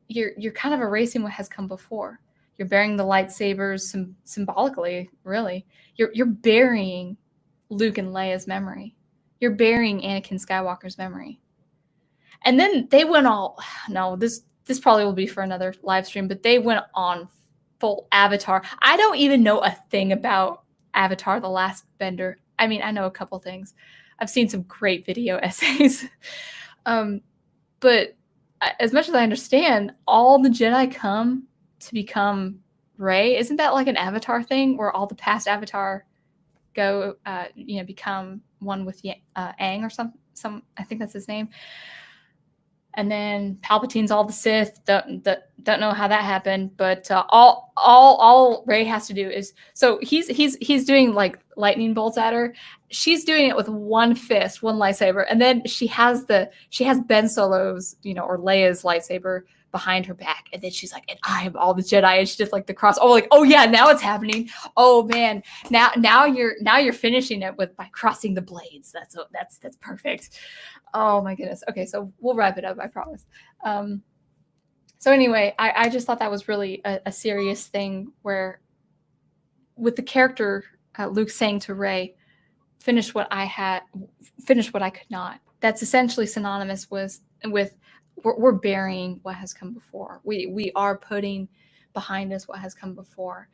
you're kind of erasing what has come before. You're burying the lightsabers symbolically, really. You're burying Luke and Leia's memory. You're burying Anakin Skywalker's memory. And then they went this probably will be for another live stream, but they went on full Avatar. I don't even know a thing about Avatar: The Last Bender. I mean, I know a couple things. I've seen some great video essays. But as much as I understand, all the Jedi come to become Rey. Isn't that like an Avatar thing where all the past Avatar go, become one with Aang or some? I think that's his name. And then Palpatine's all the Sith. Don't know how that happened, but all Rey has to do is, so he's doing like lightning bolts at her. She's doing it with one fist, one lightsaber, and then she has Ben Solo's, or Leia's lightsaber behind her back, and then she's like, and I am all the Jedi, and she just like the cross. Oh yeah, now it's happening. Oh man, now you're finishing it by crossing the blades. That's perfect. Oh my goodness. Okay, so we'll wrap it up, I promise. So anyway, I just thought that was really a serious thing, where with the character Luke saying to Rey, finish what I could not. That's essentially synonymous with we're burying what has come before. We are putting behind us what has come before.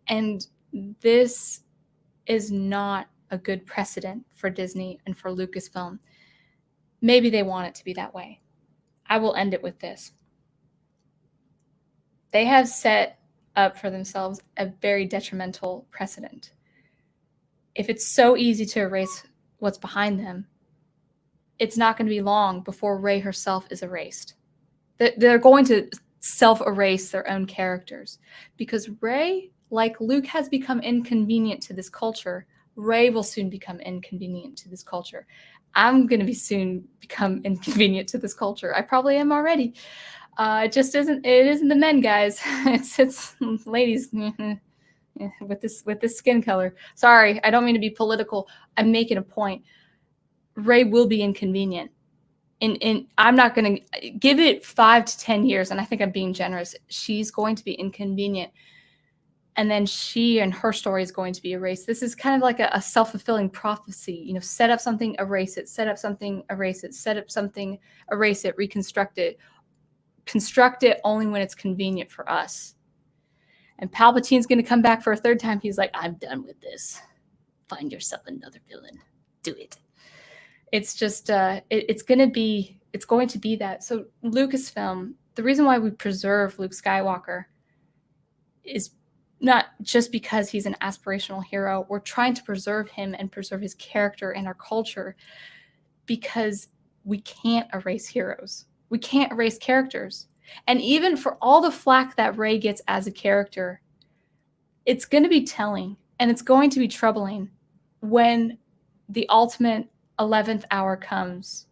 And this is not a good precedent for Disney and for Lucasfilm. Maybe they want it to be that way. I will end it with this. They have set up for themselves a very detrimental precedent. If it's so easy to erase what's behind them, it's not going to be long before Rey herself is erased. They're going to self-erase their own characters, because Rey, like Luke, has become inconvenient to this culture. Rey will soon become inconvenient to this culture. I'm going to soon become inconvenient to this culture. I probably am already. It isn't the men, guys. It's ladies with this skin color. Sorry, I don't mean to be political. I'm making a point. Rey will be inconvenient. And I'm not going to give it 5 to 10 years, and I think I'm being generous. She's going to be inconvenient. And then she and her story is going to be erased. This is kind of like a self-fulfilling prophecy. Set up something, erase it. Set up something, erase it. Set up something, erase it. Reconstruct it. Construct it only when it's convenient for us. And Palpatine's going to come back for a third time. He's like, I'm done with this. Find yourself another villain. Do it. It's just, it's going to be that. So Lucasfilm, the reason why we preserve Luke Skywalker is not just because he's an aspirational hero. We're trying to preserve him and preserve his character and our culture, because we can't erase heroes. We can't erase characters. And even for all the flack that Rey gets as a character, it's going to be telling and it's going to be troubling when the ultimate 11th hour comes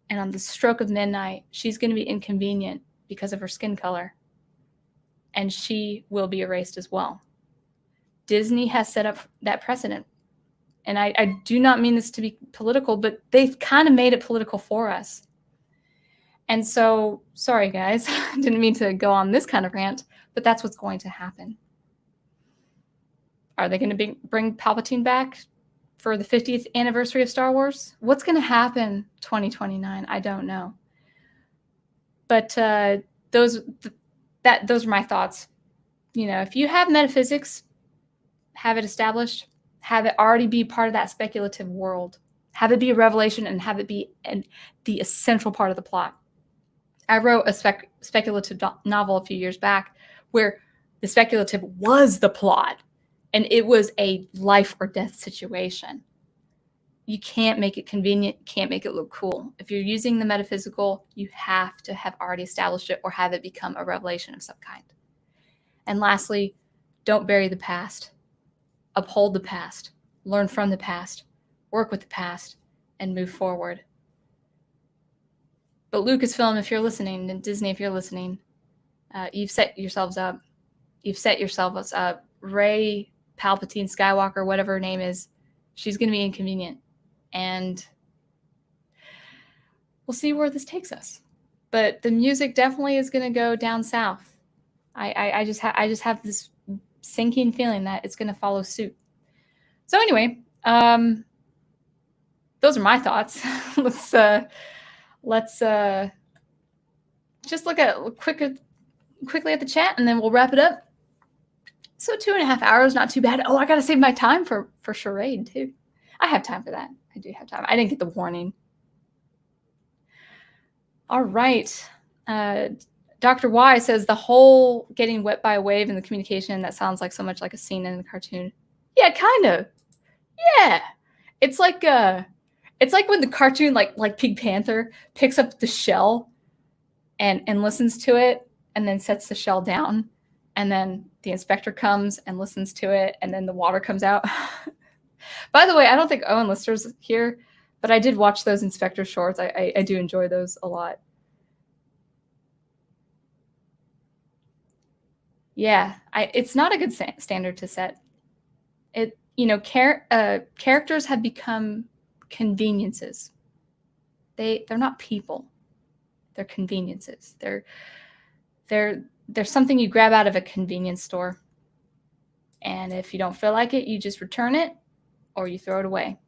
and on the stroke of midnight, she's going to be inconvenient because of her skin color. And she will be erased as well. Disney has set up that precedent. And I do not mean this to be political, but they've kind of made it political for us. And so, sorry guys, didn't mean to go on this kind of rant, but that's what's going to happen. Are they going to bring Palpatine back for the 50th anniversary of Star Wars? What's going to happen 2029? I don't know. But those are my thoughts. You know, if you have metaphysics, have it established, have it already be part of that speculative world, have it be a revelation, and have it be the essential part of the plot. I wrote a speculative novel a few years back where the speculative was the plot, and it was a life or death situation. You can't make it convenient, can't make it look cool. If you're using the metaphysical, you have to have already established it or have it become a revelation of some kind. And lastly, don't bury the past. Uphold the past, learn from the past, work with the past, and move forward. But Lucasfilm, if you're listening, and Disney, if you're listening, you've set yourselves up. You've set yourselves up. Rey, Palpatine, Skywalker, whatever her name is, she's going to be inconvenient. And we'll see where this takes us. But the music definitely is going to go down south. I just have this sinking feeling that it's going to follow suit. So anyway, those are my thoughts. Let's just look at quickly at the chat, and then we'll wrap it up. So 2.5 hours, not too bad. Oh, I got to save my time for charade too. I have time for that. I do have time. I didn't get the warning. All right. Dr. Y says the whole getting wet by a wave and the communication, that sounds like so much like a scene in a cartoon. Yeah, kind of. Yeah. It's like when the cartoon, like Pink Panther, picks up the shell and listens to it and then sets the shell down. And then the inspector comes and listens to it, and then the water comes out. By the way, I don't think Owen Lister's here, but I did watch those inspector shorts. I do enjoy those a lot. Yeah, it's not a good standard to set. Characters have become conveniences. They're not people. They're conveniences. They're something you grab out of a convenience store. And if you don't feel like it, you just return it or you throw it away.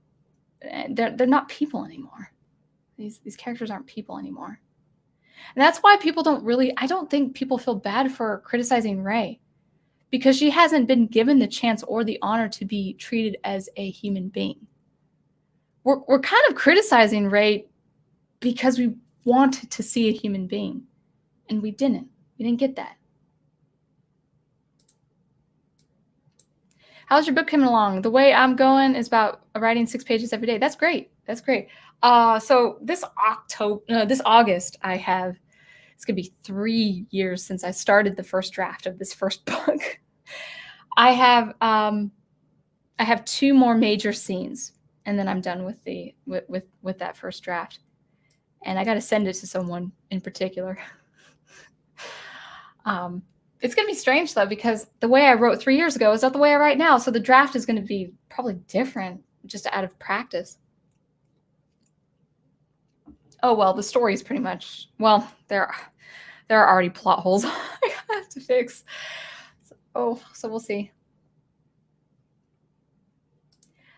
They're not people anymore. These characters aren't people anymore. And that's why I don't think people feel bad for criticizing Rey, because she hasn't been given the chance or the honor to be treated as a human being. We're kind of criticizing Rey because we wanted to see a human being, and we didn't. We didn't get that. How's your book coming along? The way I'm going is about writing 6 pages every day. That's great. That's great. So this August, it's going to be 3 years since I started the first draft of this first book. I have 2 more major scenes, and then I'm done with with that first draft. And I got to send it to someone in particular. It's going to be strange, though, because the way I wrote 3 years ago is not the way I write now. So the draft is going to be probably different just out of practice. Oh, well, the story is pretty much, well, there are already plot holes I have to fix. So we'll see.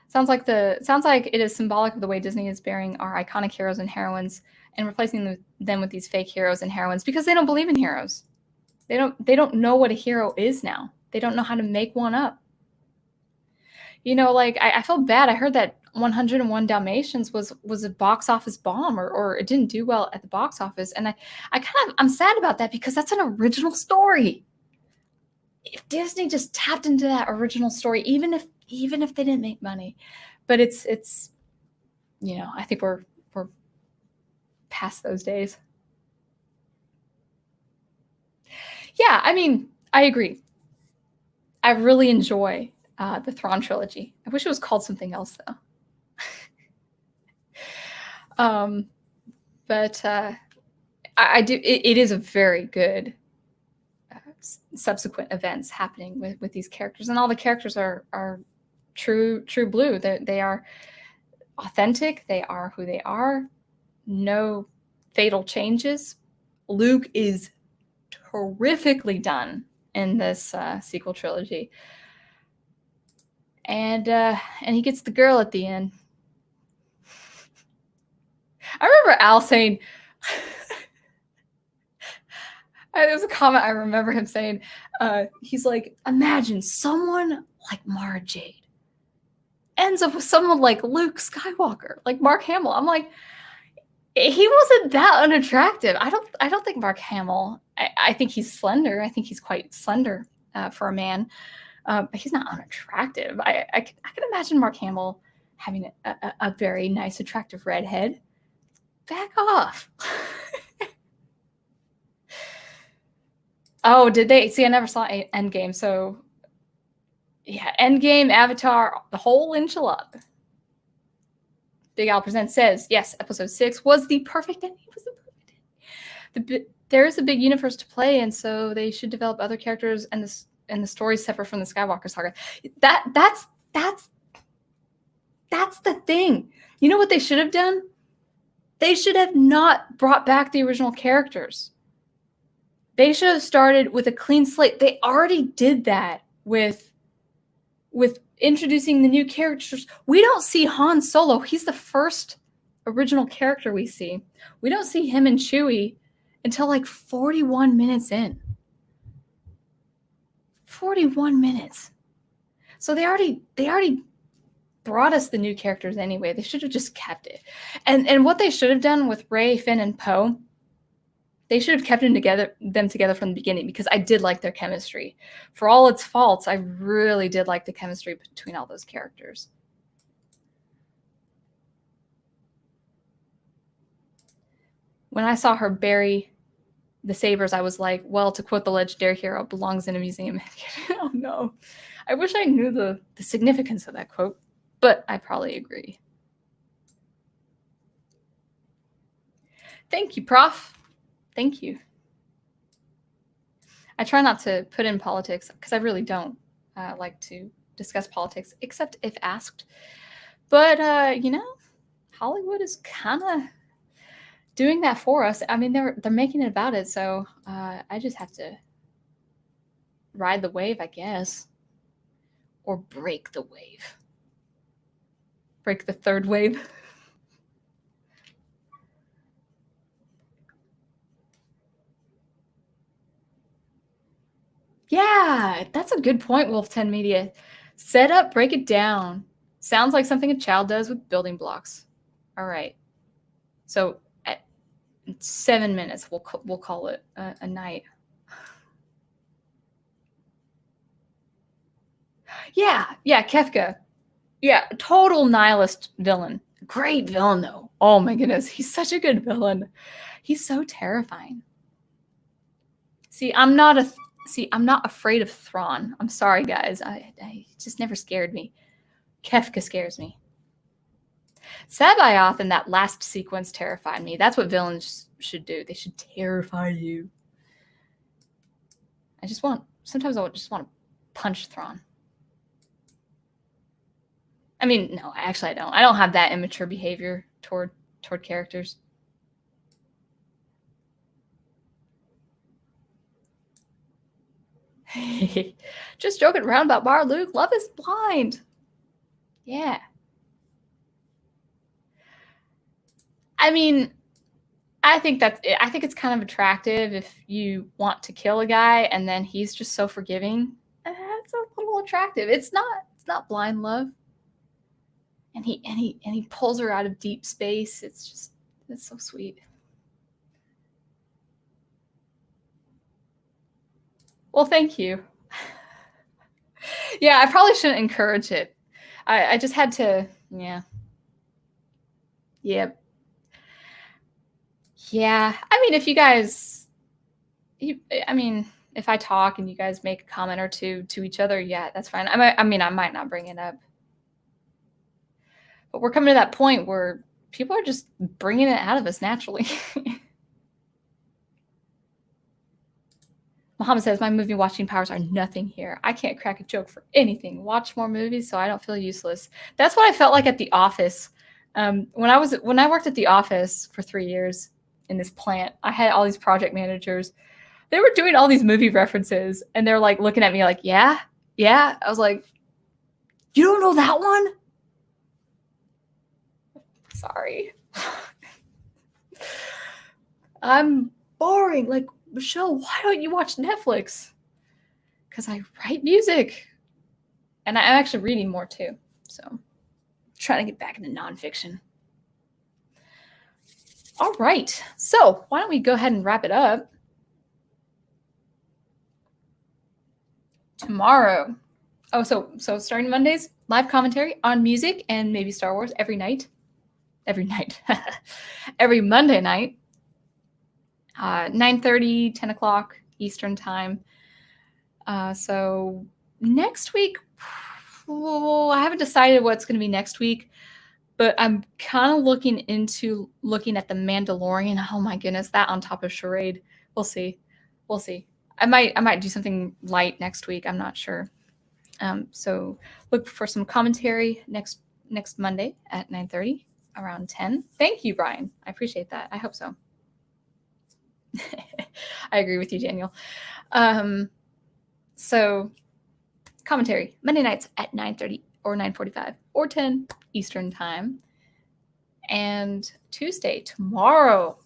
Sounds like it is symbolic of the way Disney is burying our iconic heroes and heroines and replacing them with these fake heroes and heroines because they don't believe in heroes. They don't know what a hero is now. They don't know how to make one up. Like I felt bad. I heard that 101 Dalmatians was a box office bomb or it didn't do well at the box office. And I'm sad about that because that's an original story. If Disney just tapped into that original story, even if they didn't make money, but it's I think we're past those days. Yeah, I mean, I agree. I really enjoy the Thrawn trilogy. I wish it was called something else though. But I do. It is a very good subsequent events happening with these characters, and all the characters are true blue. They are authentic. They are who they are. No fatal changes. Luke is terrifically done in this sequel trilogy, and he gets the girl at the end. I remember Al saying, there was a comment I remember him saying, he's like, imagine someone like Mara Jade ends up with someone like Luke Skywalker, like Mark Hamill. I'm like, he wasn't that unattractive. I don't think Mark Hamill, I think he's slender. I think he's quite slender for a man, but he's not unattractive. I can imagine Mark Hamill having a very nice, attractive redhead. Back off. Oh, did they? See, I never saw Endgame, so yeah, Endgame, Avatar, the whole enchilada. Big Al Presents says, yes, episode 6 was the perfect ending. It was the perfect ending. There is a big universe to play, and so they should develop other characters and the stories separate from the Skywalker saga. That's the thing. You know what they should have done? They should have not brought back the original characters. They should have started with a clean slate. They already did that with introducing the new characters. We don't see Han Solo. He's the first original character we see. We don't see him and Chewie until like 41 minutes in. 41 minutes. So they already brought us the new characters anyway. They should have just kept it. And what they should have done with Rey, Finn, and Poe, they should have kept them together from the beginning, because I did like their chemistry. For all its faults, I really did like the chemistry between all those characters. When I saw her bury the sabers, I was like, well, to quote the legendary hero, belongs in a museum. Oh no. I wish I knew the significance of that quote, but I probably agree. Thank you, Prof. Thank you. I try not to put in politics, because I really don't like to discuss politics, except if asked. But, you know, Hollywood is kind of doing that for us. I mean, they're making it about it, so I just have to ride the wave, I guess. Or break the wave. Break the third wave. Yeah, that's a good point, Wolf 10 Media. Set up, break it down. Sounds like something a child does with building blocks. All right. So at 7 minutes, we'll call it a night. Yeah, Kefka. Yeah, total nihilist villain. Great villain, though. Oh my goodness, he's such a good villain. He's so terrifying. See, I'm not afraid of Thrawn. I'm sorry, guys. I just never scared me. Kefka scares me. Sabayoth in that last sequence terrified me. That's what villains should do. They should terrify you. Sometimes I just want to punch Thrawn. I mean, no, actually I don't. I don't have that immature behavior toward characters. Just joking around about Bar Luke. Love is blind. Yeah. I mean, I think it's kind of attractive if you want to kill a guy and then he's just so forgiving. That's a little attractive. It's not blind love. And he pulls her out of deep space. It's so sweet. Well, thank you. Yeah, I probably shouldn't encourage it. I just had to, yeah. Yep. Yeah. I mean, if you guys, I mean, If I talk and you guys make a comment or two to each other, yeah, that's fine. I might not bring it up. But we're coming to that point where people are just bringing it out of us naturally. Muhammad says, my movie watching powers are nothing here. I can't crack a joke for anything. Watch more movies so I don't feel useless. That's what I felt like at the office. When I worked at the office for 3 years in this plant, I had all these project managers. They were doing all these movie references, and they're like looking at me like, yeah. I was like, you don't know that one? Sorry. I'm boring. Like, Michelle, why don't you watch Netflix? Because I write music. And I'm actually reading more too. So I'm trying to get back into nonfiction. All right. So why don't we go ahead and wrap it up? Tomorrow. Oh, so starting Mondays, live commentary on music and maybe Star Wars every night. Every Monday night. 9:30, 10 o'clock Eastern time. So next week, I haven't decided what's going to be next week, but I'm kind of looking at The Mandalorian. Oh my goodness, that on top of Charade. We'll see. I might do something light next week. I'm not sure. So look for some commentary next Monday at 9:30 around 10. Thank you, Brian. I appreciate that. I hope so. I agree with you, Daniel. So commentary Monday nights at 9:30 or 9:45 or 10 Eastern time. And Tuesday, tomorrow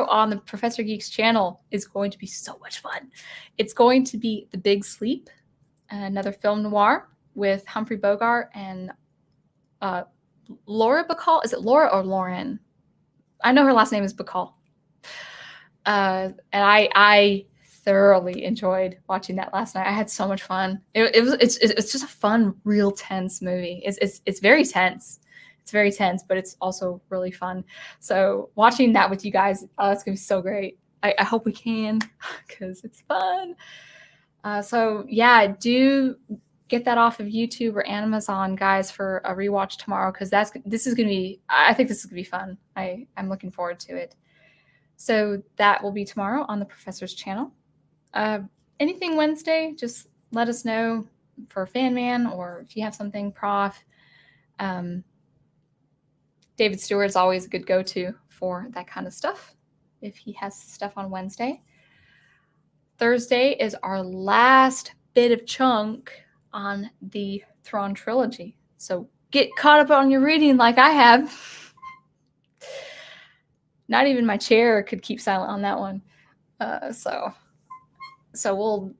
on the Professor Geeks channel is going to be so much fun. It's going to be The Big Sleep, another film noir with Humphrey Bogart and Laura Bacall. Is it Laura or Lauren? I know her last name is Bacall. And I thoroughly enjoyed watching that last night. I had so much fun. It's just a fun, real tense movie. It's very tense. It's very tense, but it's also really fun. So watching that with you guys, it's gonna be so great. I hope we can, because it's fun. So yeah, do get that off of YouTube or Amazon, guys, for a rewatch tomorrow, because I think this is gonna be fun. I'm looking forward to it. So that will be tomorrow on the Professor's channel. Anything Wednesday, just let us know for Fan Man, or if you have something, Prof. David Stewart is always a good go-to for that kind of stuff if he has stuff on Wednesday. Thursday is our last bit of chunk on the Thrawn trilogy. So get caught up on your reading like I have. Not even my chair could keep silent on that one. So we'll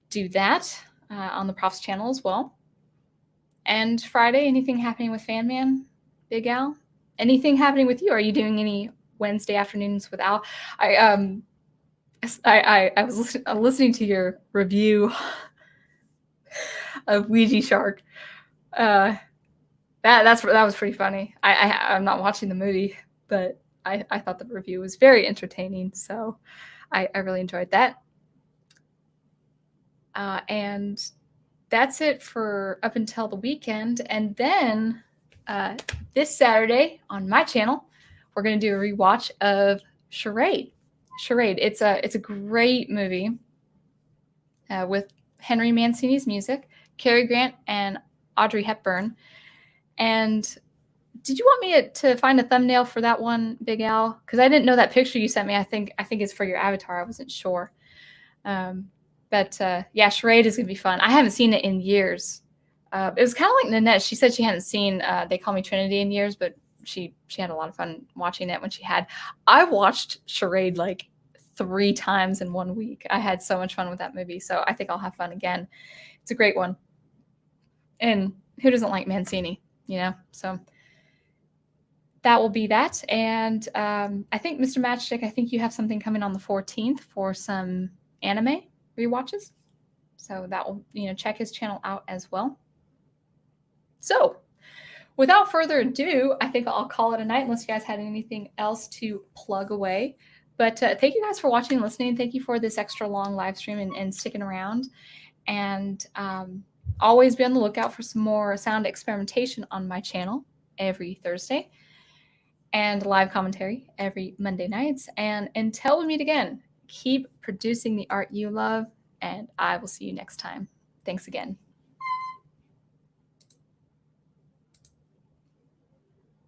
do that on the Prof's channel as well. And Friday, anything happening with Fan Man, Big Al? Anything happening with you? Are you doing any Wednesday afternoons with Al? I was listening to your review of Ouija Shark. That was pretty funny. I'm not watching the movie, but I thought the review was very entertaining, so I really enjoyed that. And that's it for up until the weekend. And then this Saturday on my channel, we're going to do a rewatch of Charade. It's a great movie with Henry Mancini's music, Cary Grant, and Audrey Hepburn. And did you want me to find a thumbnail for that one, Big Al? Because I didn't know that picture you sent me. I think it's for your avatar. I wasn't sure. But yeah, Charade is going to be fun. I haven't seen it in years. It was kind of like Nanette. She said she hadn't seen They Call Me Trinity in years, but she had a lot of fun watching it when she had. I watched Charade like 3 times in 1 week. I had so much fun with that movie, so I think I'll have fun again. It's a great one. And who doesn't like Mancini, So that will be that. And I think, Mr. Matchstick, I think you have something coming on the 14th for some anime rewatches. So that will, check his channel out as well. So without further ado, I think I'll call it a night unless you guys had anything else to plug away. But thank you guys for watching and listening. Thank you for this extra long live stream and sticking around. And always be on the lookout for some more sound experimentation on my channel every Thursday, and live commentary every Monday nights. And until we meet again, keep producing the art you love, and I will see you next time. Thanks again.